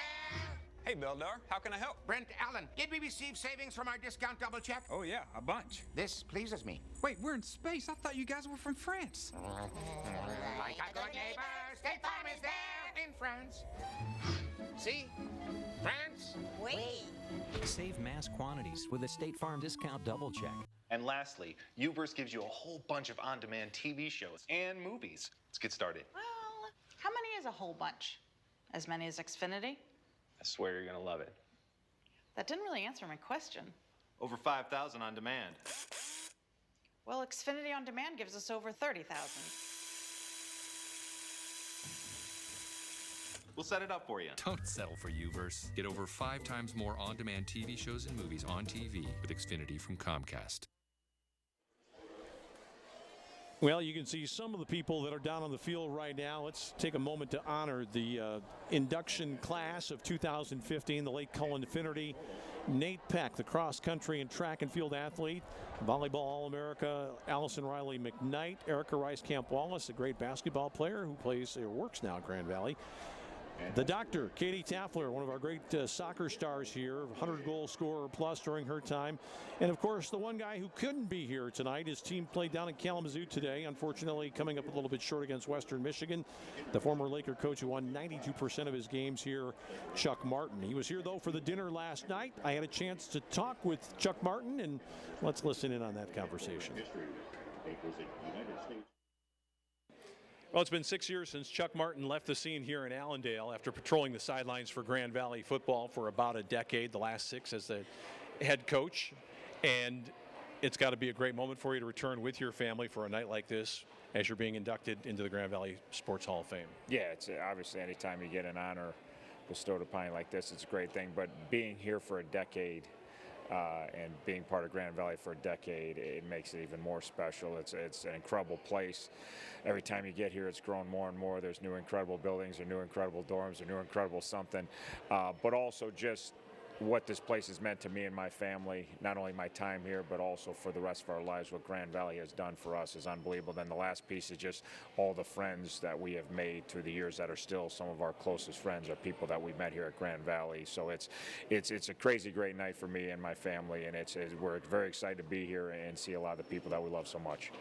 Hey, Bildar, how can I help? Brent Allen, did we receive savings from our discount double check? Oh, yeah, a bunch. This pleases me. Wait, we're in space. I thought you guys were from France. Like a good neighbor, State Farm is there in France. See? France. Oui. Save mass quantities with a State Farm discount double check. And lastly, Uverse gives you a whole bunch of on-demand TV shows and movies. Let's get started. Well, how many is a whole bunch? As many as Xfinity? I swear you're gonna love it. That didn't really answer my question. Over 5,000 on demand. Well, Xfinity On Demand gives us over 30,000. We'll set it up for you. Don't settle for Uverse. Get over 5 times more on-demand TV shows and movies on TV with Xfinity from Comcast. Well, you can see some of the people that are down on the field right now. Let's take a moment to honor the induction class of 2015, the late Cullen Finnerty. Nate Peck, the cross-country and track and field athlete. Volleyball All-America, Allison Riley McKnight. Erica Rice-Camp-Wallace, a great basketball player who plays or works now at Grand Valley. The doctor, Katie Taffler, one of our great soccer stars here, 100-goal scorer plus during her time. And, of course, the one guy who couldn't be here tonight, his team played down in Kalamazoo today, unfortunately coming up a little bit short against Western Michigan. The former Laker coach who won 92% of his games here, Chuck Martin. He was here, though, for the dinner last night. I had a chance to talk with Chuck Martin, and let's listen in on that conversation. Well, it's been 6 years since Chuck Martin left the scene here in Allendale after patrolling the sidelines for Grand Valley football for about a decade, the last 6 as the head coach. And it's got to be a great moment for you to return with your family for a night like this as you're being inducted into the Grand Valley Sports Hall of Fame. Yeah, it's obviously anytime you get an honor bestowed upon you like this, it's a great thing. But being here for a decade and being part of Grand Valley for a decade, it makes it even more special. It's an incredible place. Every time you get here, it's grown more and more. There's new incredible buildings, or new incredible dorms, or new incredible something. But also just what this place has meant to me and my family, not only my time here, but also for the rest of our lives. What Grand Valley has done for us is unbelievable. Then the last piece is just all the friends that we have made through the years that are still some of our closest friends, are people that we met here at Grand Valley. So it's a crazy great night for me and my family, and we're very excited to be here and see a lot of the people that we love so much.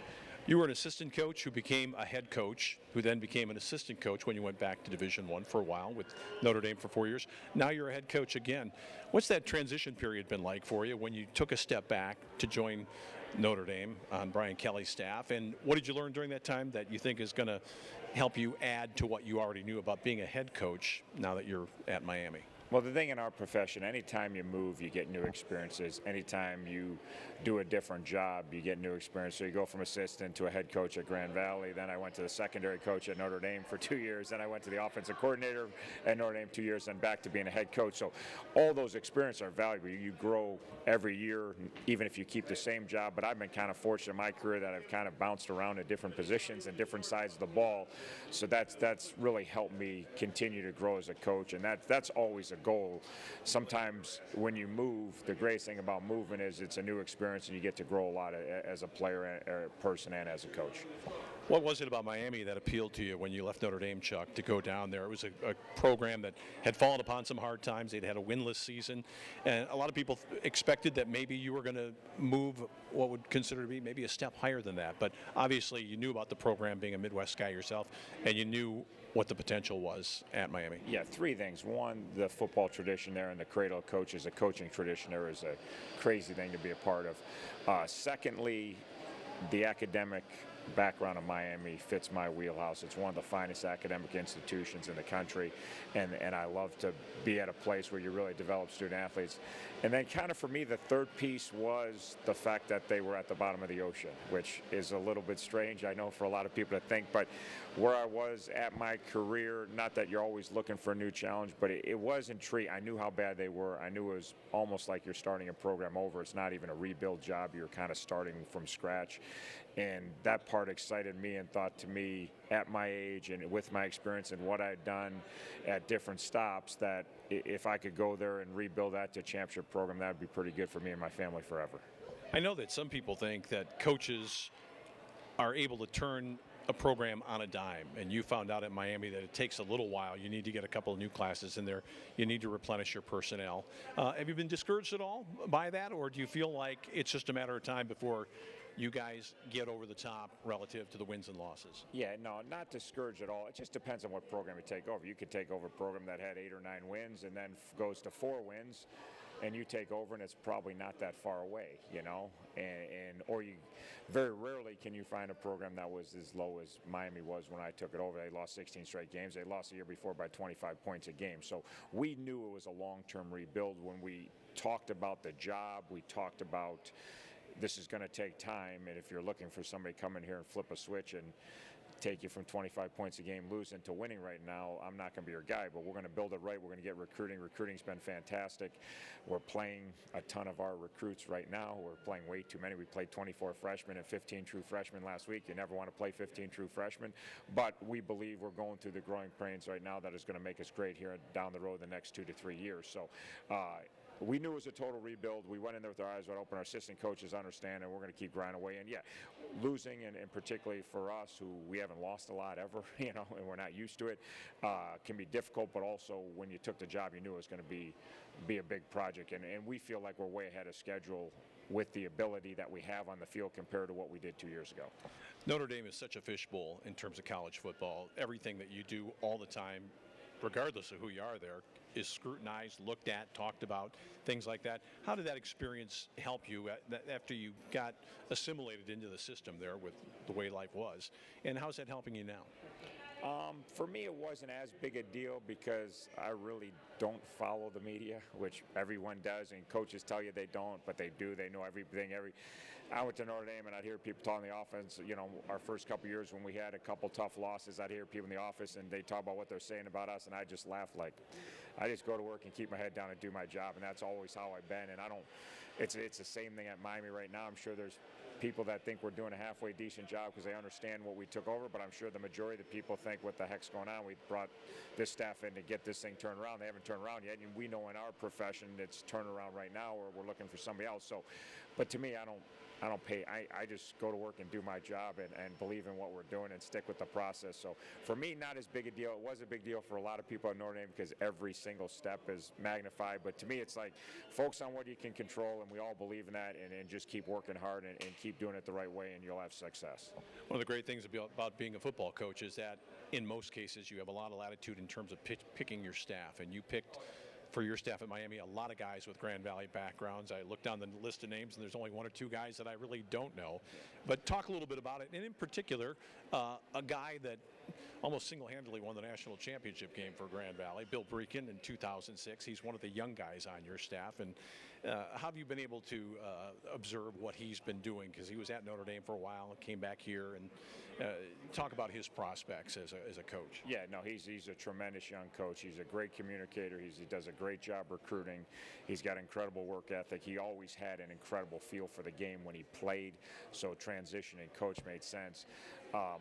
You were an assistant coach who became a head coach, who then became an assistant coach when you went back to Division I for a while with Notre Dame for 4 years. Now you're a head coach again. What's that transition period been like for you when you took a step back to join Notre Dame on Brian Kelly's staff? And what did you learn during that time that you think is going to help you add to what you already knew about being a head coach now that you're at Miami? Well, the thing in our profession, anytime you move, you get new experiences. Anytime you do a different job, you get new experience. So you go from assistant to a head coach at Grand Valley. Then I went to the secondary coach at Notre Dame for 2 years. Then I went to the offensive coordinator at Notre Dame 2 years, then back to being a head coach. So all those experiences are valuable. You grow every year, even if you keep the same job. But I've been kind of fortunate in my career that I've kind of bounced around at different positions and different sides of the ball. So that's really helped me continue to grow as a coach. And that's always a goal. Sometimes when you move, the greatest thing about moving is it's a new experience and you get to grow a lot as a player, or a person, and as a coach. What was it about Miami that appealed to you when you left Notre Dame, Chuck, to go down there? It was a program that had fallen upon some hard times. They'd had a winless season, and a lot of people expected that maybe you were going to move what would consider to be maybe a step higher than that. But obviously you knew about the program, being a Midwest guy yourself, and you knew what the potential was at Miami. Yeah, 3 things. One, the football tradition there and the cradle of coaches, the coaching tradition there is a crazy thing to be a part of. Secondly, the academic background of Miami fits my wheelhouse. It's one of the finest academic institutions in the country, and I love to be at a place where you really develop student athletes. And then kind of for me, the third piece was the fact that they were at the bottom of the ocean, which is a little bit strange, I know, for a lot of people to think, but where I was at my career, not that you're always looking for a new challenge, but it was intriguing. I knew how bad they were. I knew it was almost like you're starting a program over. It's not even a rebuild job. You're kind of starting from scratch. And that part excited me and thought to me, at my age and with my experience and what I'd done at different stops, that if I could go there and rebuild that to a championship program, that would be pretty good for me and my family forever. I know that some people think that coaches are able to turn a program on a dime, and you found out at Miami that it takes a little while. You need to get a couple of new classes in there. You need to replenish your personnel. Have you been discouraged at all by that, or do you feel like it's just a matter of time before you guys get over the top relative to the wins and losses? Yeah, no, not discouraged at all. It just depends on what program you take over. You could take over a program that had 8 or 9 wins and then goes to 4 wins, and you take over and it's probably not that far away, you know, or you very rarely can you find a program that was as low as Miami was when I took it over. They lost 16 straight games. They lost the year before by 25 points a game. So we knew it was a long-term rebuild. When we talked about the job, we talked about this is going to take time, and if you're looking for somebody to come in here and flip a switch and take you from 25 points a game losing to winning right now, I'm not going to be your guy, but we're going to build it right. We're going to get recruiting. Recruiting's been fantastic. We're playing a ton of our recruits right now. We're playing way too many. We played 24 freshmen and 15 true freshmen last week. You never want to play 15 true freshmen, but we believe we're going through the growing pains right now that is going to make us great here down the road the next 2 to 3 years. So we knew it was a total rebuild. We went in there with our eyes wide open. Our assistant coaches understand, and we're going to keep grinding away. And yeah, losing, and particularly for us, who we haven't lost a lot ever, you know, and we're not used to it, can be difficult. But also, when you took the job, you knew it was going to be a big project. And we feel like we're way ahead of schedule with the ability that we have on the field compared to what we did 2 years ago. Notre Dame is such a fishbowl in terms of college football. Everything that you do all the time, regardless of who you are there, is scrutinized, looked at, talked about, things like that. How did that experience help you after you got assimilated into the system there with the way life was? And how's that helping you now? For me, it wasn't as big a deal because I really don't follow the media, which everyone does, and coaches tell you they don't, but they do. They know everything. I went to Notre Dame, and I'd hear people talking in the offense. You know, our first couple years when we had a couple tough losses, I'd hear people in the office, and they talk about what they're saying about us, and I just laugh like, I just go to work and keep my head down and do my job, and that's always how I've been. And I don't. It's the same thing at Miami right now. I'm sure there's people that think we're doing a halfway decent job because they understand what we took over, but I'm sure the majority of the people think, what the heck's going on? We brought this staff in to get this thing turned around. They haven't turned around yet, and we know in our profession it's turned around right now, or we're looking for somebody else. So, but to me, I don't pay. I just go to work and do my job and believe in what we're doing and stick with the process. So for me, not as big a deal. It was a big deal for a lot of people at Notre Dame because every single step is magnified. But to me, it's like focus on what you can control, and we all believe in that, and just keep working hard and keep doing it the right way, and you'll have success. One of the great things about being a football coach is that in most cases you have a lot of latitude in terms of picking your staff, and you picked for your staff at Miami a lot of guys with Grand Valley backgrounds. I looked down the list of names, and there's only 1 or 2 guys that I really don't know. But talk a little bit about it, and in particular, a guy that almost single-handedly won the national championship game for Grand Valley, Bill Breakin, in 2006. He's one of the young guys on your staff. And how have you been able to observe what he's been doing? Because he was at Notre Dame for a while and came back here. And talk about his prospects as a coach. Yeah, no, he's a tremendous young coach. He's a great communicator. He does a great job recruiting. He's got incredible work ethic. He always had an incredible feel for the game when he played, so transition and coach made sense.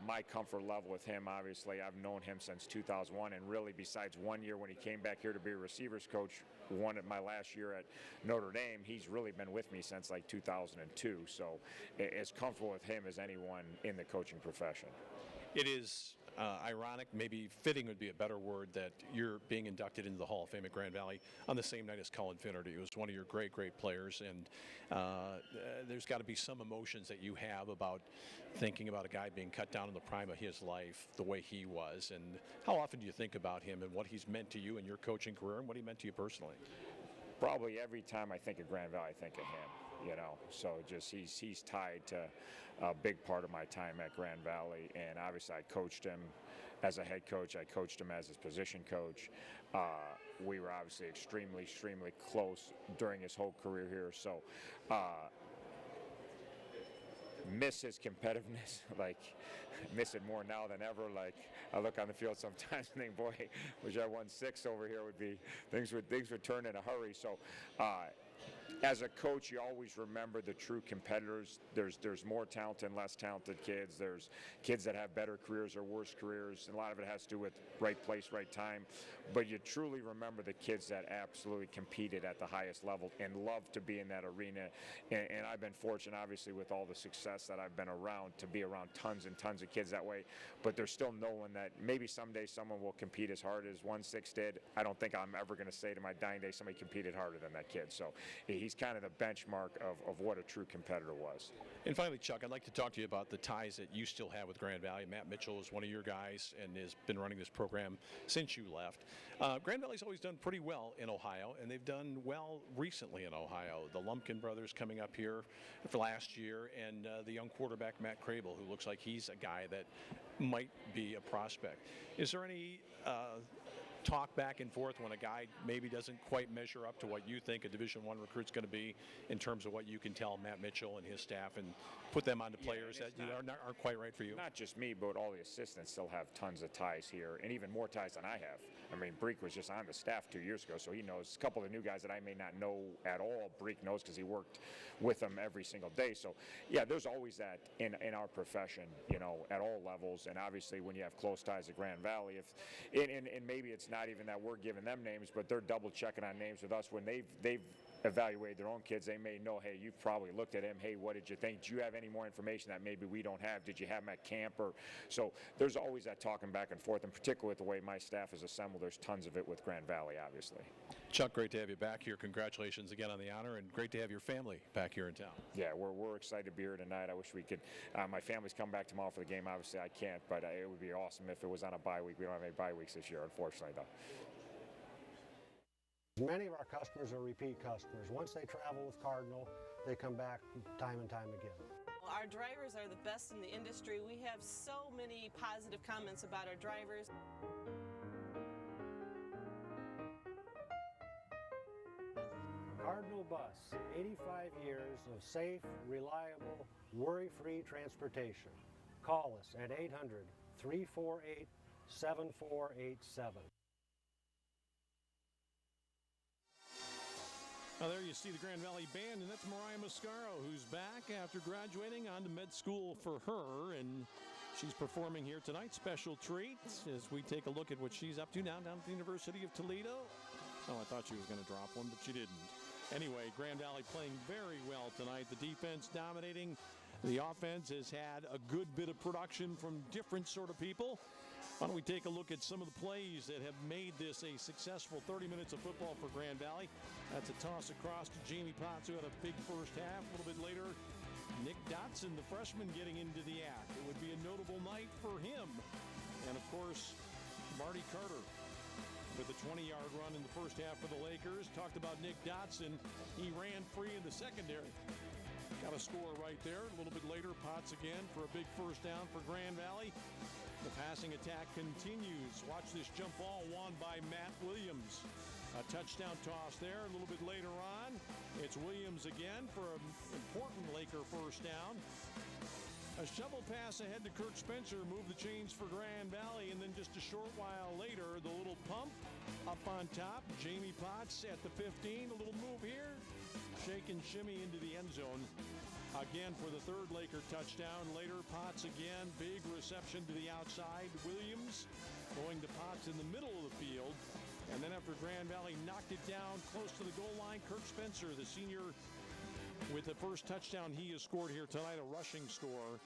My comfort level with him, obviously, I've known him since 2001, and really besides 1 year when he came back here to be a receivers coach, one at my last year at Notre Dame, he's really been with me since like 2002, so as comfortable with him as anyone in the coaching profession. It is ironic, maybe fitting would be a better word, that you're being inducted into the Hall of Fame at Grand Valley on the same night as Cullen Finnerty, who was one of your great, great players. And there's got to be some emotions that you have about thinking about a guy being cut down in the prime of his life the way he was. And how often do you think about him and what he's meant to you in your coaching career and what he meant to you personally? Probably every time I think of Grand Valley, I think of him, you know. So just he's tied to a big part of my time at Grand Valley, and obviously I coached him as a head coach. I coached him as his position coach. We were obviously extremely close during his whole career here. So miss his competitiveness, like miss it more now than ever. Like I look on the field sometimes and think, boy, wish I won 6 over here. Would be things would turn in a hurry. So as a coach, you always remember the true competitors. There's more talented and less talented kids. There's kids that have better careers or worse careers, and a lot of it has to do with right place, right time. But you truly remember the kids that absolutely competed at the highest level and loved to be in that arena. And I've been fortunate, obviously, with all the success that I've been around, to be around tons and tons of kids that way. But there's still no one that maybe someday someone will compete as hard as 1-6 did. I don't think I'm ever going to say to my dying day somebody competed harder than that kid. So he's kind of the benchmark of what a true competitor was. And finally, Chuck, I'd like to talk to you about the ties that you still have with Grand Valley. Matt Mitchell is one of your guys and has been running this program since you left. Grand Valley's always done pretty well in Ohio, and they've done well recently in Ohio. The Lumpkin brothers coming up here for last year, and the young quarterback Matt Crable, who looks like he's a guy that might be a prospect. Is there any talk back and forth when a guy maybe doesn't quite measure up to what you think a Division I recruit's going to be in terms of what you can tell Matt Mitchell and his staff and put them onto players that aren't quite right for you? Not just me, but all the assistants still have tons of ties here, and even more ties than I have. I mean, Breek was just on the staff 2 years ago, so he knows a couple of the new guys that I may not know at all. Breek knows because he worked with them every single day. So, yeah, there's always that in our profession, you know, at all levels. And obviously, when you have close ties to Grand Valley, and maybe it's not even that we're giving them names, but they're double checking on names with us when they've evaluated their own kids. They may know, hey, you've probably looked at him. Hey, what did you think? Do you have any more information that maybe we don't have? Did you have him at camp? Or so there's always that talking back and forth, and particularly with the way my staff is assembled, there's tons of it with Grand Valley, obviously. Chuck, great to have you back here. Congratulations again on the honor, and great to have your family back here in town. Yeah, we're excited to be here tonight. I wish we could. My family's come back tomorrow for the game. Obviously, I can't, but it would be awesome if it was on a bye week. We don't have any bye weeks this year, unfortunately, though. Many of our customers are repeat customers. Once they travel with Cardinal, they come back time and time again. Our drivers are the best in the industry. We have so many positive comments about our drivers. Cardinal Bus, 85 years of safe, reliable, worry-free transportation. Call us at 800-348-7487. Now there you see the Grand Valley Band, and that's Mariah Mascaro, who's back after graduating on to med school for her, and she's performing here tonight. Special treat as we take a look at what she's up to now down at the University of Toledo. Oh, I thought she was going to drop one, but she didn't. Anyway, Grand Valley playing very well tonight. The defense dominating. The offense has had a good bit of production from different sort of people. Why don't we take a look at some of the plays that have made this a successful 30 minutes of football for Grand Valley. That's a toss across to Jamie Potts, who had a big first half. A little bit later, Nick Dotson, the freshman, getting into the act. It would be a notable night for him. And, of course, Marty Carter with a 20-yard run in the first half for the Lakers. Talked about Nick Dotson. He ran free in the secondary. Got a score right there. A little bit later, Potts again for a big first down for Grand Valley. The passing attack continues. Watch this jump ball won by Matt Williams. A touchdown toss there. A little bit later on, it's Williams again for an important Laker first down. A shovel pass ahead to Kirk Spencer moved the chains for Grand Valley, and then just a short while later, the little pump up on top. Jamie Potts at the 15. A little move here. Shake and shimmy into the end zone. Again for the third Laker touchdown. Later, Potts again. Big reception to the outside. Williams going to Potts in the middle of the field. And then after Grand Valley knocked it down close to the goal line, Kirk Spencer, the senior, with the first touchdown he has scored here tonight, a rushing score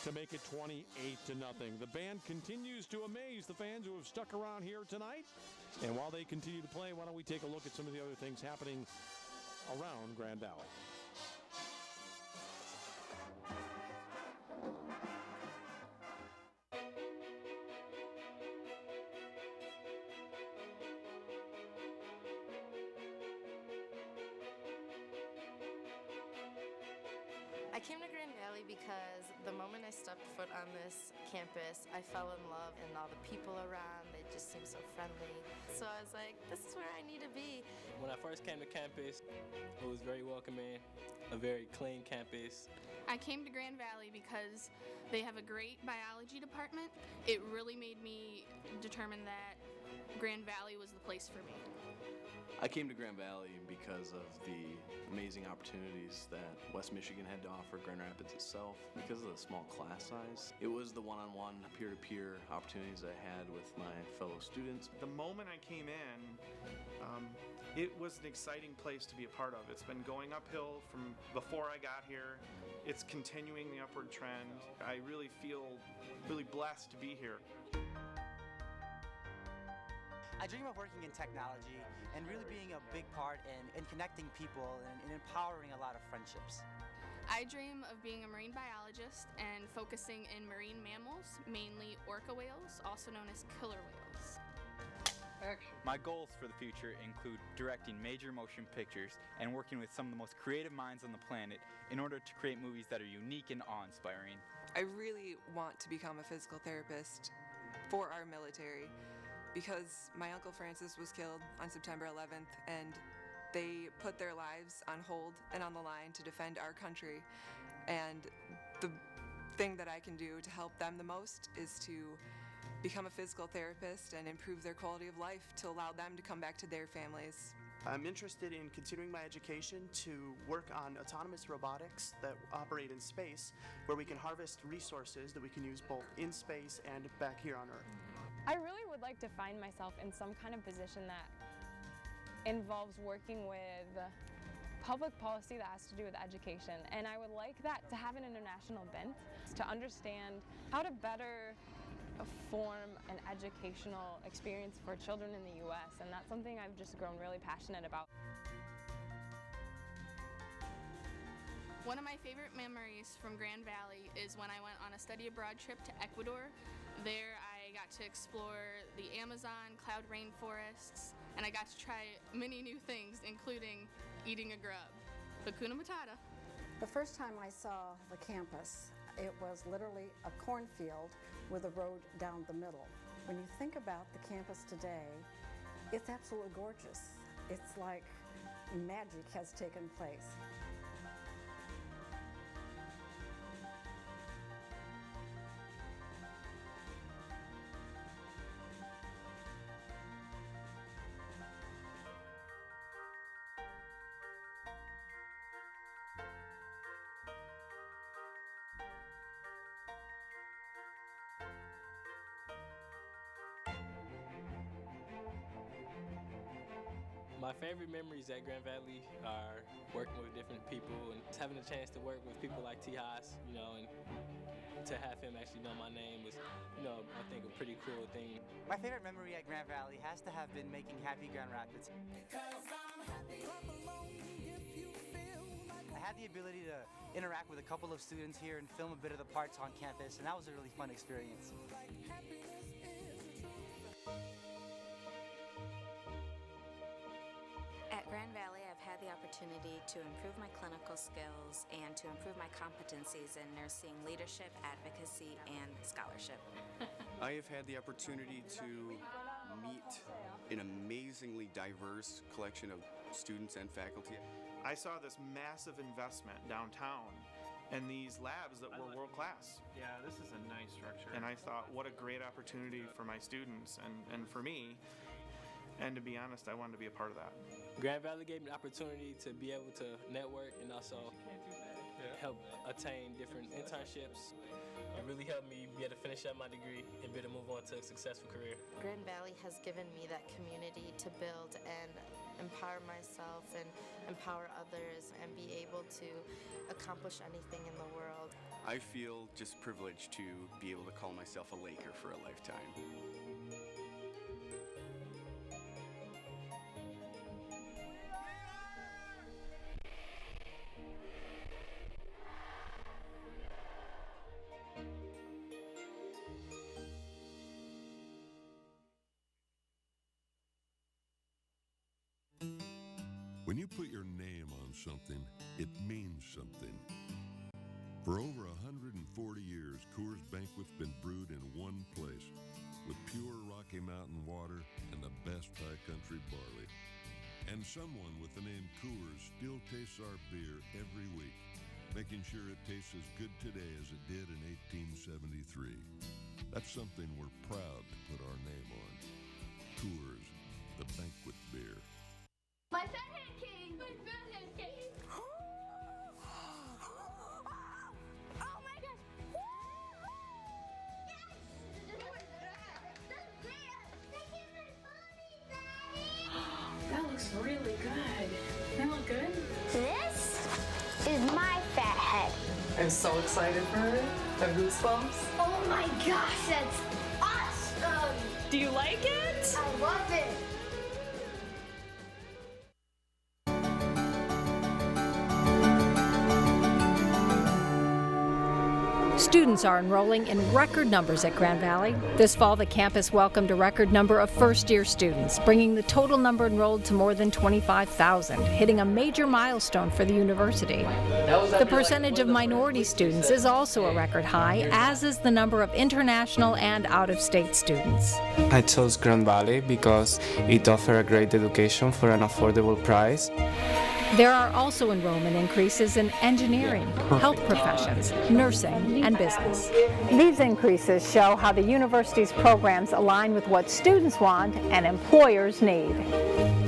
to make it 28-0. The band continues to amaze the fans who have stuck around here tonight. And while they continue to play, why don't we take a look at some of the other things happening around Grand Valley. I came to Grand Valley because the moment I stepped foot on this campus, I fell in love, and all the people around, they just seemed so friendly. So I was like, this is where I need to be. When I first came to campus, it was very welcoming, a very clean campus. I came to Grand Valley because they have a great biology department. It really made me determine that Grand Valley was the place for me. I came to Grand Valley because of the amazing opportunities that West Michigan had to offer Grand Rapids itself. Because of the small class size, it was the one-on-one, peer-to-peer opportunities I had with my fellow students. The moment I came in, it was an exciting place to be a part of. It's been going uphill from before I got here. It's continuing the upward trend. I really feel really blessed to be here. I dream of working in technology and really being a big part in connecting people and empowering a lot of friendships. I dream of being a marine biologist and focusing in marine mammals, mainly orca whales, also known as killer whales. Action. My goals for the future include directing major motion pictures and working with some of the most creative minds on the planet in order to create movies that are unique and awe-inspiring. I really want to become a physical therapist for our military. because my Uncle Francis was killed on September 11th, and they put their lives on hold and on the line to defend our country. And the thing that I can do to help them the most is to become a physical therapist and improve their quality of life to allow them to come back to their families. I'm interested in continuing my education to work on autonomous robotics that operate in space, where we can harvest resources that we can use both in space and back here on Earth. I really would like to find myself in some kind of position that involves working with public policy that has to do with education. And I would like that to have an international bent, to understand how to better form an educational experience for children in the U.S. And that's something I've just grown really passionate about. One of my favorite memories from Grand Valley is when I went on a study abroad trip to Ecuador. There I got to explore the Amazon cloud rainforests, and I got to try many new things, including eating a grub. Hakuna Matata. The first time I saw the campus, it was literally a cornfield with a road down the middle. When you think about the campus today, it's absolutely gorgeous. It's like magic has taken place. My favorite memories at Grand Valley are working with different people and having a chance to work with people like T. Haas, you know, and to have him actually know my name was, you know, I think a pretty cool thing. My favorite memory at Grand Valley has to have been making Happy Grand Rapids. I had the ability to interact with a couple of students here and film a bit of the parts on campus, and that was a really fun experience. At Grand Valley, I've had the opportunity to improve my clinical skills and to improve my competencies in nursing leadership, advocacy, and scholarship. I have had the opportunity to meet an amazingly diverse collection of students and faculty. I saw this massive investment downtown and these labs that were world class. Yeah, this is a nice structure. And I thought, what a great opportunity for my students and for me. And to be honest, I wanted to be a part of that. Grand Valley gave me the opportunity to be able to network and also help attain different internships. It really helped me be able to finish up my degree and be able to move on to a successful career. Grand Valley has given me that community to build and empower myself and empower others and be able to accomplish anything in the world. I feel just privileged to be able to call myself a Laker for a lifetime. When you put your name on something, it means something. For over 140 years, Coors Banquet's been brewed in one place with pure Rocky Mountain water and the best high country barley. And someone with the name Coors still tastes our beer every week, making sure it tastes as good today as it did in 1873. That's something we're proud to put our name on. Coors, the banquet beer. My fathead king! My fathead king! Oh my gosh! That looks really good. That look good? This is my fat head. I'm so excited for it. I have goosebumps. Oh my gosh, that's awesome! Do you like it? I love it! Students are enrolling in record numbers at Grand Valley. This fall, the campus welcomed a record number of first-year students, bringing the total number enrolled to more than 25,000, hitting a major milestone for the university. The percentage of minority students is also a record high, as is the number of international and out-of-state students. I chose Grand Valley because it offers a great education for an affordable price. There are also enrollment increases in engineering, health professions, nursing, and business. These increases show how the university's programs align with what students want and employers need.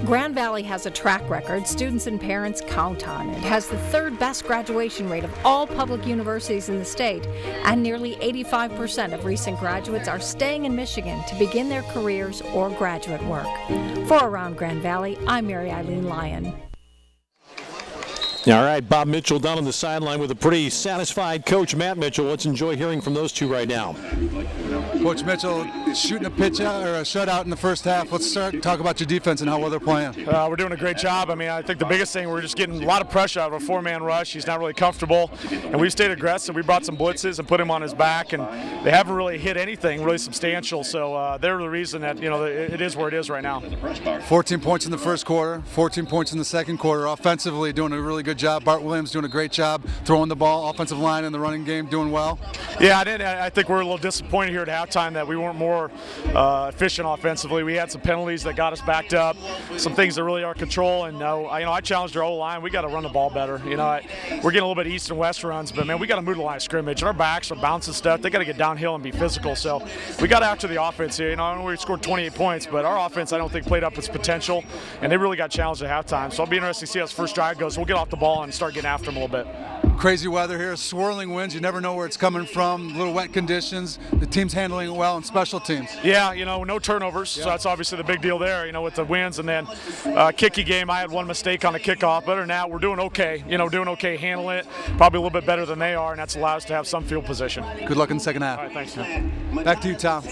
Grand Valley has a track record students and parents count on. It has the third best graduation rate of all public universities in the state, and nearly 85% of recent graduates are staying in Michigan to begin their careers or graduate work. For Around Grand Valley, I'm Mary Eileen Lyon. All right, Bob Mitchell down on the sideline with a pretty satisfied coach, Matt Mitchell. Let's enjoy hearing from those two right now. Coach Mitchell, shooting a pitch out or a shutout in the first half. Let's talk about your defense and how well they're playing. We're doing a great job. I mean, I think the biggest thing, we're just getting a lot of pressure out of a four-man rush. He's not really comfortable, and we stayed aggressive. We brought some blitzes and put him on his back, and they haven't really hit anything really substantial. So they're the reason that, you know, it is where it is right now. 14 points in the first quarter, 14 points in the second quarter. Offensively, doing a really good job. Bart Williams doing a great job throwing the ball. Offensive line in the running game doing well. Yeah, I think we're a little disappointed here at halftime that we weren't more efficient offensively. We had some penalties that got us backed up, some things that really are control. And I challenged our O-line. We got to run the ball better. You know, we're getting a little bit east and west runs, but man, we got to move the line of scrimmage. And our backs are bouncing stuff. They got to get downhill and be physical. So we got after the offense here. You know, I know we scored 28 points, but our offense I don't think played up its potential, and they really got challenged at halftime. So I'll be interested to see how this first drive goes. We'll get off the ball and start getting after them a little bit. Crazy weather here, swirling winds. You never know where it's coming from. Little wet conditions. The team's handling it well, and special teams. Yeah, you know, no turnovers. So that's obviously the big deal there. You know, with the wins, and then kicky game. I had one mistake on the kickoff. Other than that, we're doing okay. You know, doing okay, handling it. Probably a little bit better than they are, and that's allowed us to have some field position. Good luck in the second half. All right, thanks. Back to you, Tom.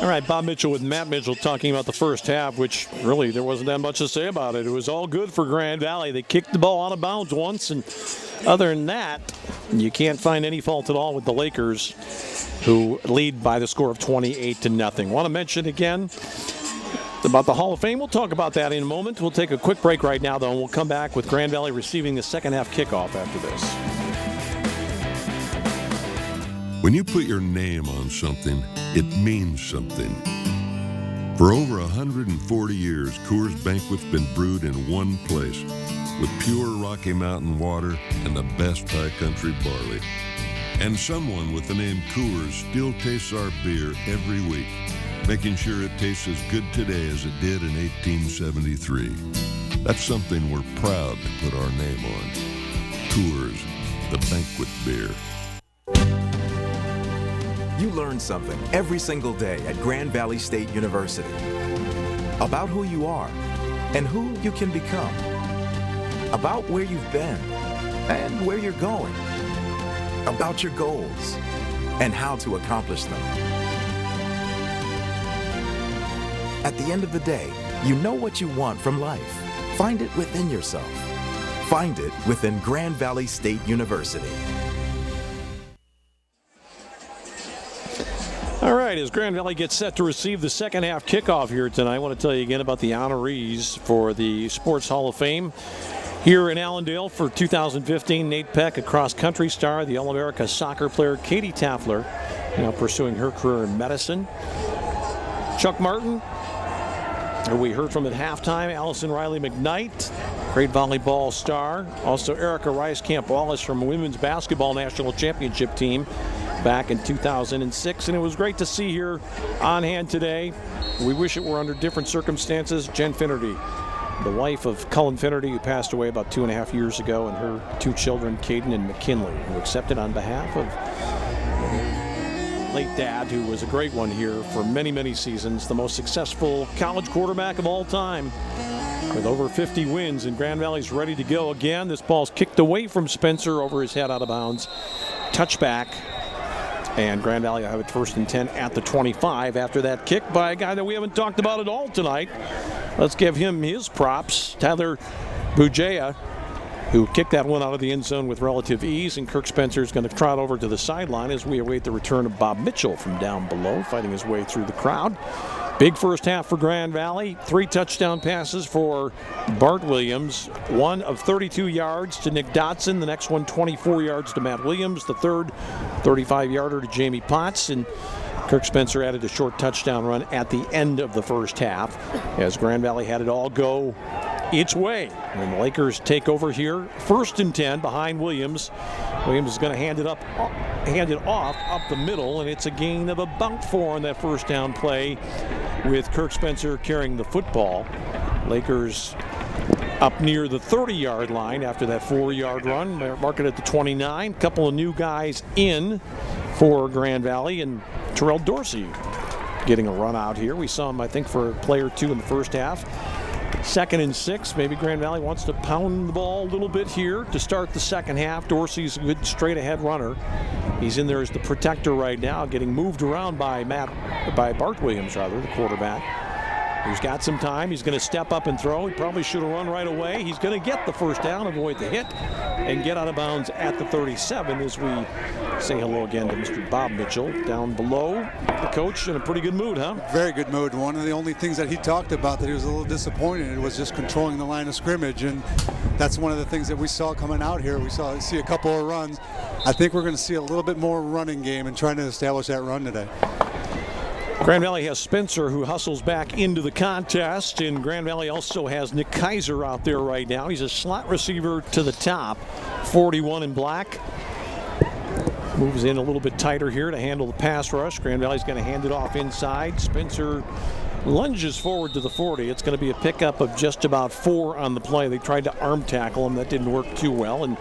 All right, Bob Mitchell with Matt Mitchell talking about the first half, which really there wasn't that much to say about it. It was all good for Grand Valley. They kicked the ball out of bounds once, and other than that, you can't find any fault at all with the Lakers, who lead by the score of 28-0. Want to mention again about the Hall of Fame? We'll talk about that in a moment. We'll take a quick break right now, though, and we'll come back with Grand Valley receiving the second half kickoff after this. When you put your name on something, it means something. For over 140 years, Coors Banquet's been brewed in one place with pure Rocky Mountain water and the best high country barley. And someone with the name Coors still tastes our beer every week, making sure it tastes as good today as it did in 1873. That's something we're proud to put our name on. Coors, the banquet beer. You learn something every single day at Grand Valley State University about who you are and who you can become, about where you've been and where you're going, about your goals and how to accomplish them. At the end of the day, you know what you want from life. Find it within yourself. Find it within Grand Valley State University. All right, as Grand Valley gets set to receive the second half kickoff here tonight, I want to tell you again about the honorees for the Sports Hall of Fame. Here in Allendale for 2015, Nate Peck, a cross-country star, the All-America soccer player Katie Taffler, now pursuing her career in medicine. Chuck Martin, who we heard from at halftime, Allison Riley McKnight, great volleyball star. Also Erica Rice-Camp-Wallace from Women's Basketball National Championship team back in 2006, and it was great to see her on hand today. We wish it were under different circumstances. Jen Finnerty, the wife of Cullen Finnerty, who passed away about 2.5 years ago, and her two children, Caden and McKinley, who accepted on behalf of late dad, who was a great one here for many, many seasons, the most successful college quarterback of all time, with over 50 wins, and Grand Valley's ready to go again. This ball's kicked away from Spencer over his head out of bounds. Touchback. And Grand Valley will have it first and 10 at the 25 after that kick by a guy that we haven't talked about at all tonight. Let's give him his props. Tyler Bujaya who kicked that one out of the end zone with relative ease, and Kirk Spencer is going to trot over to the sideline as we await the return of Bob Mitchell from down below, fighting his way through the crowd. Big first half for Grand Valley. 3 touchdown passes for Bart Williams. One of 32 yards to Nick Dotson. The next one, 24 yards to Matt Williams. The third, 35-yarder to Jamie Potts. And Kirk Spencer added a short touchdown run at the end of the first half as Grand Valley had it all go its way. And the Lakers take over here. 1st and 10 behind Williams. Williams is going to hand it off up the middle, and it's a gain of about 4 on that first down play with Kirk Spencer carrying the football. Lakers up near the 30-yard line after that 4-yard run. Mark it at the 29. Couple of new guys in for Grand Valley, and Terrell Dorsey getting a run out here. We saw him, I think, for a play or two in the first half. 2nd and 6. Maybe Grand Valley wants to pound the ball a little bit here to start the second half. Dorsey's a good straight-ahead runner. He's in there as the protector right now, getting moved around by Bart Williams, the quarterback, who's got some time. He's going to step up and throw. He probably should have run right away. He's going to get the first down, avoid the hit, and get out of bounds at the 37 as we say hello again to Mr. Bob Mitchell down below. The coach in a pretty good mood, huh? Very good mood. One of the only things that he talked about that he was a little disappointed in was just controlling the line of scrimmage, and that's one of the things that we saw coming out here. We see a couple of runs. I think we're going to see a little bit more running game and trying to establish that run today. Grand Valley has Spencer, who hustles back into the contest, and Grand Valley also has Nick Kaiser out there right now. He's a slot receiver to the top, 41 in black. Moves in a little bit tighter here to handle the pass rush. Grand Valley's going to hand it off inside. Spencer lunges forward to the 40. It's going to be a pickup of just about 4 on the play. They tried to arm tackle him. That didn't work too well, and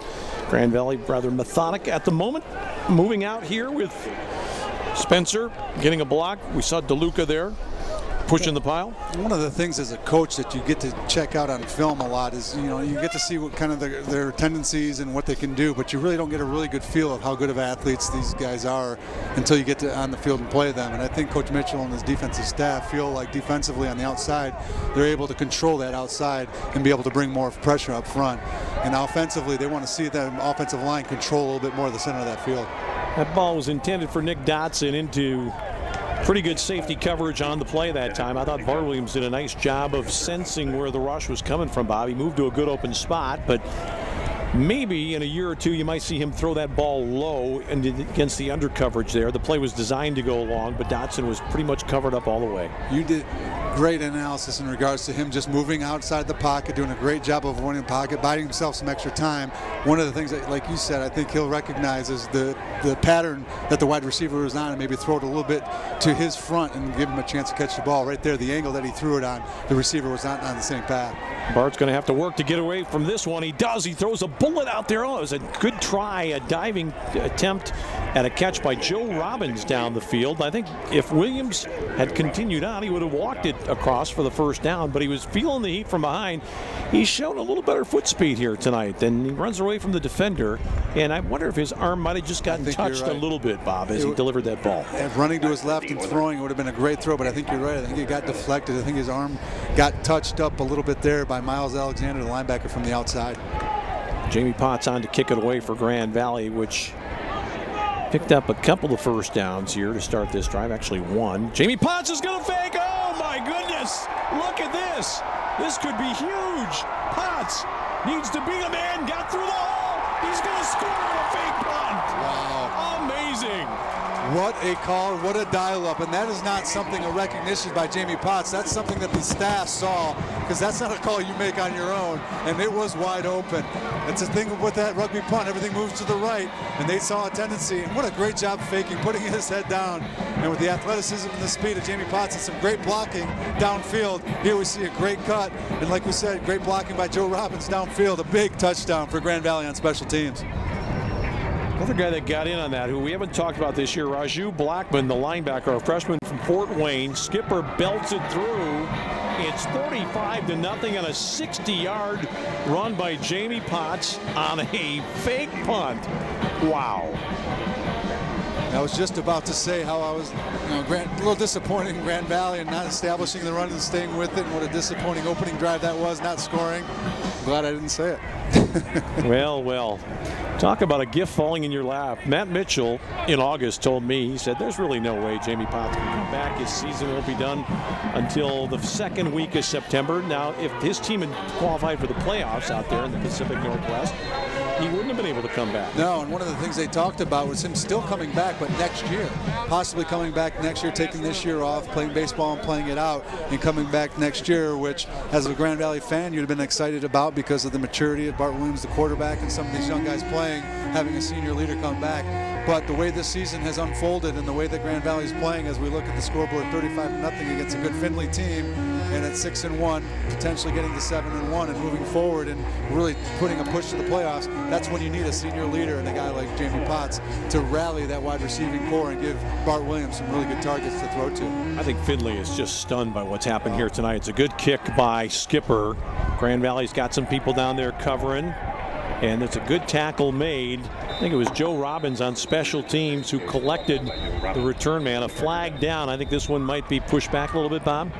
Grand Valley rather methodic at the moment. Moving out here with Spencer getting a block. We saw DeLuca there pushing the pile. One of the things as a coach that you get to check out on film a lot is, you get to see what kind of their tendencies and what they can do, but you really don't get a really good feel of how good of athletes these guys are until you get on the field and play them. And I think Coach Mitchell and his defensive staff feel like defensively on the outside, they're able to control that outside and be able to bring more pressure up front. And offensively, they want to see that offensive line control a little bit more of the center of that field. That ball was intended for Nick Dotson into pretty good safety coverage on the play that time. I thought Bart Williams did a nice job of sensing where the rush was coming from, Bob. He moved to a good open spot, but maybe in a year or two you might see him throw that ball low and against the under coverage there. The play was designed to go long, but Dotson was pretty much covered up all the way. You did great analysis in regards to him just moving outside the pocket, doing a great job of avoiding the pocket, buying himself some extra time. One of the things that, like you said, I think he'll recognize is the pattern that the wide receiver was on, and maybe throw it a little bit to his front and give him a chance to catch the ball. Right there, the angle that he threw it on, the receiver was not on the same path. Bart's going to have to work to get away from this one. He does. He throws a bullet out there. Oh, it was a good try, a diving attempt at a catch by Joe Robbins down the field. I think if Williams had continued on, he would have walked it across for the first down, but he was feeling the heat from behind. He's shown a little better foot speed here tonight, and he runs away from the defender, and I wonder if his arm might have just gotten touched a little bit, Bob, as he delivered that ball. Running to his left and throwing would have been a great throw, but I think you're right. I think it got deflected. I think his arm got touched up a little bit there by Miles Alexander, the linebacker from the outside. Jamie Potts on to kick it away for Grand Valley, which picked up a couple of first downs here to start this drive, actually one. Jamie Potts is going to fake. Oh my goodness, look at this. This could be huge. Potts needs to be the man, got through the hole. He's going to score a fake punt. Wow. Amazing. What a call, what a dial-up, and that is not something, a recognition by Jamie Potts. That's something that the staff saw, because that's not a call you make on your own, and it was wide open. It's a thing with that rugby punt, everything moves to the right, and they saw a tendency, and what a great job faking, putting his head down, and with the athleticism and the speed of Jamie Potts and some great blocking downfield, here we see a great cut, and like we said, great blocking by Joe Robbins downfield, a big touchdown for Grand Valley on special teams. Another guy that got in on that, who we haven't talked about this year, Raju Blackman, the linebacker, a freshman from Fort Wayne. Skipper belts it through. It's 35-0 on a 60-yard run by Jamie Potts on a fake punt. Wow. I was just about to say how I was a little disappointed in Grand Valley and not establishing the run and staying with it, and what a disappointing opening drive that was, not scoring. I'm glad I didn't say it. Well, well. Talk about a gift falling in your lap. Matt Mitchell in August told me, he said, there's really no way Jamie Potts can come back. His season won't be done until the second week of September. Now, if his team had qualified for the playoffs out there in the Pacific Northwest, he wouldn't have been able to come back. No, and one of the things they talked about was him still coming back, but next year. Possibly coming back next year, taking this year off, playing baseball and playing it out, and coming back next year, which, as a Grand Valley fan, you'd have been excited about because of the maturity of Bart Williams, the quarterback, and some of these young guys playing, having a senior leader come back. But the way this season has unfolded and the way that Grand Valley is playing, as we look at the scoreboard, 35-0 against a good Findlay team, and at 6-1, potentially getting to 7-1 and moving forward and really putting a push to the playoffs, that's when you need a senior leader and a guy like Jamie Potts to rally that wide receiving core and give Bart Williams some really good targets to throw to. I think Findlay is just stunned by what's happened here tonight. It's a good kick by Skipper. Grand Valley's got some people down there covering, and it's a good tackle made. I think it was Joe Robbins on special teams who collected the return man. A flag down. I think this one might be pushed back a little bit, Bob.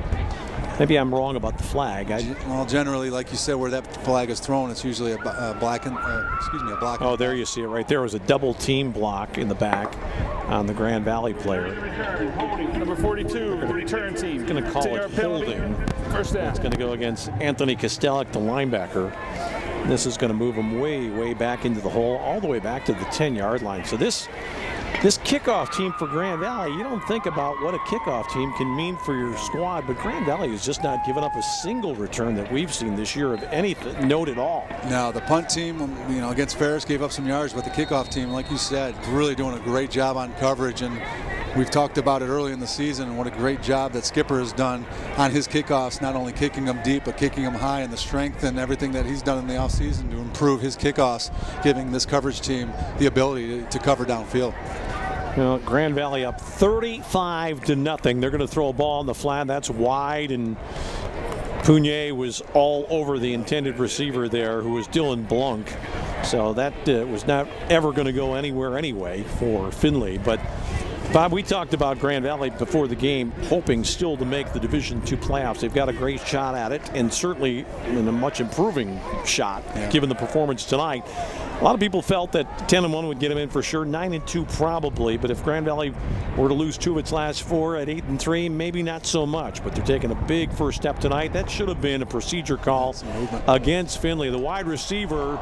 Maybe I'm wrong about the flag. Well, generally, like you said, where that flag is thrown, it's usually a block. Oh, there you see it right there. It was a double team block in the back on the Grand Valley player. Number 42, the return team. Going to call it holding. First down. It's going to go against Anthony Kostelek, the linebacker. This is going to move him way, way back into the hole, all the way back to the 10-yard line. So this kickoff team for Grand Valley, you don't think about what a kickoff team can mean for your squad, but Grand Valley has just not given up a single return that we've seen this year of any note at all. Now, the punt team, against Ferris gave up some yards, but the kickoff team, like you said, really doing a great job on coverage. And we've talked about it early in the season and what a great job that Skipper has done on his kickoffs, not only kicking them deep, but kicking them high, and the strength and everything that he's done in the offseason to improve his kickoffs, giving this coverage team the ability to cover downfield. Grand Valley up 35-0. They're going to throw a ball on the flat. That's wide, and Pugnier was all over the intended receiver there, who was Dylan Blunk. So that was not ever going to go anywhere anyway for Findlay. But Bob, we talked about Grand Valley before the game, hoping still to make the Division II playoffs. They've got a great shot at it, and certainly in a much improving shot, given the performance tonight. A lot of people felt that 10-1 would get them in for sure, 9-2 probably, but if Grand Valley were to lose 2 of its last 4 at 8-3, maybe not so much, but they're taking a big first step tonight. That should have been a procedure call against Findlay. The wide receiver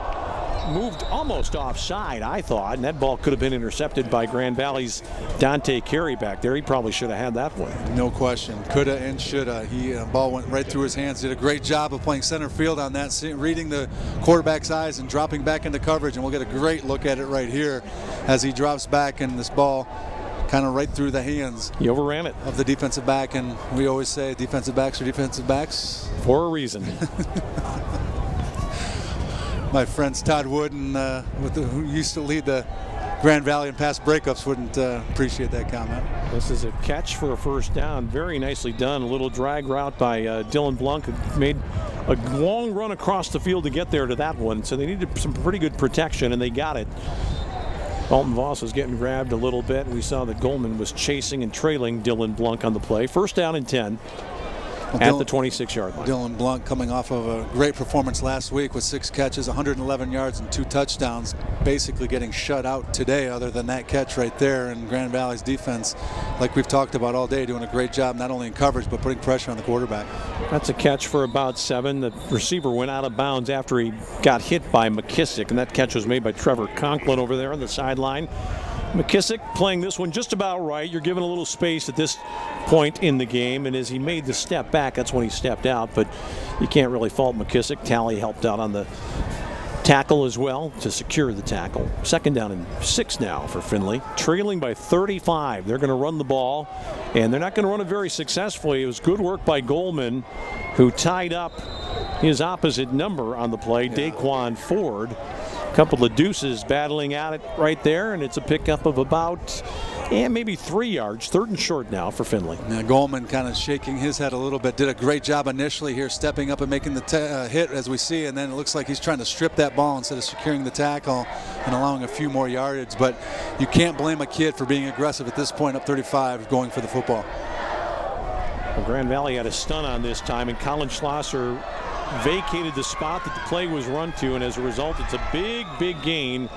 moved almost offside, I thought, and that ball could have been intercepted by Grand Valley's Dante Carey back there. He probably should have had that one. No question. Coulda and shoulda. Ball went right through his hands. Did a great job of playing center field on that, reading the quarterback's eyes and dropping back into coverage, and we'll get a great look at it right here as he drops back, and this ball kind of right through the hands. He overran it. Of the defensive back, and we always say defensive backs are defensive backs. For a reason. My friends Todd Wooden, who used to lead the Grand Valley in pass breakups, wouldn't appreciate that comment. This is a catch for a first down. Very nicely done. A little drag route by Dylan Blunk. Made a long run across the field to get there to that one. So they needed some pretty good protection, and they got it. Alton Voss was getting grabbed a little bit. We saw that Goldman was chasing and trailing Dylan Blunk on the play. First down and 10. At the 26-yard line. Dylan Blunk coming off of a great performance last week with 6 catches, 111 yards, and 2 touchdowns, basically getting shut out today other than that catch right there. And Grand Valley's defense, like we've talked about all day, doing a great job not only in coverage but putting pressure on the quarterback. That's a catch for about 7. The receiver went out of bounds after he got hit by McKissick, and that catch was made by Trevor Conklin over there on the sideline. McKissick playing this one just about right. You're given a little space at this point in the game, and as he made the step back, that's when he stepped out, but you can't really fault McKissick. Talley helped out on the tackle as well to secure the tackle. Second down and 6 now for Findlay, trailing by 35. They're going to run the ball, and they're not going to run it very successfully. It was good work by Goldman, who tied up his opposite number on the play, Daquan Ford. Couple of deuces battling at it right there, and it's a pickup of about maybe 3 yards. 3rd and short now for Findlay. Now Goldman kind of shaking his head a little bit. Did a great job initially here, stepping up and making the hit as we see, and then it looks like he's trying to strip that ball instead of securing the tackle and allowing a few more yardage. But you can't blame a kid for being aggressive at this point, up 35, going for the football. Well, Grand Valley had a stun on this time, and Colin Schlosser vacated the spot that the play was run to, and as a result, it's a big gain.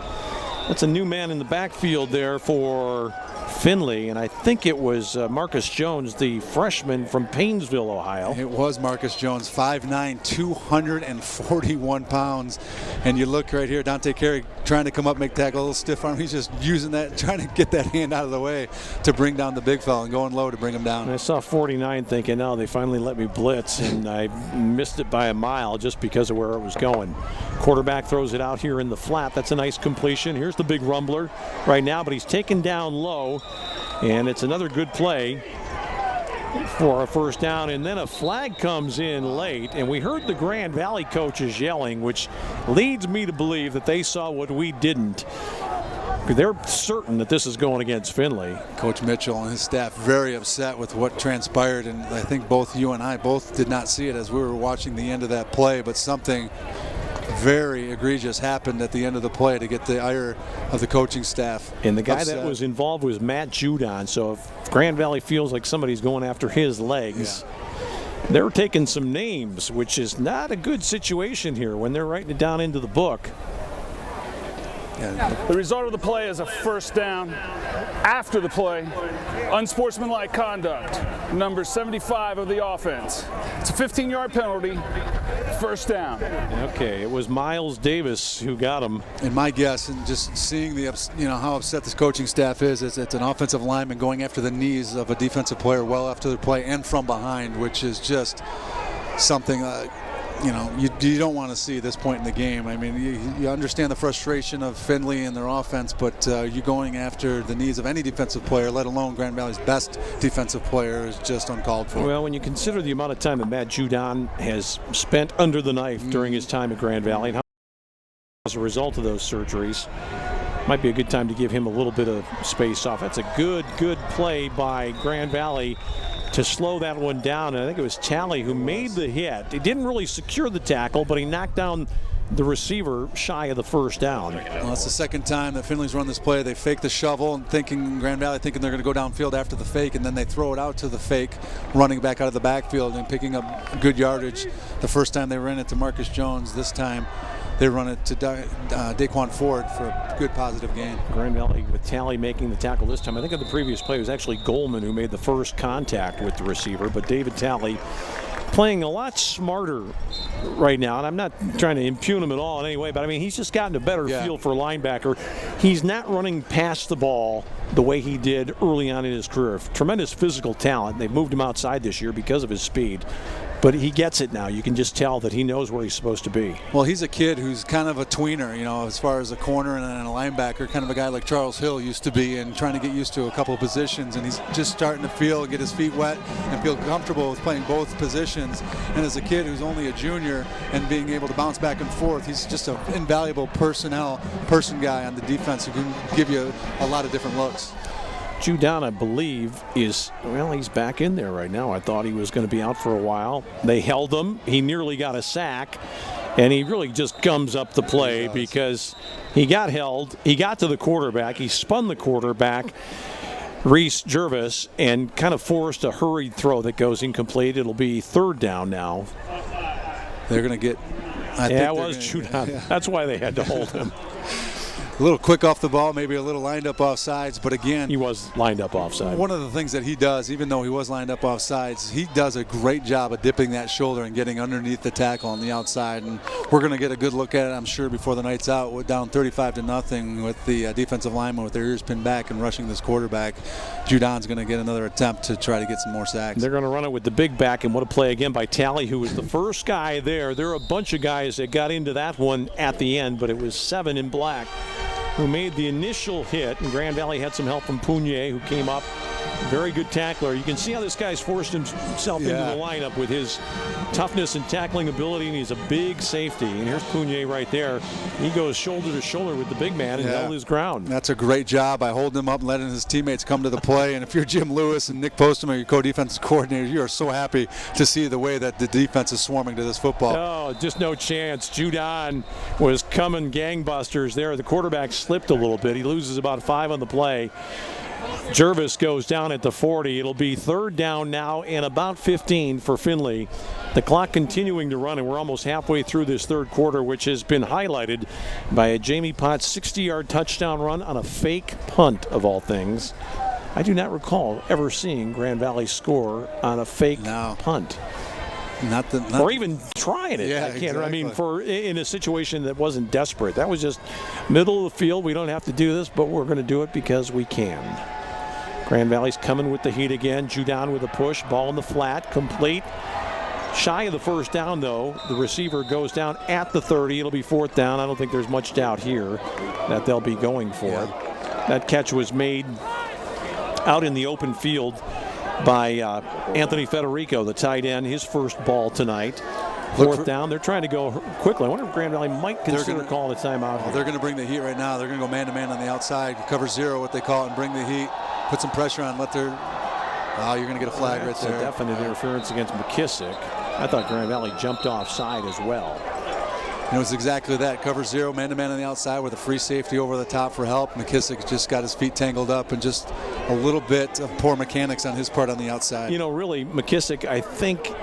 That's a new man in the backfield there for Findlay, and I think it was Marcus Jones, the freshman from Paynesville, Ohio. It was Marcus Jones, 5'9", 241 pounds. And you look right here, Dante Carey trying to come up, make tackle, a little stiff arm. He's just using that, trying to get that hand out of the way to bring down the big fella and going low to bring him down. And I saw 49 thinking, oh, they finally let me blitz, and I missed it by a mile just because of where it was going. Quarterback throws it out here in the flat. That's a nice completion. Here's the big rumbler right now, but he's taken down low, and it's another good play for a first down. And then a flag comes in late, and we heard the Grand Valley coaches yelling, which leads me to believe that they saw what we didn't. They're certain that this is going against Findlay. Coach Mitchell and his staff very upset with what transpired, and I think both you and I both did not see it as we were watching the end of that play, but something very egregious happened at the end of the play to get the ire of the coaching staff. And the guy upset. that was involved was Matt Judon, so if Grand Valley feels like somebody's going after his legs, they're taking some names, which is not a good situation here when they're writing it down into the book. The result of the play is a first down. After the play, unsportsmanlike conduct, number 75 of the offense. It's a 15-yard penalty, first down. Okay, it was Miles Davis who got him. And my guess, and just seeing the how upset this coaching staff is it's an offensive lineman going after the knees of a defensive player well after the play and from behind, which is just something you don't want to see at this point in the game. I mean, you understand the frustration of Findlay and their offense, but you going after the knees of any defensive player, let alone Grand Valley's best defensive player, is just uncalled for. Well, when you consider the amount of time that Matt Judon has spent under the knife during his time at Grand Valley, and how as a result of those surgeries, might be a good time to give him a little bit of space off. That's a good play by Grand Valley to slow that one down. And I think it was Talley who made the hit. He didn't really secure the tackle, but he knocked down the receiver shy of the first down. Well, it's the second time that Findlay's run this play. They fake the shovel and Grand Valley thinking they're going to go downfield after the fake, and then they throw it out to the fake, running back out of the backfield and picking up good yardage. The first time they ran it to Marcus Jones. This time they run it to Daquan Ford for a good positive gain. Grand Valley with Talley making the tackle this time. I think on the previous play it was actually Goldman who made the first contact with the receiver, but David Talley playing a lot smarter right now, and I'm not trying to impugn him at all in any way, but I mean, he's just gotten a better feel for linebacker. He's not running past the ball the way he did early on in his career. Tremendous physical talent. They've moved him outside this year because of his speed. But he gets it now. You can just tell that he knows where he's supposed to be. Well, he's a kid who's kind of a tweener, as far as a corner and a linebacker, kind of a guy like Charles Hill used to be, and trying to get used to a couple of positions. And he's just starting to get his feet wet and feel comfortable with playing both positions. And as a kid who's only a junior and being able to bounce back and forth, he's just an invaluable person guy on the defense who can give you a lot of different looks. Judon, I believe, he's back in there right now. I thought he was going to be out for a while. They held him. He nearly got a sack, and he really just gums up the play because he got held. He got to the quarterback. He spun the quarterback, Reese Jervis, and kind of forced a hurried throw that goes incomplete. It'll be third down now. They're going to get... it was Judon. Yeah. That's why they had to hold him. A little quick off the ball, maybe a little lined up off sides, but again, he was lined up offside. One of the things that he does, even though he was lined up off sides, he does a great job of dipping that shoulder and getting underneath the tackle on the outside. And we're going to get a good look at it, I'm sure, before the night's out. We're down 35-0 with the defensive lineman with their ears pinned back and rushing this quarterback. Judon's going to get another attempt to try to get some more sacks. They're going to run it with the big back, and what a play again by Talley, who was the first guy there. There are a bunch of guys that got into that one at the end, but it was 7 in black who made the initial hit, and Grand Valley had some help from Pugnier, who came up. Very good tackler. You can see how this guy's forced himself into the lineup with his toughness and tackling ability, and he's a big safety. And here's Pugnier right there. He goes shoulder to shoulder with the big man and held his ground. That's a great job by holding him up and letting his teammates come to the play. And if you're Jim Lewis and Nick Postma, your co-defensive coordinator, you are so happy to see the way that the defense is swarming to this football. Oh, just no chance. Judon was coming gangbusters there. The quarterback slipped a little bit. He loses about 5 on the play. Jervis goes down at the 40. It'll be third down now and about 15 for Findlay. The clock continuing to run, and we're almost halfway through this third quarter, which has been highlighted by a Jamie Potts 60-yard touchdown run on a fake punt, of all things. I do not recall ever seeing Grand Valley score on a fake punt. Or even trying it. Yeah, I can't. exactly. I mean, in a situation that wasn't desperate. That was just middle of the field. We don't have to do this, but we're going to do it because we can. Grand Valley's coming with the heat again. Judon with a push. Ball in the flat. Complete. Shy of the first down, though. The receiver goes down at the 30. It'll be fourth down. I don't think there's much doubt here that they'll be going for it. That catch was made out in the open field by Anthony Federico, the tight end, his first ball tonight. Fourth down. They're trying to go quickly. I wonder if Grand Valley might consider calling a timeout. They're going to bring the heat right now. They're going to go man-to-man on the outside, cover zero, what they call it, and bring the heat, put some pressure on, let their... Oh, you're going to get a flag right there. That's a definite interference against McKissick. I thought Grand Valley jumped offside as well. And it was exactly that. Cover zero, man-to-man on the outside with a free safety over the top for help. McKissick just got his feet tangled up and just a little bit of poor mechanics on his part on the outside. You know, really, McKissick, I think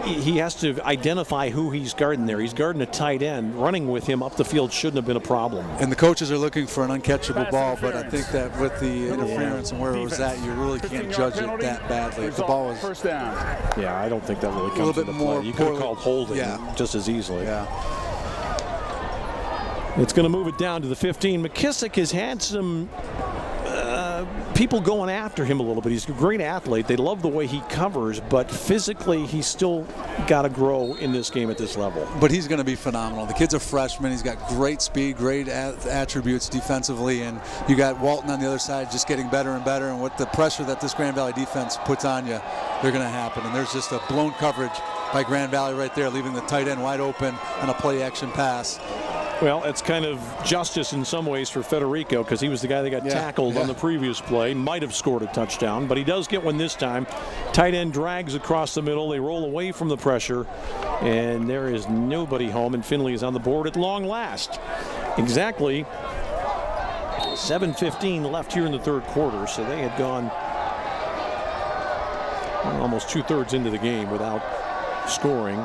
he has to identify who he's guarding there. He's guarding a tight end. Running with him up the field shouldn't have been a problem. And the coaches are looking for an uncatchable ball, but I think that with the interference and where it was at, you really can't judge it that badly. If the ball was first down. Yeah, I don't think that really comes a little bit into more play. You could have called holding just as easily. Yeah. It's going to move it down to the 15. McKissick has had some people going after him a little bit. He's a great athlete. They love the way he covers, but physically he's still got to grow in this game at this level. But he's going to be phenomenal. The kid's a freshman. He's got great speed, great attributes defensively, and you got Walton on the other side just getting better and better. And with the pressure that this Grand Valley defense puts on you, they're going to happen. And there's just a blown coverage by Grand Valley right there, leaving the tight end wide open on a play-action pass. Well, it's kind of justice in some ways for Federico because he was the guy that got tackled on the previous play. Might have scored a touchdown, but he does get one this time. Tight end drags across the middle. They roll away from the pressure, and there is nobody home, and Findlay is on the board at long last. Exactly 7:15 left here in the third quarter, so they had gone almost two-thirds into the game without scoring.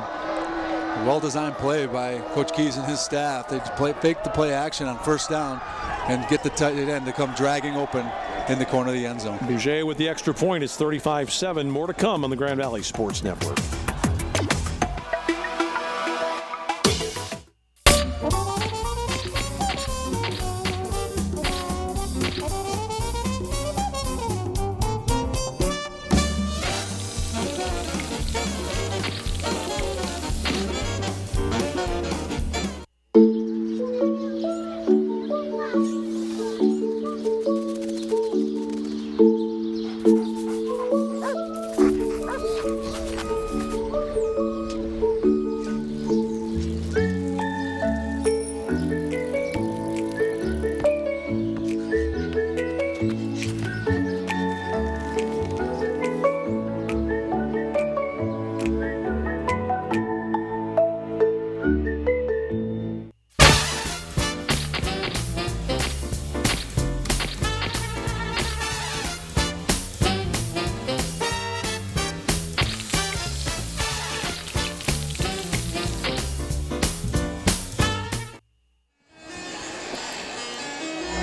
Well-designed play by Coach Keys and his staff. They fake the play action on first down and get the tight end to come dragging open in the corner of the end zone. Bouger with the extra point. It's 35-7. More to come on the Grand Valley Sports Network.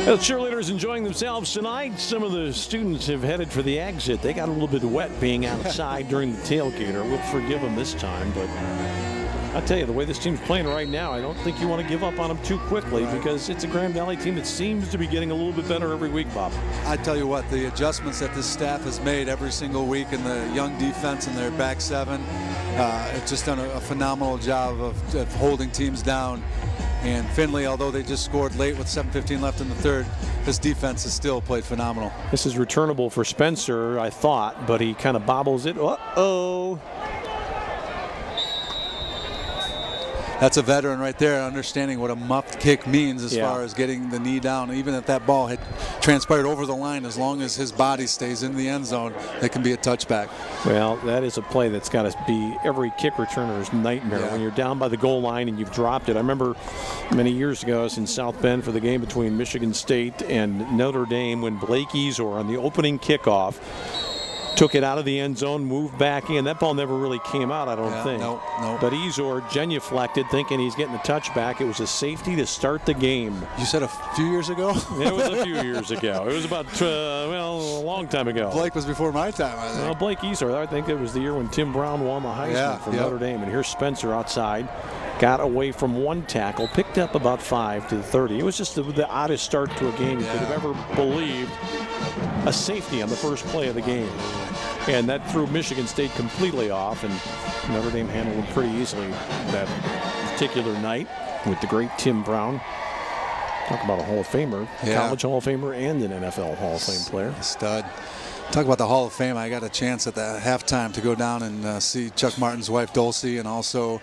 The cheerleaders enjoying themselves tonight. Some of the students have headed for the exit. They got a little bit wet being outside during the tailgater. We'll forgive them this time, but I'll tell you, the way this team's playing right now, I don't think you want to give up on them too quickly because it's a Grand Valley team that seems to be getting a little bit better every week, Bob. I tell you what, the adjustments that this staff has made every single week in the young defense and their back seven, it's just done a phenomenal job of holding teams down. And Findlay, although they just scored late with 7:15 left in the third, this defense has still played phenomenal. This is returnable for Spencer, I thought, but he kind of bobbles it. Uh-oh. that's a veteran right there, understanding what a muffed kick means as far as getting the knee down. Even if that ball had transpired over the line, as long as his body stays in the end zone, it can be a touchback. Well, that is a play that's got to be every kick returner's nightmare. When you're down by the goal line and you've dropped it. I remember many years ago I was in South Bend for the game between Michigan State and Notre Dame when Blake Ezor on the opening kickoff took it out of the end zone, moved back in. That ball never really came out, I don't think. No. But Ezor genuflected, thinking he's getting a touchback. It was a safety to start the game. You said a few years ago? It was a few years ago. It was about, a long time ago. Blake was before my time, I think. Well, Blake Ezor, I think it was the year when Tim Brown won the Heisman for Notre Dame. And here's Spencer outside. Got away from one tackle, picked up about 5 to the 30. It was just the oddest start to a game you could have ever believed. A safety on the first play of the game. And that threw Michigan State completely off, and Notre Dame handled it pretty easily that particular night with the great Tim Brown. Talk about a Hall of Famer, college Hall of Famer and an NFL Hall of Fame player. Stud. Talk about the Hall of Fame. I got a chance at the halftime to go down and see Chuck Martin's wife Dulcie, and also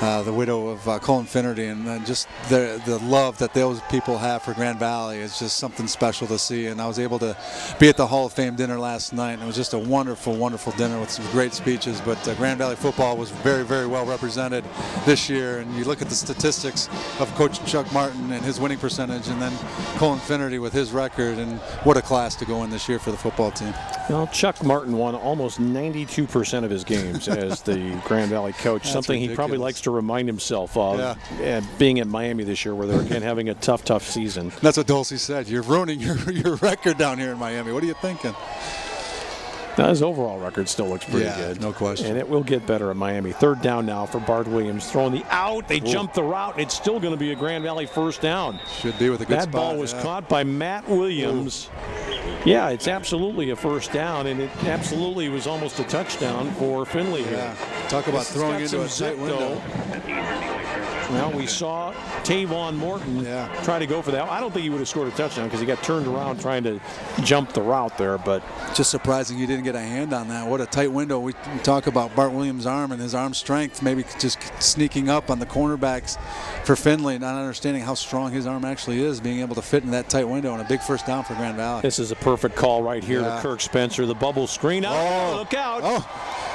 the widow of Colin Finnerty, and just the love that those people have for Grand Valley is just something special to see. And I was able to be at the Hall of Fame dinner last night, and it was just a wonderful, wonderful dinner with some great speeches. But Grand Valley football was very, very well represented this year. And you look at the statistics of Coach Chuck Martin and his winning percentage, and then Colin Finnerty with his record, and what a class to go in this year for the football team. Well, Chuck Martin won almost 92% of his games as the Grand Valley coach, something he probably likes to remind himself of being at Miami this year, where they're again having a tough season. That's what Dulcie said. You're ruining your record down here in Miami. What are you thinking? Now, his overall record still looks pretty good. No question. And it will get better at Miami. Third down now for Bart Williams. Throwing the out. They jump the route. It's still going to be a Grand Valley first down. Should be with a good spot. That ball was caught by Matt Williams. Yeah, it's absolutely a first down, and it absolutely was almost a touchdown for Findlay here. Talk about throwing into a tight window. Well, we saw Tavon Morton try to go for that. I don't think he would have scored a touchdown because he got turned around trying to jump the route there. But just surprising he didn't get a hand on that. What a tight window. We talk about Bart Williams' arm and his arm strength, maybe just sneaking up on the cornerbacks for Findlay, not understanding how strong his arm actually is, being able to fit in that tight window, and a big first down for Grand Valley. This is a perfect call right here to Kirk Spencer. The bubble screen. Look out.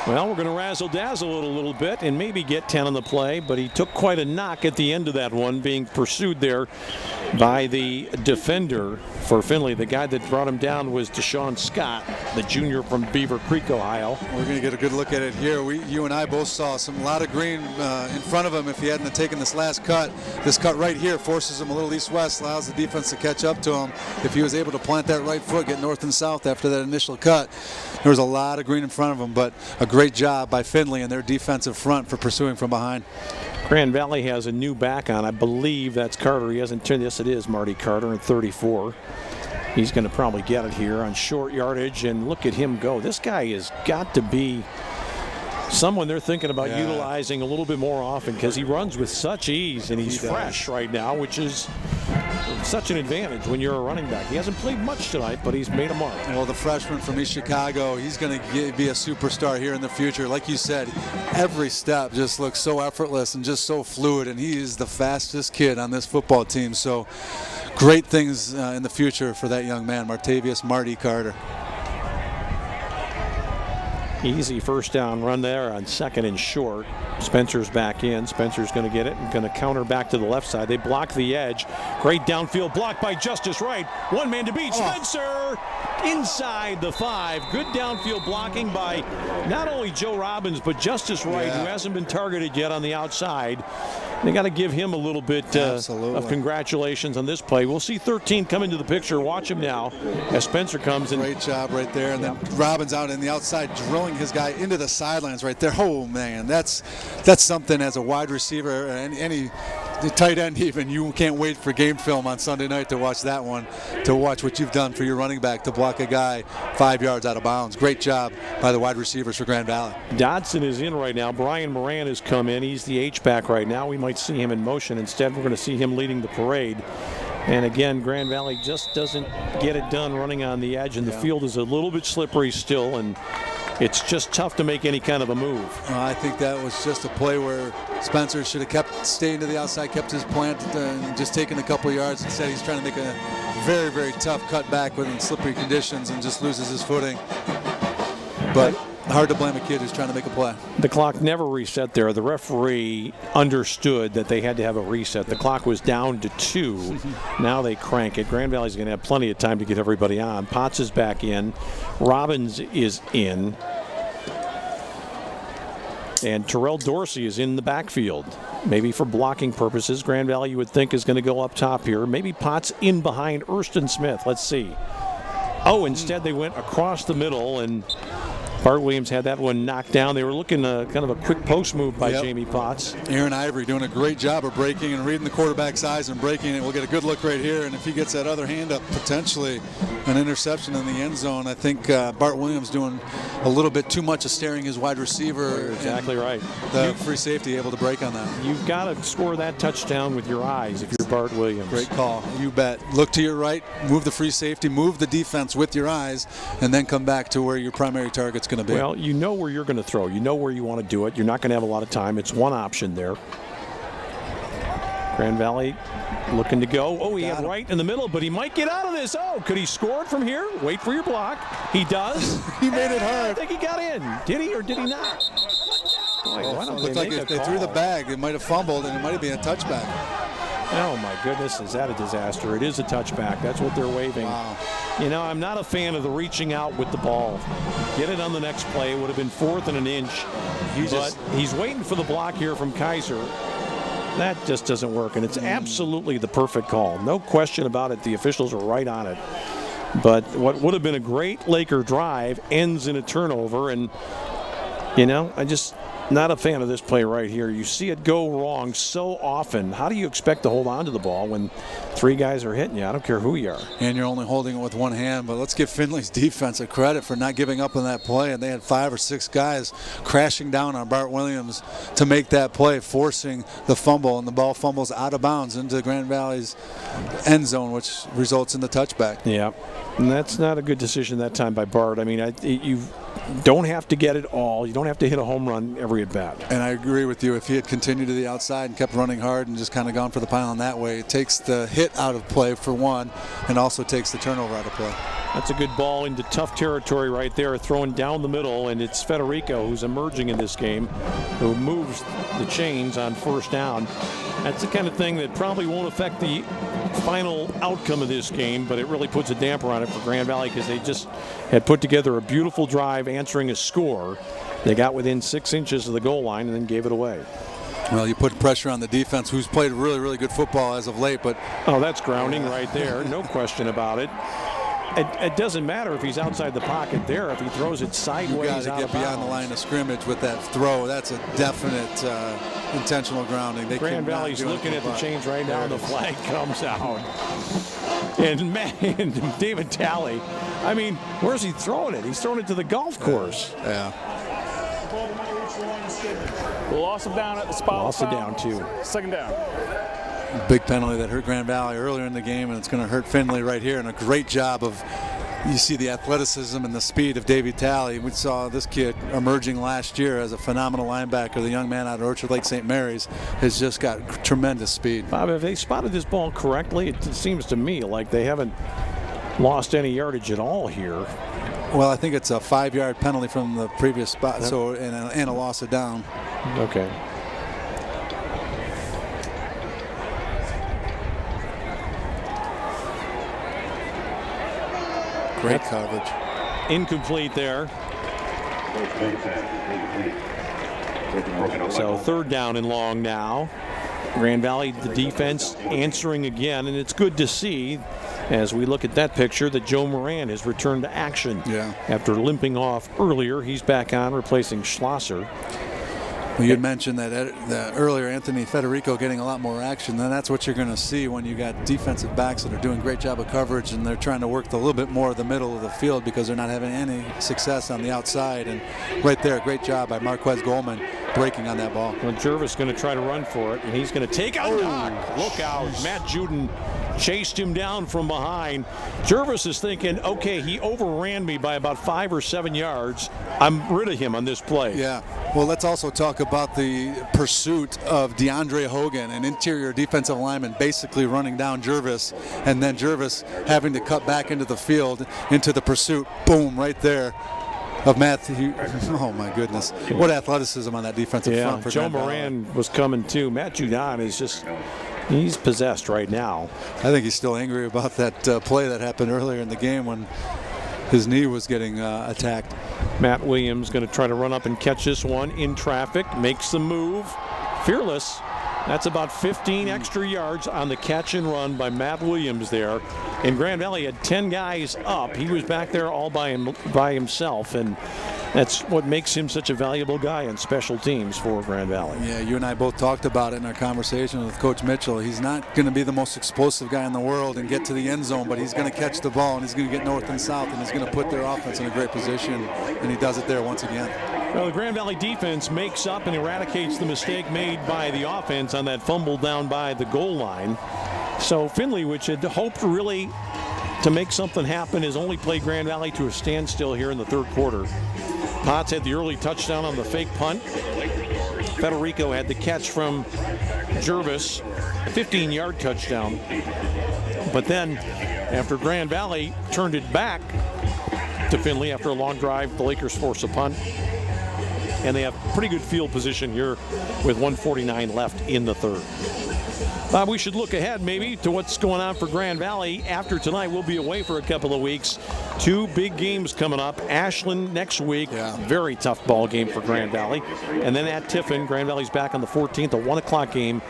Well, we're going to razzle-dazzle it a little bit and maybe get 10 on the play, but he took quite a knock at the end of that one, being pursued there by the defender for Findlay. The guy that brought him down was Deshaun Scott, the junior from Beaver Creek, Ohio. We're going to get a good look at it here. You and I both saw a lot of green in front of him if he hadn't taken this last cut. This cut right here forces him a little east-west, allows the defense to catch up to him. If he was able to plant that right foot, get north and south after that initial cut, there was a lot of green in front of him, but a great job by Findlay and their defensive front for pursuing from behind. Grand Valley has a new back on. I believe that's Carter. He hasn't turned. Yes, it is Marty Carter in 34. He's going to probably get it here on short yardage, and look at him go. This guy has got to be someone they're thinking about utilizing a little bit more often, because he runs with such ease, and he's fresh right now, which is such an advantage when you're a running back. He hasn't played much tonight, but he's made a mark. Well, the freshman from East Chicago, he's going to be a superstar here in the future. Like you said, every step just looks so effortless and just so fluid, and he is the fastest kid on this football team. So great things in the future for that young man, Martavius Marty Carter. Easy first down run there on second and short. Spencer's back in. Spencer's going to get it and going to counter back to the left side. They block the edge. Great downfield block by Justice Wright. One man to beat. Spencer inside the 5. Good downfield blocking by not only Joe Robbins, but Justice Wright, who hasn't been targeted yet on the outside. They got to give him a little bit of congratulations on this play. We'll see 13 come into the picture. Watch him now as Spencer comes in. Great job right there. And then Robbins out in the outside, drilling his guy into the sidelines right there. Oh, man, that's something as a wide receiver and any tight end even. You can't wait for game film on Sunday night to watch that one, to watch what you've done for your running back to block a guy 5 yards out of bounds. Great job by the wide receivers for Grand Valley. Dodson is in right now. Brian Moran has come in. He's the H-back right now. We might see him in motion. Instead, we're going to see him leading the parade. And again, Grand Valley just doesn't get it done running on the edge, and the field is a little bit slippery still. And it's just tough to make any kind of a move. I think that was just a play where Spencer should have kept staying to the outside, kept his plant, and just taken a couple yards. Instead, he's trying to make a very, very tough cut back within slippery conditions and just loses his footing. But hard to blame a kid who's trying to make a play. The clock never reset there. The referee understood that they had to have a reset. The clock was down to 2. Now they crank it. Grand Valley's going to have plenty of time to get everybody on. Potts is back in. Robbins is in. And Terrell Dorsey is in the backfield. Maybe for blocking purposes. Grand Valley, you would think, is going to go up top here. Maybe Potts in behind Erston Smith. Let's see. Oh, instead they went across the middle, and Bart Williams had that one knocked down. They were looking kind of a quick post move by Jamie Potts. Aaron Ivory doing a great job of breaking and reading the quarterback's eyes and breaking it. We'll get a good look right here, and if he gets that other hand up, potentially an interception in the end zone. I think Bart Williams doing a little bit too much of staring his wide receiver. You're exactly right. The free safety able to break on that. You've got to score that touchdown with your eyes if you're Bart Williams. Great call. You bet. Look to your right, move the free safety, move the defense with your eyes, and then come back to where your primary target's going to be. Well, you know where you're going to throw. You know where you want to do it. You're not going to have a lot of time. It's one option there. Grand Valley looking to go. Oh, he had right in the middle, but he might get out of this. Oh, could he score it from here? Wait for your block. He does. He made it hard. I think he got in. Did he or did he not? Boy, why don't looked like if they threw the bag, they might have fumbled, and it might have been a touchback. Oh, my goodness. Is that a disaster? It is a touchback. That's what they're waving. Wow. You know, I'm not a fan of the reaching out with the ball. Get it on the next play. It would have been 4th and an inch. But he's waiting for the block here from Kaiser. That just doesn't work, and it's absolutely the perfect call. No question about it. The officials are right on it. But what would have been a great Laker drive ends in a turnover, and, you know, I just not a fan of this play right here. You see it go wrong so often. How do you expect to hold on to the ball when 3 guys are hitting you? I don't care who you are. And you're only holding it with one hand, but let's give Findlay's defense a credit for not giving up on that play, and they had 5 or 6 guys crashing down on Bart Williams to make that play, forcing the fumble, and the ball fumbles out of bounds into Grand Valley's end zone, which results in the touchback. Yeah, and that's not a good decision that time by Bart. I mean, you don't have to get it all. You don't have to hit a home run every at bat. And I agree with you. If he had continued to the outside and kept running hard and just kind of gone for the pylon that way, it takes the hit out of play for one, and also takes the turnover out of play. That's a good ball into tough territory right there, throwing down the middle, and it's Federico who's emerging in this game, who moves the chains on 1st down. That's the kind of thing that probably won't affect the final outcome of this game, but it really puts a damper on it for Grand Valley because they just had put together a beautiful drive answering a score. They got within 6 inches of the goal line and then gave it away. Well, you put pressure on the defense, who's played really, really good football as of late, but... Oh, that's grounding right there. No question about it. It doesn't matter if he's outside the pocket there. If he throws it sideways, you got to get beyond the line of scrimmage with that throw. That's a definite intentional grounding. Grand Valley's looking at the chains right now, and the flag comes out. And David Talley, I mean, where's he throwing it? He's throwing it to the golf course. Yeah. Loss of down at the spot. Loss of down, too. 2nd down. Big penalty that hurt Grand Valley earlier in the game, and it's going to hurt Findlay right here. And a great job of, you see the athleticism and the speed of Davey Talley. We saw this kid emerging last year as a phenomenal linebacker. The young man out of Orchard Lake St. Mary's has just got tremendous speed. Bob, if they spotted this ball correctly, it seems to me like they haven't lost any yardage at all here. Well, I think it's a 5-yard penalty from the previous spot, so and a loss of down. Okay. Great coverage. Incomplete there. So 3rd down and long now. Grand Valley, the defense answering again, and it's good to see as we look at that picture that Joe Moran has returned to action. Yeah. After limping off earlier, he's back on, replacing Schlosser. Well, you had mentioned that earlier, Anthony Federico getting a lot more action. Then that's what you're going to see when you got defensive backs that are doing a great job of coverage, and they're trying to work a little bit more of the middle of the field because they're not having any success on the outside. And right there, great job by Marquez Goldman breaking on that ball. Well, Jervis going to try to run for it, and he's going to take out Doc. Look out. Matt Juden chased him down from behind. Jervis is thinking, okay, he overran me by about 5 or 7 yards. I'm rid of him on this play. Yeah. Well, let's also talk about the pursuit of DeAndre Hogan, an interior defensive lineman, basically running down Jervis, and then Jervis having to cut back into the field, into the pursuit. Boom, right there. Of Matthew, oh my goodness, what athleticism on that defensive front for Joe Grand Valley. Moran was coming too. Matt Judon is just, he's possessed right now. I think he's still angry about that play that happened earlier in the game when his knee was getting attacked. Matt Williams going to try to run up and catch this one in traffic, makes the move, fearless. That's about 15 extra yards on the catch and run by Matt Williams there. And Grand Valley had 10 guys up. He was back there all by himself, and that's what makes him such a valuable guy in special teams for Grand Valley. Yeah, you and I both talked about it in our conversation with Coach Mitchell. He's not going to be the most explosive guy in the world and get to the end zone, but he's going to catch the ball, and he's going to get north and south, and he's going to put their offense in a great position, and he does it there once again. Well, the Grand Valley defense makes up and eradicates the mistake made by the offense on that fumble down by the goal line. So Findlay, which had hoped really to make something happen, has only played Grand Valley to a standstill here in the third quarter. Potts had the early touchdown on the fake punt. Federico had the catch from Jervis, a 15-yard touchdown. But then, after Grand Valley turned it back to Findlay after a long drive, the Lakers force a punt. And they have pretty good field position here with 1:49 left in the third. Bob, we should look ahead maybe to what's going on for Grand Valley. After tonight, we'll be away for a couple of weeks. 2 big games coming up. Ashland next week. Yeah. Very tough ball game for Grand Valley. And then at Tiffin, Grand Valley's back on the 14th, a 1 o'clock game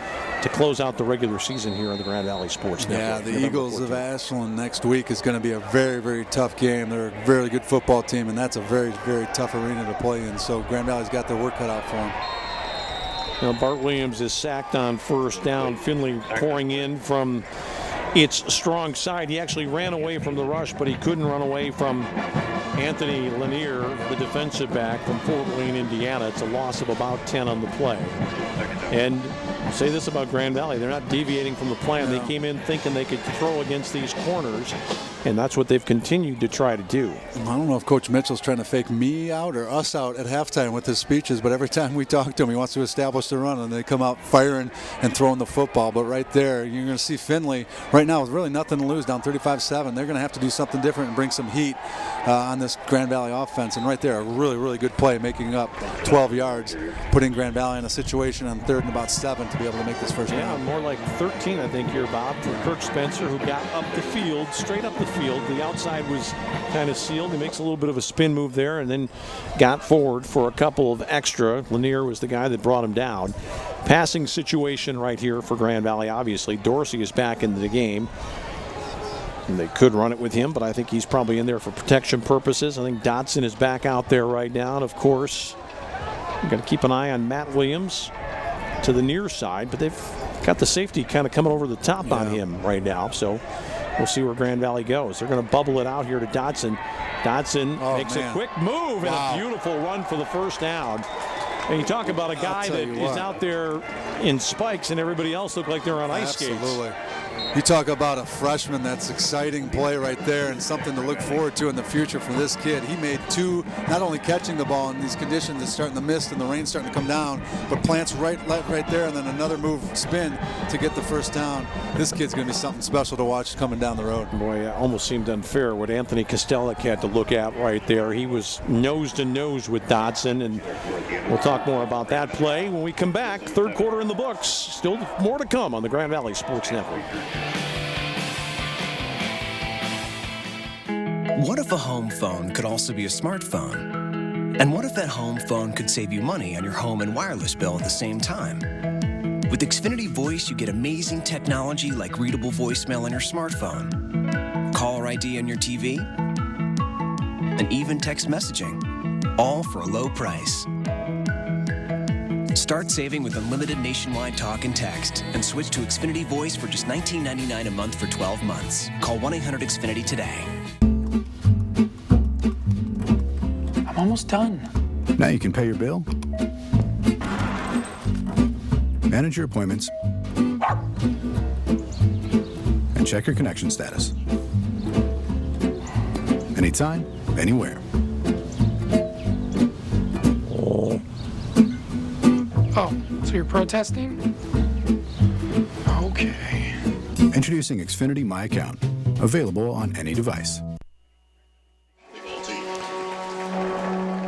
to close out the regular season here on the Grand Valley Sports Network. Yeah, the November Eagles 14th. of Ashland next week is going to be a very, very tough game. They're a very good football team, and that's a very, very tough arena to play in. So Grand Valley's got their work cut out for them. Now Bart Williams is sacked on first down. Findlay pouring in from its strong side. He actually ran away from the rush, but he couldn't run away from Anthony Lanier, the defensive back from Fort Wayne, Indiana. It's a loss of about 10 on the play. And I'll say this about Grand Valley, they're not deviating from the plan. They came in thinking they could throw against these corners, and that's what they've continued to try to do. I don't know if Coach Mitchell's trying to fake me out or us out at halftime with his speeches, but every time we talk to him, he wants to establish the run, and they come out firing and throwing the football. But right there, you're going to see Findlay right now with really nothing to lose, down 35-7. They're going to have to do something different and bring some heat on this Grand Valley offense. And right there, a really, really good play, making up 12 yards, putting Grand Valley in a situation on 3rd and about 7 to be able to make this first down. Yeah, more like 13, I think, here, Bob, for Kirk Spencer, who got up the field, straight up the field. The outside was kind of sealed. He makes a little bit of a spin move there and then got forward for a couple of extra. Lanier was the guy that brought him down. Passing situation right here for Grand Valley, obviously. Dorsey is back into the game. And they could run it with him, but I think he's probably in there for protection purposes. I think Dotson is back out there right now. And, of course, we've got to keep an eye on Matt Williams to the near side, but they've got the safety kind of coming over the top on him right now. So we'll see where Grand Valley goes. They're going to bubble it out here to Dotson. Dotson makes a quick move and a beautiful run for the first down. And you talk about a guy that is out there in spikes and everybody else look like they're on ice skates. Absolutely. You talk about a freshman, that's exciting play right there and something to look forward to in the future for this kid. He made 2, not only catching the ball in these conditions, it's starting to mist and the rain's starting to come down, but plants right there and then another move spin to get the first down. This kid's going to be something special to watch coming down the road. Boy, it almost seemed unfair what Anthony Kostelik had to look at right there. He was nose to nose with Dotson, and we'll talk more about that play when we come back. Third quarter in the books. Still more to come on the Grand Valley Sports Network. What if a home phone could also be a smartphone? And what if that home phone could save you money on your home and wireless bill at the same time? With Xfinity Voice, you get amazing technology like readable voicemail on your smartphone, caller ID on your TV, and even text messaging, all for a low price. Start saving with unlimited nationwide talk and text and switch to Xfinity Voice for just $19.99 a month for 12 months. Call 1-800-XFINITY today. I'm almost done. Now you can pay your bill, manage your appointments, and check your connection status. Anytime, anywhere. Oh, so you're protesting? Okay. Introducing Xfinity My Account, available on any device.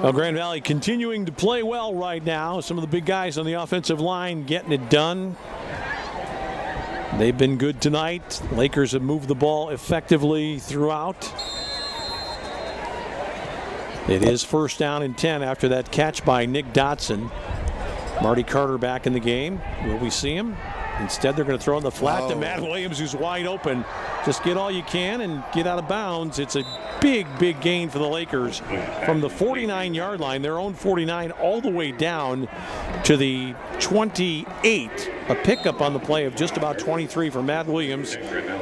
Well, Grand Valley continuing to play well right now. Some of the big guys on the offensive line getting it done. They've been good tonight. Lakers have moved the ball effectively throughout. It is first down and 10 after that catch by Nick Dotson. Marty Carter back in the game. Will we see him? Instead, they're going to throw in the flat to Matt Williams, who's wide open. Just get all you can and get out of bounds. It's a big, big gain for the Lakers from the 49-yard line, their own 49, all the way down to the 28. A pickup on the play of just about 23 for Matt Williams,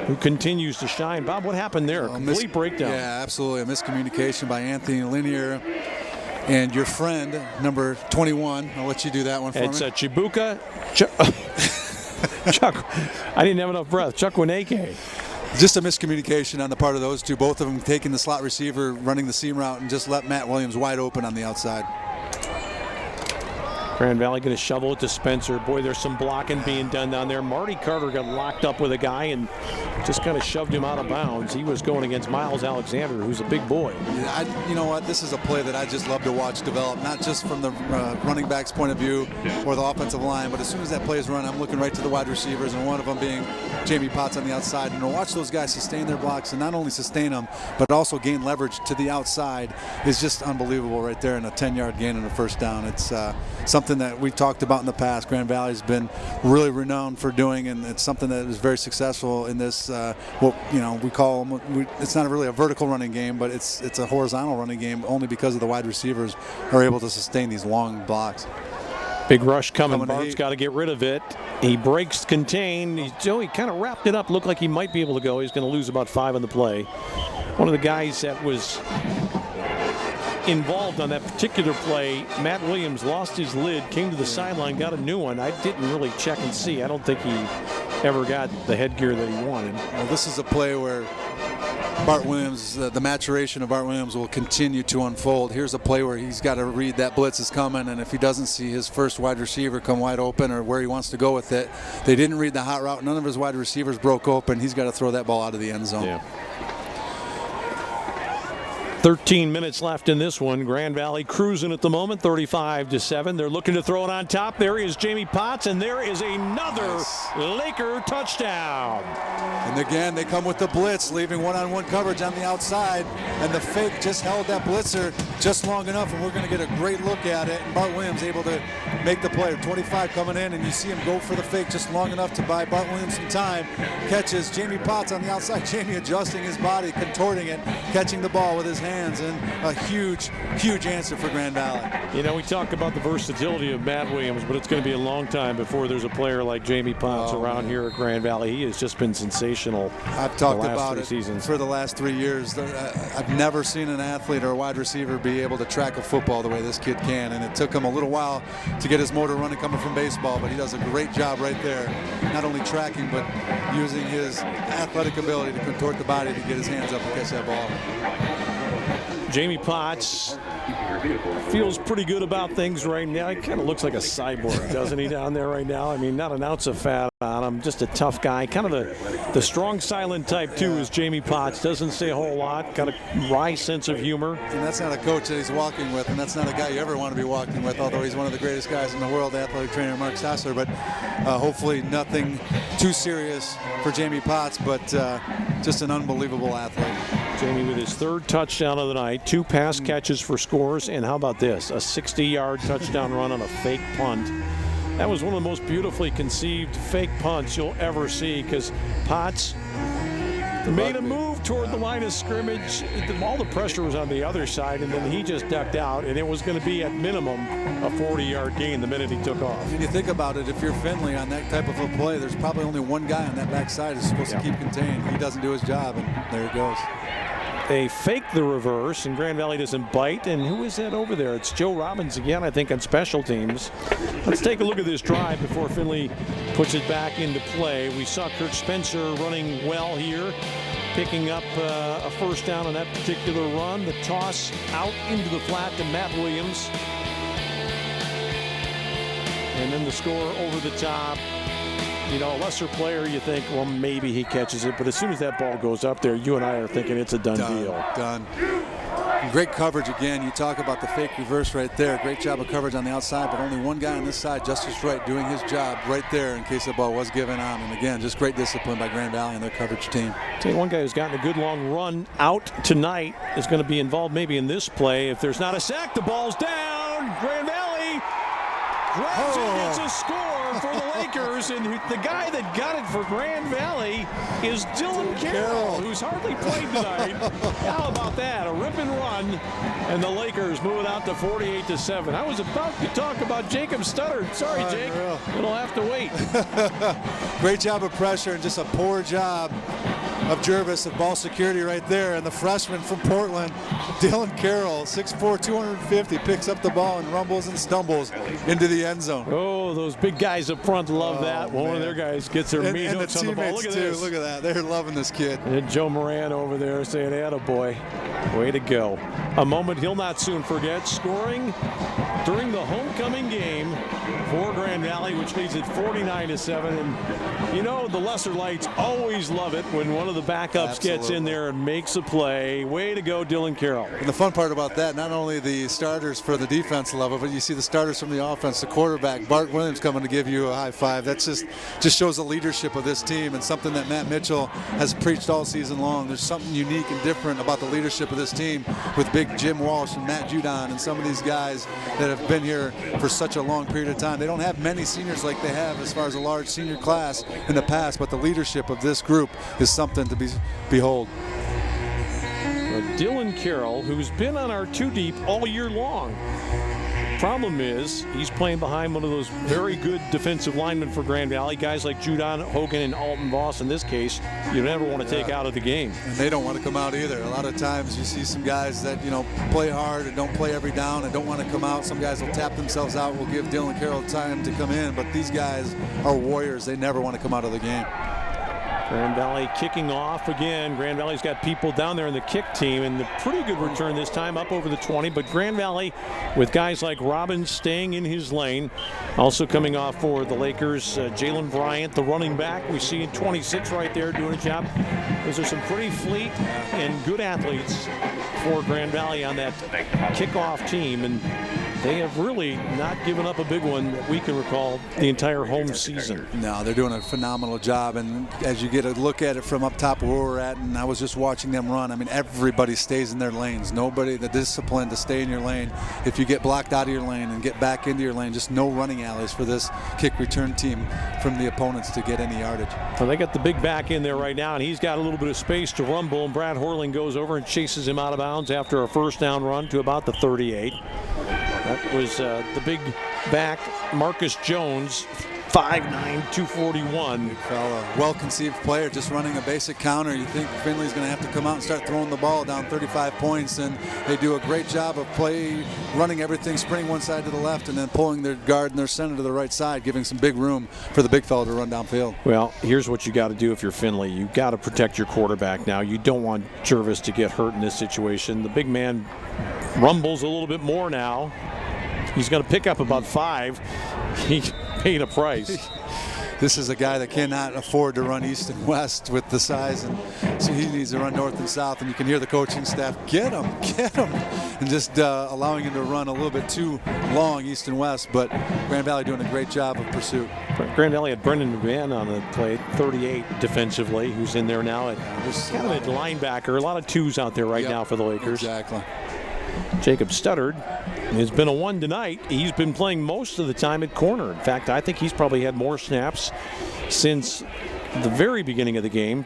who continues to shine. Bob, what happened there? Complete breakdown. Yeah, absolutely. A miscommunication by Anthony Linear. And your friend, number 21, I'll let you do that one for me. It's Chibuka. Chuck, I didn't have enough breath. Chuck Wineke. Just a miscommunication on the part of those two. Both of them taking the slot receiver, running the seam route, and just let Matt Williams wide open on the outside. Grand Valley going to shovel it to Spencer. Boy, there's some blocking being done down there. Marty Carter got locked up with a guy and just kind of shoved him out of bounds. He was going against Miles Alexander, who's a big boy. You know what? This is a play that I just love to watch develop, not just from the running back's point of view or the offensive line, but as soon as that play is run, I'm looking right to the wide receivers, and one of them being Jamie Potts on the outside. And to watch those guys sustain their blocks and not only sustain them, but also gain leverage to the outside is just unbelievable right there in a 10-yard gain and a first down. It's something that we talked about in the past. Grand Valley's been really renowned for doing, and it's something that is very successful in this. What we call them. It's not really a vertical running game, but it's a horizontal running game only because of the wide receivers are able to sustain these long blocks. Big rush coming. Bart's got to get rid of it. He breaks contain. He kind of wrapped it up. Looked like he might be able to go. He's going to lose about 5 on the play. One of the guys that was involved on that particular play, Matt Williams, lost his lid, came to the sideline, got a new one. I didn't really check and see. I don't think he ever got the headgear that he wanted. Well, this is a play where Bart Williams, the maturation of Bart Williams will continue to unfold. Here's a play where he's got to read that blitz is coming, and if he doesn't see his first wide receiver come wide open or where he wants to go with it, they didn't read the hot route. None of his wide receivers broke open. He's got to throw that ball out of the end zone. Yeah. 13 minutes left in this one. Grand Valley cruising at the moment, 35-7. They're looking to throw it on top. There is Jamie Potts, and there is another Laker touchdown. And again, they come with the blitz, leaving one-on-one coverage on the outside, and the fake just held that blitzer just long enough, and we're going to get a great look at it. And Bart Williams able to make the play. 25 coming in, and you see him go for the fake just long enough to buy Bart Williams some time. Catches Jamie Potts on the outside. Jamie adjusting his body, contorting it, catching the ball with his hands, and a huge answer for Grand Valley. You know, we talk about the versatility of Matt Williams, but it's going to be a long time before there's a player like Jamie Potts around here at Grand Valley. He has just been sensational. I've talked the last about 3 it seasons. for the last 3 years. I've never seen an athlete or a wide receiver be able to track a football the way this kid can, and it took him a little while to get his motor running coming from baseball, but he does a great job right there, not only tracking but using his athletic ability to contort the body to get his hands up and catch that ball. Jamie Potts feels pretty good about things right now. He kind of looks like a cyborg, doesn't he, down there right now? I mean, not an ounce of fat on him, just a tough guy. Kind of the strong, silent type, too, is Jamie Potts. Doesn't say a whole lot, got a wry sense of humor. And that's not a coach that he's walking with, and that's not a guy you ever want to be walking with, although he's one of the greatest guys in the world, athletic trainer Mark Sassler. But hopefully nothing too serious for Jamie Potts, but just an unbelievable athlete. Jamie with his 3rd touchdown of the night, 2 pass catches for scores, and how about this? A 60-yard touchdown run on a fake punt. That was one of the most beautifully conceived fake punts you'll ever see, because Potts made a move toward the line of scrimmage. All the pressure was on the other side, and then he just ducked out, and it was going to be at minimum a 40-yard gain the minute he took off. When you think about it, if you're Findlay on that type of a play, there's probably only one guy on that backside who's supposed to keep contained. He doesn't do his job, and there it goes. They fake the reverse, and Grand Valley doesn't bite. And who is that over there? It's Joe Robbins again, I think, on special teams. Let's take a look at this drive before Findlay puts it back into play. We saw Kirk Spencer running well here, picking up a first down on that particular run. The toss out into the flat to Matt Williams. And then the score over the top. You know, a lesser player, you think, well, maybe he catches it. But as soon as that ball goes up there, you and I are thinking it's a done deal. Done. Great coverage again. You talk about the fake reverse right there. Great job of coverage on the outside, but only one guy on this side, Justice Wright, doing his job right there in case the ball was given on. And again, just great discipline by Grand Valley and their coverage team. Tell you, one guy who's gotten a good long run out tonight is going to be involved maybe in this play. If there's not a sack, the ball's down. Grand Valley grabs it, gets a score for the Lakers, and the guy that got it for Grand Valley is Dylan Carroll, who's hardly played tonight. How about that? A rip and run, and the Lakers move it out to 48-7. I was about to talk about Jacob Studdard. Sorry, Jake. It'll have to wait. Great job of pressure and just a poor job of Jervis of ball security right there. And the freshman from Portland, Dylan Carroll, 6'4", 250, picks up the ball and rumbles and stumbles into the end zone. Oh, those big guys up front love that. One of their guys gets their meat hooks on the ball. Look at this. Look at that. They're loving this kid. And Joe Moran over there saying, attaboy. Way to go. A moment he'll not soon forget, scoring during the homecoming game for Grand Valley, which leads it 49-7. And you know, the lesser lights always love it when one of the backups gets in there and makes a play. Way to go, Dylan Carroll. And the fun part about that, not only the starters for the defense level, but you see the starters from the offense, the quarterback, Bart Williams, coming to give you a high five. That's just shows the leadership of this team and something that Matt Mitchell has preached all season long. There's something unique and different about the leadership of this team with big Jim Walsh and Matt Judon and some of these guys that have been here for such a long period of time. They don't have many seniors like they have as far as a large senior class in the past, but the leadership of this group is something to behold. Dylan Carroll, who's been on our two deep all year long. Problem is, he's playing behind one of those very good defensive linemen for Grand Valley, guys like Judon, Hogan, and Alton Voss. In this case, you never want to take out of the game. And they don't want to come out either. A lot of times you see some guys that, you know, play hard and don't play every down and don't want to come out. Some guys will tap themselves out, will give Dylan Carroll time to come in, but these guys are warriors. They never want to come out of the game. Grand Valley kicking off again. Grand Valley's got people down there in the kick team, and a pretty good return this time, up over the 20. But Grand Valley, with guys like Robbins staying in his lane, also coming off for the Lakers, Jalen Bryant, the running back. We see in 26 right there doing a job. Those are some pretty fleet and good athletes for Grand Valley on that kickoff team, and they have really not given up a big one that we can recall the entire home season. No, they're doing a phenomenal job, and as you get a look at it from up top where we're at, and I was just watching them run, I mean, everybody stays in their lanes. Nobody, the discipline to stay in your lane. If you get blocked out of your lane and get back into your lane, just no running alleys for this kick return team from the opponents to get any yardage. Well, they got the big back in there right now, and he's got a little bit of space to rumble, and Brad Horling goes over and chases him out of bounds after a first down run to about the 38. That was the big back, Marcus Jones, 5'9", 241. Big fella, well-conceived player, just running a basic counter. You think Findlay's going to have to come out and start throwing the ball down 35 points, and they do a great job of running everything, sprinting one side to the left, and then pulling their guard and their center to the right side, giving some big room for the big fella to run downfield. Well, here's what you got to do if you're Findlay. You got to protect your quarterback now. You don't want Jervis to get hurt in this situation. The big man rumbles a little bit more now. He's going to pick up about 5. He paid a price. This is a guy that cannot afford to run east and west with the size, and so he needs to run north and south, and you can hear the coaching staff, get him, and just allowing him to run a little bit too long east and west, but Grand Valley doing a great job of pursuit. Grand Valley had Brendan McMahon on the play, 38 defensively, who's in there now at kind of a linebacker. A lot of twos out there right now for the Lakers. Exactly. Jacob Studdard has been a one tonight. He's been playing most of the time at corner. In fact, I think he's probably had more snaps since the very beginning of the game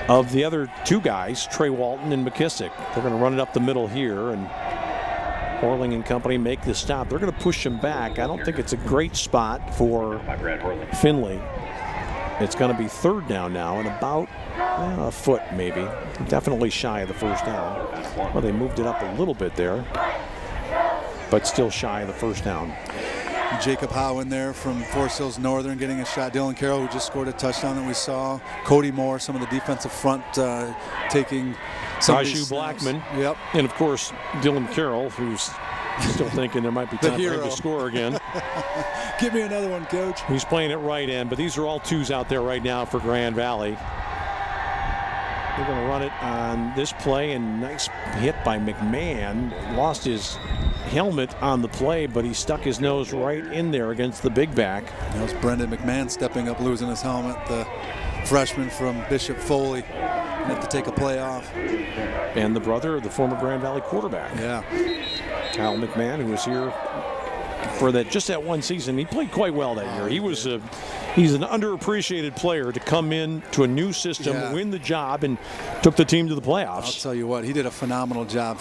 of the other two guys, Trey Walton and McKissick. They're going to run it up the middle here, and Horling and company make the stop. They're going to push him back. I don't think it's a great spot for Findlay. It's going to be third down now, and about a foot maybe. Definitely shy of the first down. Well, they moved it up a little bit there, but still shy of the first down. Jacob Howe in there from Forest Hills Northern getting a shot. Dylan Carroll, who just scored a touchdown that we saw. Cody Moore, some of the defensive front taking some Raju Blackman. Yep. And, of course, Dylan Carroll, who's still thinking there might be time for him to score again. Give me another one, Coach. He's playing at right end, but these are all twos out there right now for Grand Valley. They're going to run it on this play, and nice hit by McMahon. Lost his helmet on the play, but he stuck his nose right in there against the big back. That was Brendan McMahon stepping up, losing his helmet. The freshman from Bishop Foley have to take a play off. And the brother of the former Grand Valley quarterback. Yeah. Kyle McMahon, who was here for just that one season. He played quite well that year. He's an underappreciated player to come in to a new system, win the job, and took the team to the playoffs. I'll tell you what, he did a phenomenal job.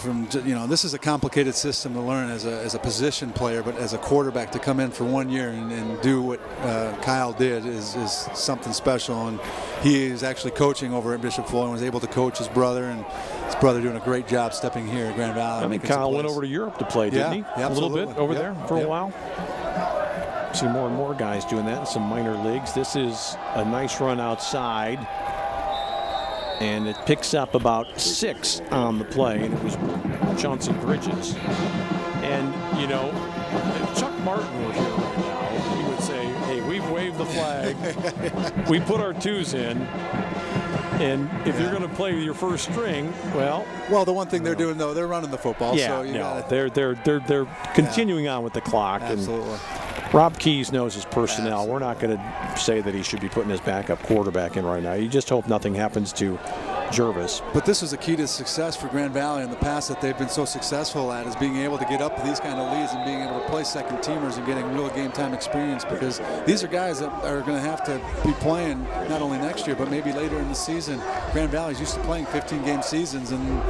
This is a complicated system to learn as a position player, but as a quarterback to come in for 1 year and do what Kyle did is something special. And he is actually coaching over at Bishop Foley and was able to coach his brother, and his brother doing a great job stepping here at Grand Valley. I think Kyle went over to Europe to play, didn't he? Yeah, a little bit over there for a while. See more and more guys doing that in some minor leagues. This is a nice run outside, and it picks up about 6 on the play, and it was Chauncey Bridges. And, if Chuck Martin were here right now, he would say, hey, we've waved the flag. We put our twos in. And if you're going to play with your first string, well, the one thing they're doing, though, they're running the football. Yeah, so they're continuing on with the clock. Absolutely. And Rob Keyes knows his personnel. Absolutely. We're not going to say that he should be putting his backup quarterback in right now. You just hope nothing happens to Jervis. But this is a key to success for Grand Valley in the past that they've been so successful at, is being able to get up to these kind of leads and being able to play second teamers and getting real game time experience, because these are guys that are going to have to be playing not only next year but maybe later in the season. Grand Valley's used to playing 15-game seasons, and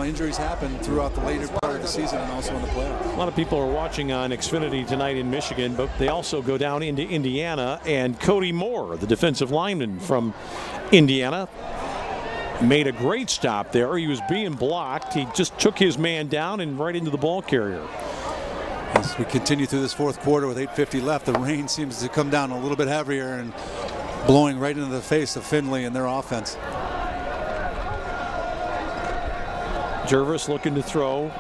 injuries happen throughout the later part of the season and also in the playoffs. A lot of people are watching on Xfinity tonight in Michigan, but they also go down into Indiana, and Cody Moore, the defensive lineman from Indiana, made a great stop there. He was being blocked. He just took his man down and right into the ball carrier. As we continue through this fourth quarter with 8:50 left, the rain seems to come down a little bit heavier and blowing right into the face of Findlay and their offense. Jervis looking to throw.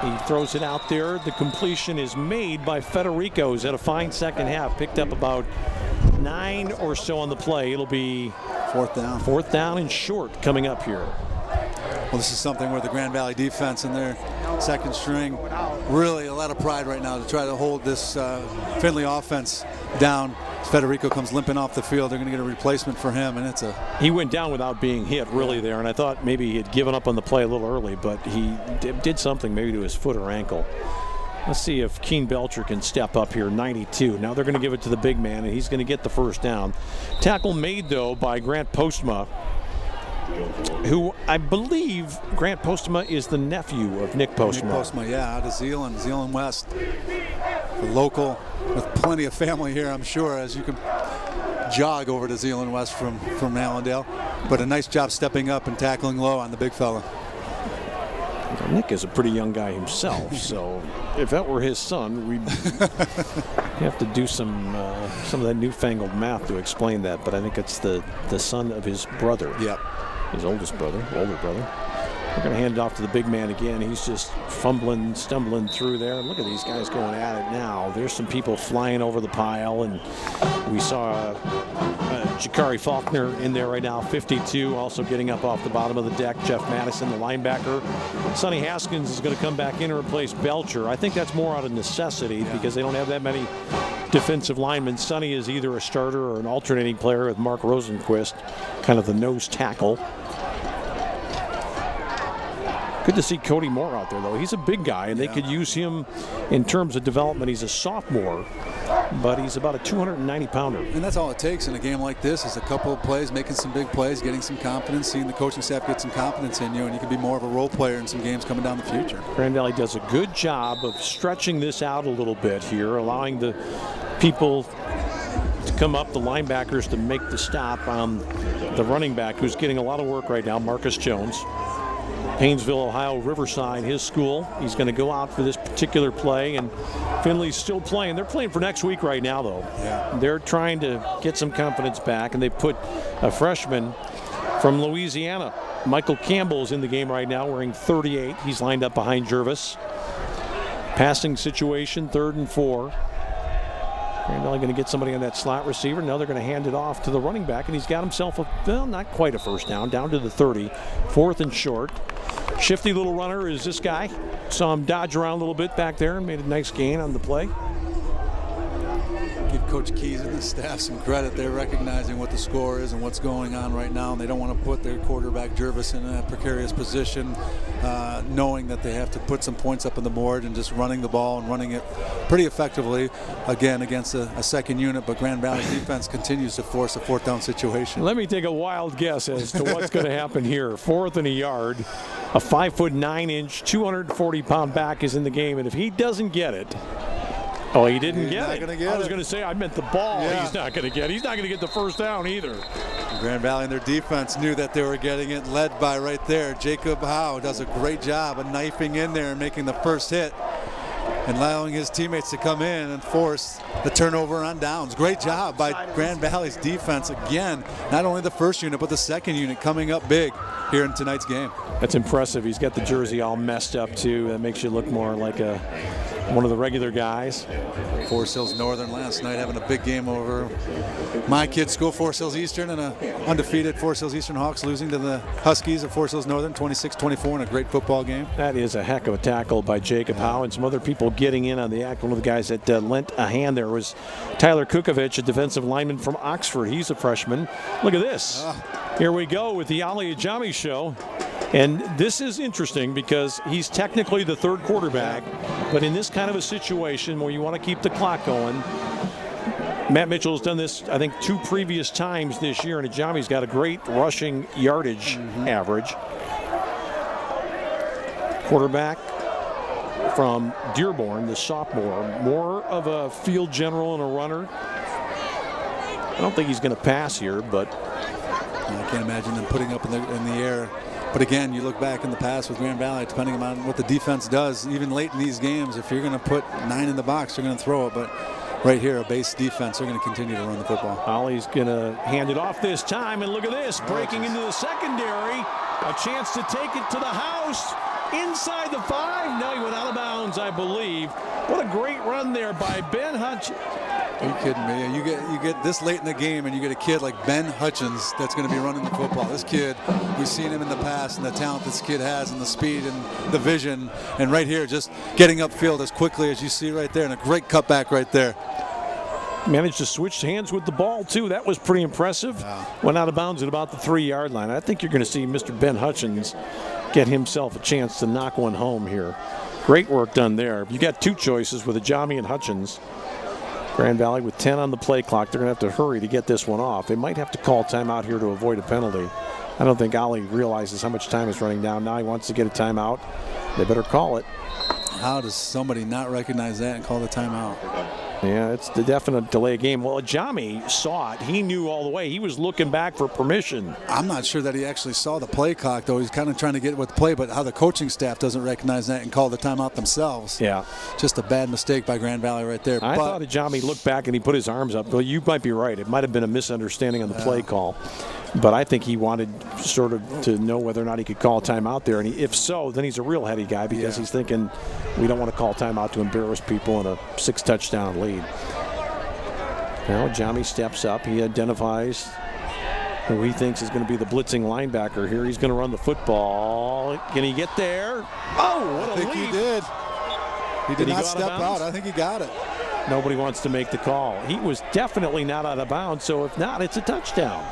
He throws it out there. The completion is made by Federico, who's had a fine second half. Picked up about 9 or so on the play. It'll be fourth down and short coming up here. Well, this is something where the Grand Valley defense and their second string really a lot of pride right now to try to hold this Findlay offense down. Federico comes limping off the field. They're going to get a replacement for him, and he went down without being hit really there, and I thought maybe he had given up on the play a little early, but he did something maybe to his foot or ankle. Let's see if Keen Belcher can step up here. 92. Now they're going to give it to the big man, and he's going to get the first down. Tackle made, though, by Grant Postma, who I believe Grant Postma is the nephew of Nick Postma. Nick Postma, yeah, out of Zeeland West. The local with plenty of family here, I'm sure, as you can jog over to Zeeland West from Allendale. But a nice job stepping up and tackling low on the big fella. Nick is a pretty young guy himself, so if that were his son, we'd have to do some of that newfangled math to explain that. But I think it's the son of his brother. Yep. His older brother. We're going to hand it off to the big man again. He's just fumbling, stumbling through there. Look at these guys going at it now. There's some people flying over the pile, and we saw Jakari Faulkner in there right now, 52, also getting up off the bottom of the deck. Jeff Madison, the linebacker. Sonny Haskins is going to come back in and replace Belcher. I think that's more out of necessity because they don't have that many defensive linemen. Sonny is either a starter or an alternating player with Mark Rosenquist, kind of the nose tackle. Good to see Cody Moore out there, though. He's a big guy, and they could use him in terms of development. He's a sophomore, but he's about a 290-pounder. And that's all it takes in a game like this is a couple of plays, making some big plays, getting some confidence, seeing the coaching staff get some confidence in you, and you can be more of a role player in some games coming down the future. Grand Valley does a good job of stretching this out a little bit here, allowing the people to come up, the linebackers to make the stop on the running back who's getting a lot of work right now, Marcus Jones. Painesville, Ohio, Riverside, his school. He's going to go out for this particular play, and Findlay's still playing. They're playing for next week right now, though. Yeah. They're trying to get some confidence back, and they put a freshman from Louisiana. Michael Campbell's in the game right now, wearing 38. He's lined up behind Jervis. Passing situation, 3rd and 4. Grand Valley going to get somebody on that slot receiver. Now they're going to hand it off to the running back, and he's got himself not quite a first down, down to the 30. 4th and short. Shifty little runner is this guy. Saw him dodge around a little bit back there and made a nice gain on the play. Give Coach Keys and the staff some credit. They're recognizing what the score is and what's going on right now, and they don't want to put their quarterback Jervis in a precarious position, knowing that they have to put some points up on the board, and just running the ball and running it pretty effectively, again, against a second unit. But Grand Valley's defense continues to force a 4th down situation. Let me take a wild guess as to what's going to happen here. 4th and a yard. A 5'9", 240-pound back is in the game, and if he doesn't get it, oh, he didn't get it. I was going to say, I meant the ball. Yeah. He's not going to get it. He's not going to get the first down either. Grand Valley and their defense knew that they were getting it, led by right there. Jacob Howe does a great job of knifing in there and making the first hit and allowing his teammates to come in and force the turnover on downs. Great job by Grand Valley's defense. Again, not only the first unit, but the second unit coming up big here in tonight's game. That's impressive. He's got the jersey all messed up, too. That makes you look more like one of the regular guys. Forest Hills Northern last night having a big game over my kids' school, Forest Hills Eastern, and an undefeated Forest Hills Eastern Hawks losing to the Huskies of Forest Hills Northern 26-24 in a great football game. That is a heck of a tackle by Jacob Howe, and some other people getting in on the act. One of the guys that lent a hand there was Tyler Kukovic, a defensive lineman from Oxford. He's a freshman. Look at this. Here we go with the Ali Ajami show. And this is interesting because he's technically the 3rd quarterback, but in this kind of a situation where you want to keep the clock going, Matt Mitchell has done this, I think, 2 previous times this year, and Ajami's got a great rushing yardage average. Quarterback from Dearborn, the sophomore, more of a field general and a runner. I don't think he's going to pass here, but I can't imagine them putting up in the air. But again, you look back in the past with Grand Valley, depending on what the defense does, even late in these games, if you're going to put 9 in the box, you're going to throw it. But right here, a base defense, they're going to continue to run the football. Ollie's going to hand it off this time, and look at this, breaking into the secondary. A chance to take it to the house. Inside the 5. No, he went out of bounds, I believe. What a great run there by Ben Hutchins. Are you kidding me? You get this late in the game and you get a kid like Ben Hutchins that's going to be running the football. This kid, we've seen him in the past and the talent this kid has and the speed and the vision. And right here, just getting upfield as quickly as you see right there, and a great cutback right there. Managed to switch hands with the ball, too. That was pretty impressive. Yeah. Went out of bounds at about the 3-yard line. I think you're going to see Mr. Ben Hutchins get himself a chance to knock one home here. Great work done there. You got 2 choices with Ajami and Hutchins. Grand Valley with 10 on the play clock. They're going to have to hurry to get this one off. They might have to call timeout here to avoid a penalty. I don't think Ollie realizes how much time is running down. Now he wants to get a timeout. They better call it. How does somebody not recognize that and call the timeout? Yeah, it's the definite delay game. Well, Ajami saw it. He knew all the way. He was looking back for permission. I'm not sure that he actually saw the play clock, though. He's kind of trying to get with the play, but how the coaching staff doesn't recognize that and call the timeout themselves. Yeah. Just a bad mistake by Grand Valley right there. I thought Ajami looked back and he put his arms up. Well, you might be right. It might have been a misunderstanding on the play call. But I think he wanted sort of to know whether or not he could call timeout there. And if so, then he's a real heady guy because he's thinking we don't want to call timeout to embarrass people in a 6-touchdown lead. Now Ajami steps up. He identifies who he thinks is going to be the blitzing linebacker here. He's going to run the football. Can he get there? Oh, what a leap. I think he did. He did not step out. I think he got it. Nobody wants to make the call. He was definitely not out of bounds, so if not, it's a touchdown.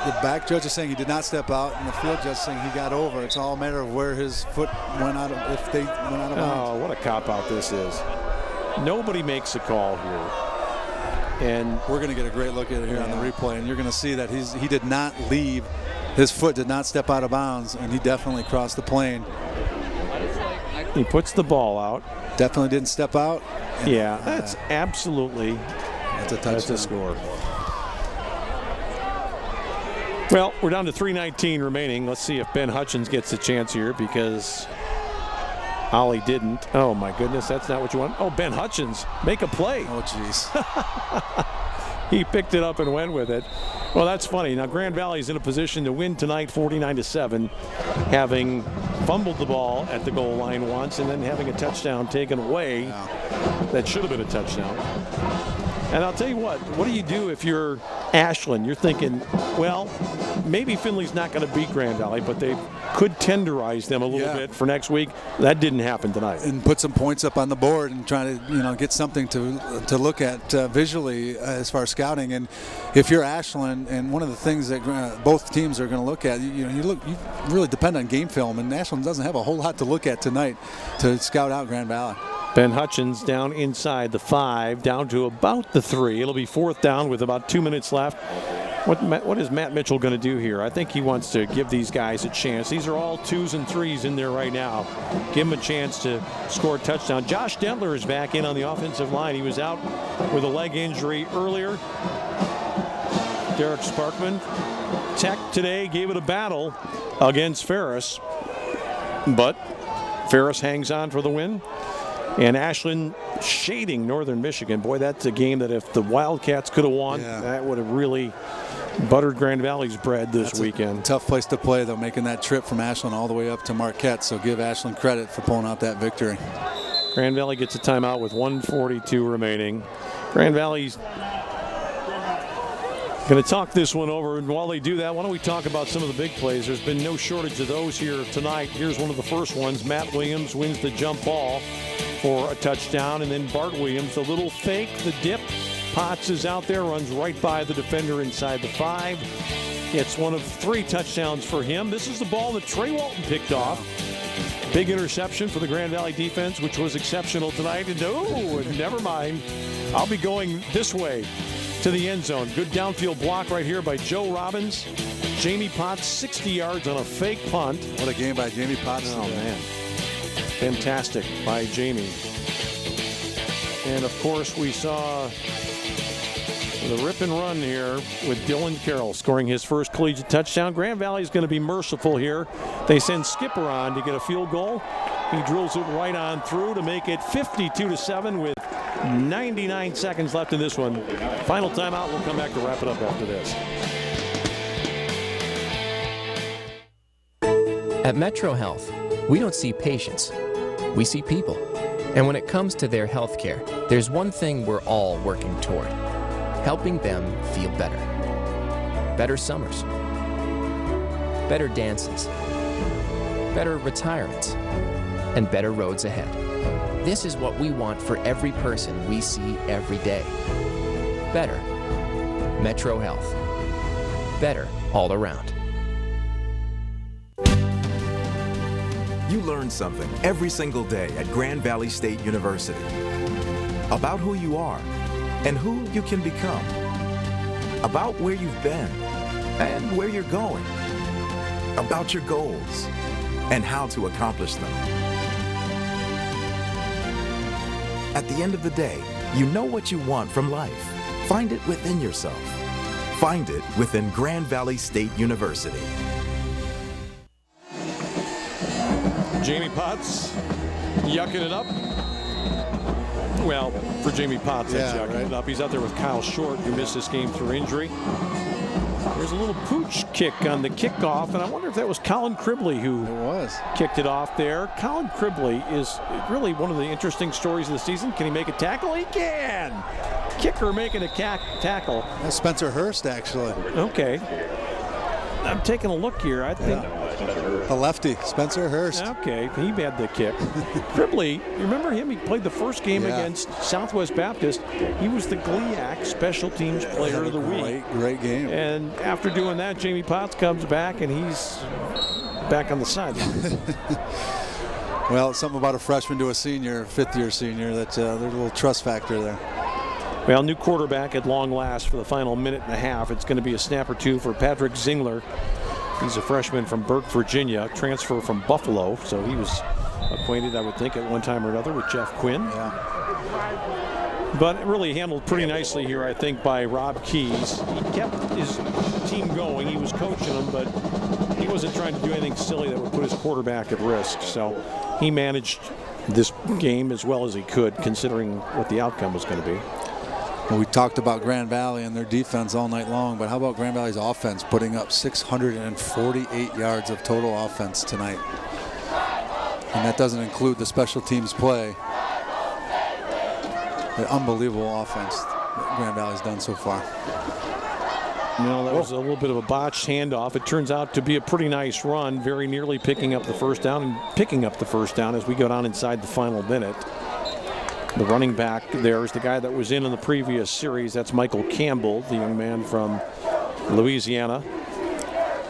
The back judge is saying he did not step out, and the field judge is saying he got over. It's all a matter of where his foot went out of, if they went out of bounds. Oh, what a cop-out this is. Nobody makes a call here. And we're going to get a great look at it here on the replay, and you're going to see that he did not leave. His foot did not step out of bounds, and he definitely crossed the plane. He puts the ball out. Definitely didn't step out. Yeah, that's absolutely That's a touchdown. That's a score. Well, we're down to 3:19 remaining. Let's see if Ben Hutchins gets a chance here because Ollie didn't. Oh, my goodness. That's not what you want. Oh, Ben Hutchins, make a play. Oh, jeez. He picked it up and went with it. Well, that's funny. Now, Grand Valley's in a position to win tonight 49-7, having fumbled the ball at the goal line once and then having a touchdown taken away. That should have been a touchdown. And I'll tell you what do you do if you're Ashland? You're thinking, well, maybe Findlay's not going to beat Grand Valley, but they could tenderize them a little bit for next week. That didn't happen tonight. And put some points up on the board and try to, get something to look at visually as far as scouting. And if you're Ashland, and one of the things that both teams are going to look at, you really depend on game film, and Ashland doesn't have a whole lot to look at tonight to scout out Grand Valley. Ben Hutchins down inside the 5, down to about the 3. It'll be 4th down with about 2 minutes left. What is Matt Mitchell going to do here? I think he wants to give these guys a chance. These are all 2s and 3s in there right now. Give them a chance to score a touchdown. Josh Dentler is back in on the offensive line. He was out with a leg injury earlier. Derek Sparkman. Tech today gave it a battle against Ferris, but Ferris hangs on for the win. And Ashland shading Northern Michigan. Boy, that's a game that if the Wildcats could have won, that would have really buttered Grand Valley's bread this weekend. Tough place to play, though, making that trip from Ashland all the way up to Marquette. So give Ashland credit for pulling out that victory. Grand Valley gets a timeout with 1:42 remaining. Grand Valley's going to talk this one over, and while they do that, why don't we talk about some of the big plays? There's been no shortage of those here tonight. Here's one of the first ones. Matt Williams wins the jump ball for a touchdown, and then Bart Williams, the little fake, the dip. Potts is out there, runs right by the defender inside the 5. It's one of 3 touchdowns for him. This is the ball that Trey Walton picked off. Big interception for the Grand Valley defense, which was exceptional tonight. And never mind. I'll be going this way to the end zone. Good downfield block right here by Joe Robbins. Jamie Potts, 60 yards on a fake punt. What a game by Jamie Potts. Oh, man. Fantastic by Jamie. And, of course, we saw the rip and run here with Dylan Carroll scoring his first collegiate touchdown. Grand Valley is going to be merciful here. They send Skipper on to get a field goal. He drills it right on through to make it 52-7 with 99 seconds left in this one. Final timeout. We'll come back to wrap it up after this. At Metro Health, we don't see patients, we see people. And when it comes to their health care, there's one thing we're all working toward: helping them feel better. Better summers, better dances, better retirements, and better roads ahead. This is what we want for every person we see every day. Better. Metro Health. Better all around. You learn something every single day at Grand Valley State University about who you are and who you can become, about where you've been and where you're going, about your goals and how to accomplish them. At the end of the day, you know what you want from life. Find it within yourself. Find it within Grand Valley State University. Jamie Potts yucking it up. Well, for Jamie Potts, that's yucking it up. He's out there with Kyle Short, who missed this game through injury. There's a little pooch kick on the kickoff, and I wonder if that was Colin Cribley who kicked it off there. Colin Cribley is really one of the interesting stories of the season. Can he make a tackle? He can! Kicker making a tackle. That's Spencer Hurst, actually. Okay. I'm taking a look here. I think the lefty, Spencer Hurst. Okay, he had the kick. Cribley, you remember him? He played the first game against Southwest Baptist. He was the GLIAC Special Teams Player of the Week. Great game. And after doing that, Jamie Potts comes back, and he's back on the sideline. Well, something about a freshman to a senior, fifth-year senior, that there's a little trust factor there. Well, new quarterback at long last for the final minute and a half. It's going to be a snap or two for Patrick Zingler. He's a freshman from Burke, Virginia, transfer from Buffalo. So he was acquainted, I would think, at one time or another with Jeff Quinn. but really handled pretty nicely here, I think, by Rob Keys. He kept his team going. He was coaching them, but he wasn't trying to do anything silly that would put his quarterback at risk. So he managed this game as well as he could, considering what the outcome was going to be. Well, we talked about Grand Valley and their defense all night long, but how about Grand Valley's offense putting up 648 yards of total offense tonight? And that doesn't include the special teams play. An unbelievable offense that Grand Valley's done so far. No, that was a little bit of a botched handoff. It turns out to be a pretty nice run, very nearly picking up the first down and picking up the first down as we go down inside the final minute. The running back there is the guy that was in the previous series. That's Michael Campbell, the young man from Louisiana.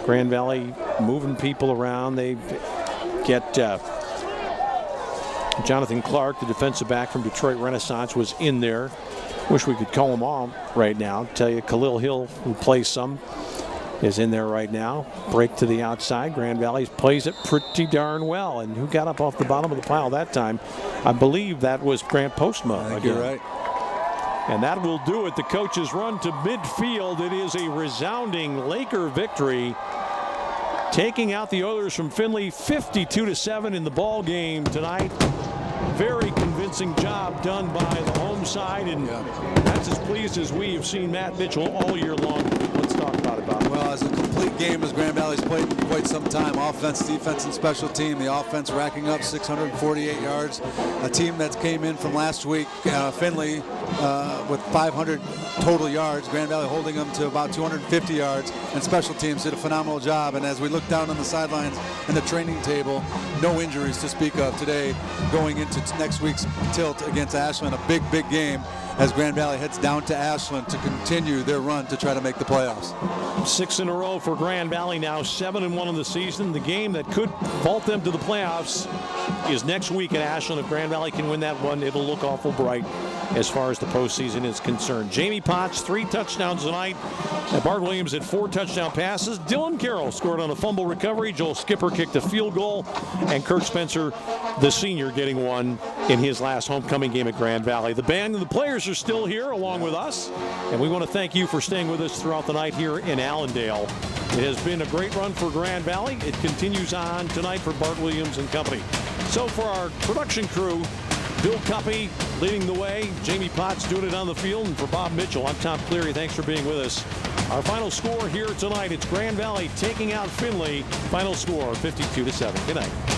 Grand Valley moving people around. They get Jonathan Clark, the defensive back from Detroit Renaissance, was in there. Wish we could call him on right now. Tell you, Khalil Hill, who plays some, is in there right now. Break to the outside. Grand Valley plays it pretty darn well. And who got up off the bottom of the pile that time? I believe that was Grant Postma. I think you're right. And that will do it. The coaches run to midfield. It is a resounding Laker victory, taking out the Oilers from Findlay 52-7 in the ball game tonight. Very convincing job done by the home side, and that's as pleased as we have seen Matt Mitchell all year long. Let's talk about it, Bob. Well, as a complete game as Grand Valley's played in quite some time, offense, defense, and special team. The offense racking up 648 yards. A team that came in from last week, Findlay, with 500 total yards. Grand Valley holding them to about 250 yards, and special teams did a phenomenal job. And as we look down on the sidelines and the training table, no injuries to speak of today going into next week's tilt against Ashland. A big, big game as Grand Valley heads down to Ashland to continue their run to try to make the playoffs. 6 in a row for Grand Valley now, 7-1 in the season. The game that could vault them to the playoffs is next week at Ashland. If Grand Valley can win that one, it'll look awful bright as far as the postseason is concerned. Jamie Potts, 3 touchdowns tonight. Bart Williams had 4 touchdown passes. Dylan Carroll scored on a fumble recovery. Joel Skipper kicked a field goal. And Kirk Spencer, the senior, getting one in his last homecoming game at Grand Valley. The band and the players are still here along with us. And we want to thank you for staying with us throughout the night here in Allendale. It has been a great run for Grand Valley. It continues on tonight for Bart Williams and company. So for our production crew, Bill Cuppy leading the way, Jamie Potts doing it on the field, and for Bob Mitchell, I'm Tom Cleary. Thanks for being with us. Our final score here tonight, it's Grand Valley taking out Findlay. Final score 52-7. Good night.